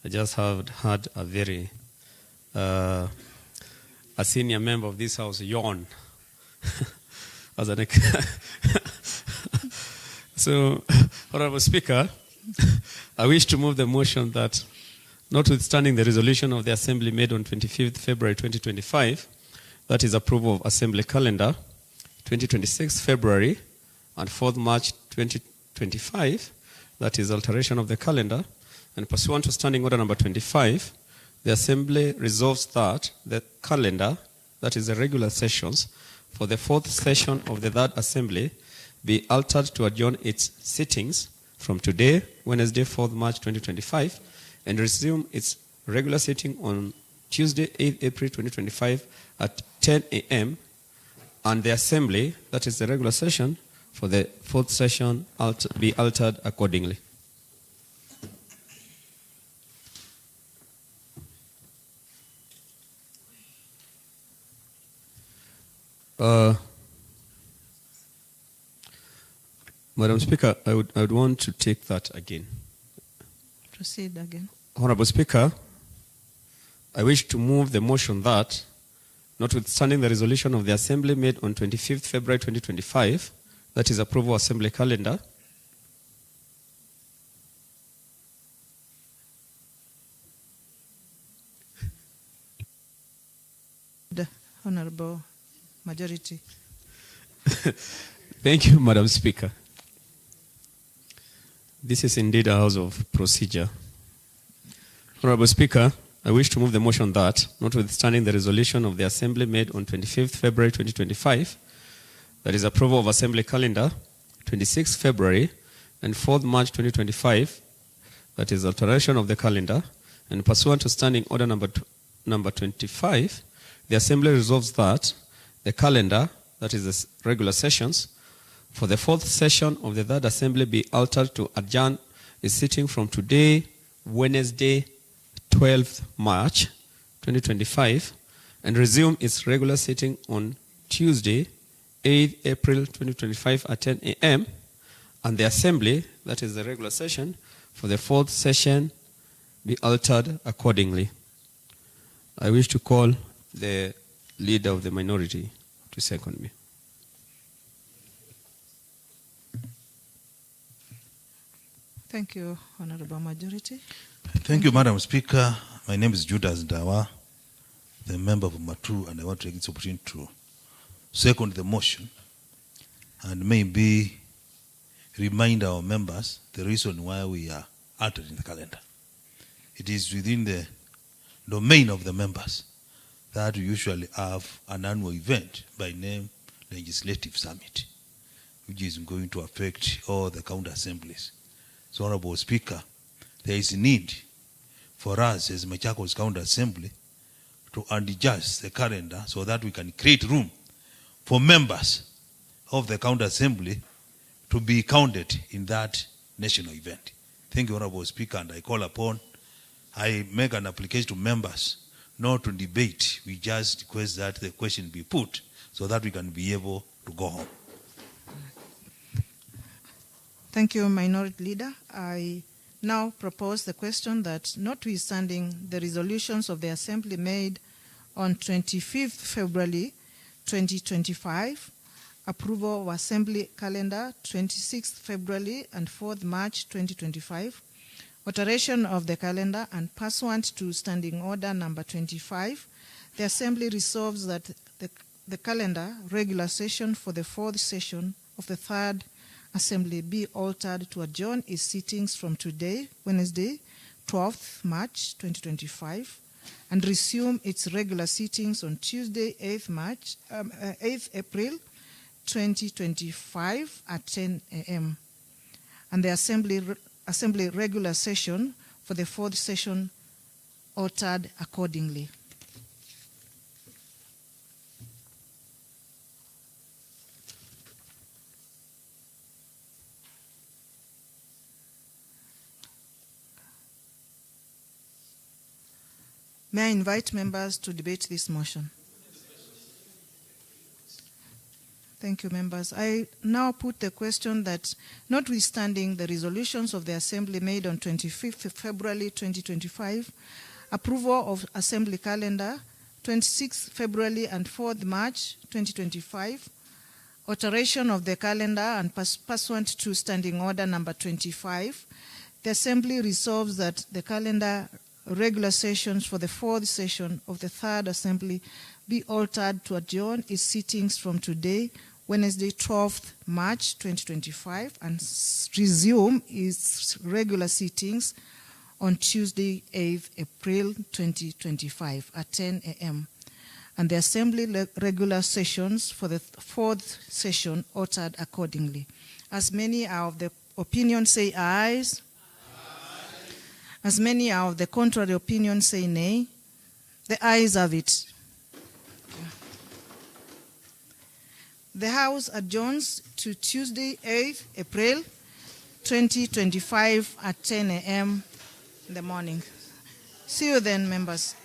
Speaker 10: I just have had a very a senior member of this House yawn as an So, Honorable Speaker, I wish to move the motion that, notwithstanding the resolution of the Assembly made on 25th February 2025, that is approval of Assembly Calendar, 2026 February and 4th March 2025, that is alteration of the calendar, and pursuant to Standing Order number 25, the Assembly resolves that the calendar, that is the regular sessions, for the 4th session of the 3rd Assembly be altered to adjourn its sittings from today, Wednesday, 4th March 2025, and resume its regular sitting on Tuesday, 8th April 2025 at 10 a.m. and the Assembly, that is the regular session, for the 4th session be altered accordingly. Madam Speaker, I would want to take that again.
Speaker 2: Proceed again.
Speaker 10: Honorable Speaker, I wish to move the motion that, notwithstanding the resolution of the Assembly made on 25th February 2025, that is approval of Assembly calendar,
Speaker 2: The Honorable Majority.
Speaker 10: Thank you, Madam Speaker. This is indeed a house of procedure. Honorable Speaker,
Speaker 15: I wish to move the motion that, notwithstanding the resolution of the Assembly made on 25th February 2025, that is approval of Assembly calendar, 26th February and 4th March 2025, that is alteration of the calendar, and pursuant to Standing Order number 25, the Assembly resolves that the calendar, that is the regular sessions, for the 4th session of the 3rd Assembly be altered to adjourn its sitting from today, Wednesday, 12th March 2025, and resume its regular sitting on Tuesday, 8th April 2025 at 10 a.m., and the Assembly, that is the regular session, for the 4th session be altered accordingly. I wish to call the leader of the minority to second me.
Speaker 2: Thank you, Honorable Majority.
Speaker 9: Thank you, Madam Speaker. My name is Judas Dawa, the member of Matu, and I want to take this opportunity to second the motion and maybe remind our members the reason why we are altering the calendar. It is within the domain of the members that we usually have an annual event by name Legislative Summit, which is going to affect all the county assemblies. So, Honorable Speaker, there is a need for us as Machakos County Assembly to adjust the calendar so that we can create room for members of the county assembly to be counted in that national event. Thank you, Honorable Speaker, and I make an application to members not to debate. We just request that the question be put so that we can be able to go home.
Speaker 2: Thank you, Minority Leader. I now propose the question that, notwithstanding the resolutions of the Assembly made on 25th February 2025, approval of Assembly calendar 26th February and 4th March 2025, alteration of the calendar, and pursuant to Standing Order number 25, the Assembly resolves that the calendar regular session for the 4th session of the 3rd Assembly be altered to adjourn its sittings from today, Wednesday, 12th March 2025, and resume its regular sittings on Tuesday, 8th April 2025 at 10 a.m. And the Assembly regular session for the 4th session altered accordingly. May I invite members to debate this motion? Thank you, members. I now put the question that, notwithstanding the resolutions of the Assembly made on 25th February 2025, approval of Assembly calendar 26th February and 4th March 2025, alteration of the calendar, and pursuant to Standing Order number 25, the Assembly resolves that the calendar regular sessions for the 4th session of the 3rd Assembly be altered to adjourn its sittings from today, Wednesday, 12th March 2025, and resume its regular sittings on Tuesday, 8th April 2025 at 10 a.m. And the Assembly regular sessions for the 4th session altered accordingly. As many are of the opinion, say ayes. As many are of the contrary opinion, say nay. The ayes have it. The House adjourns to Tuesday, 8th April 2025 at 10 a.m. in the morning. See you then, members.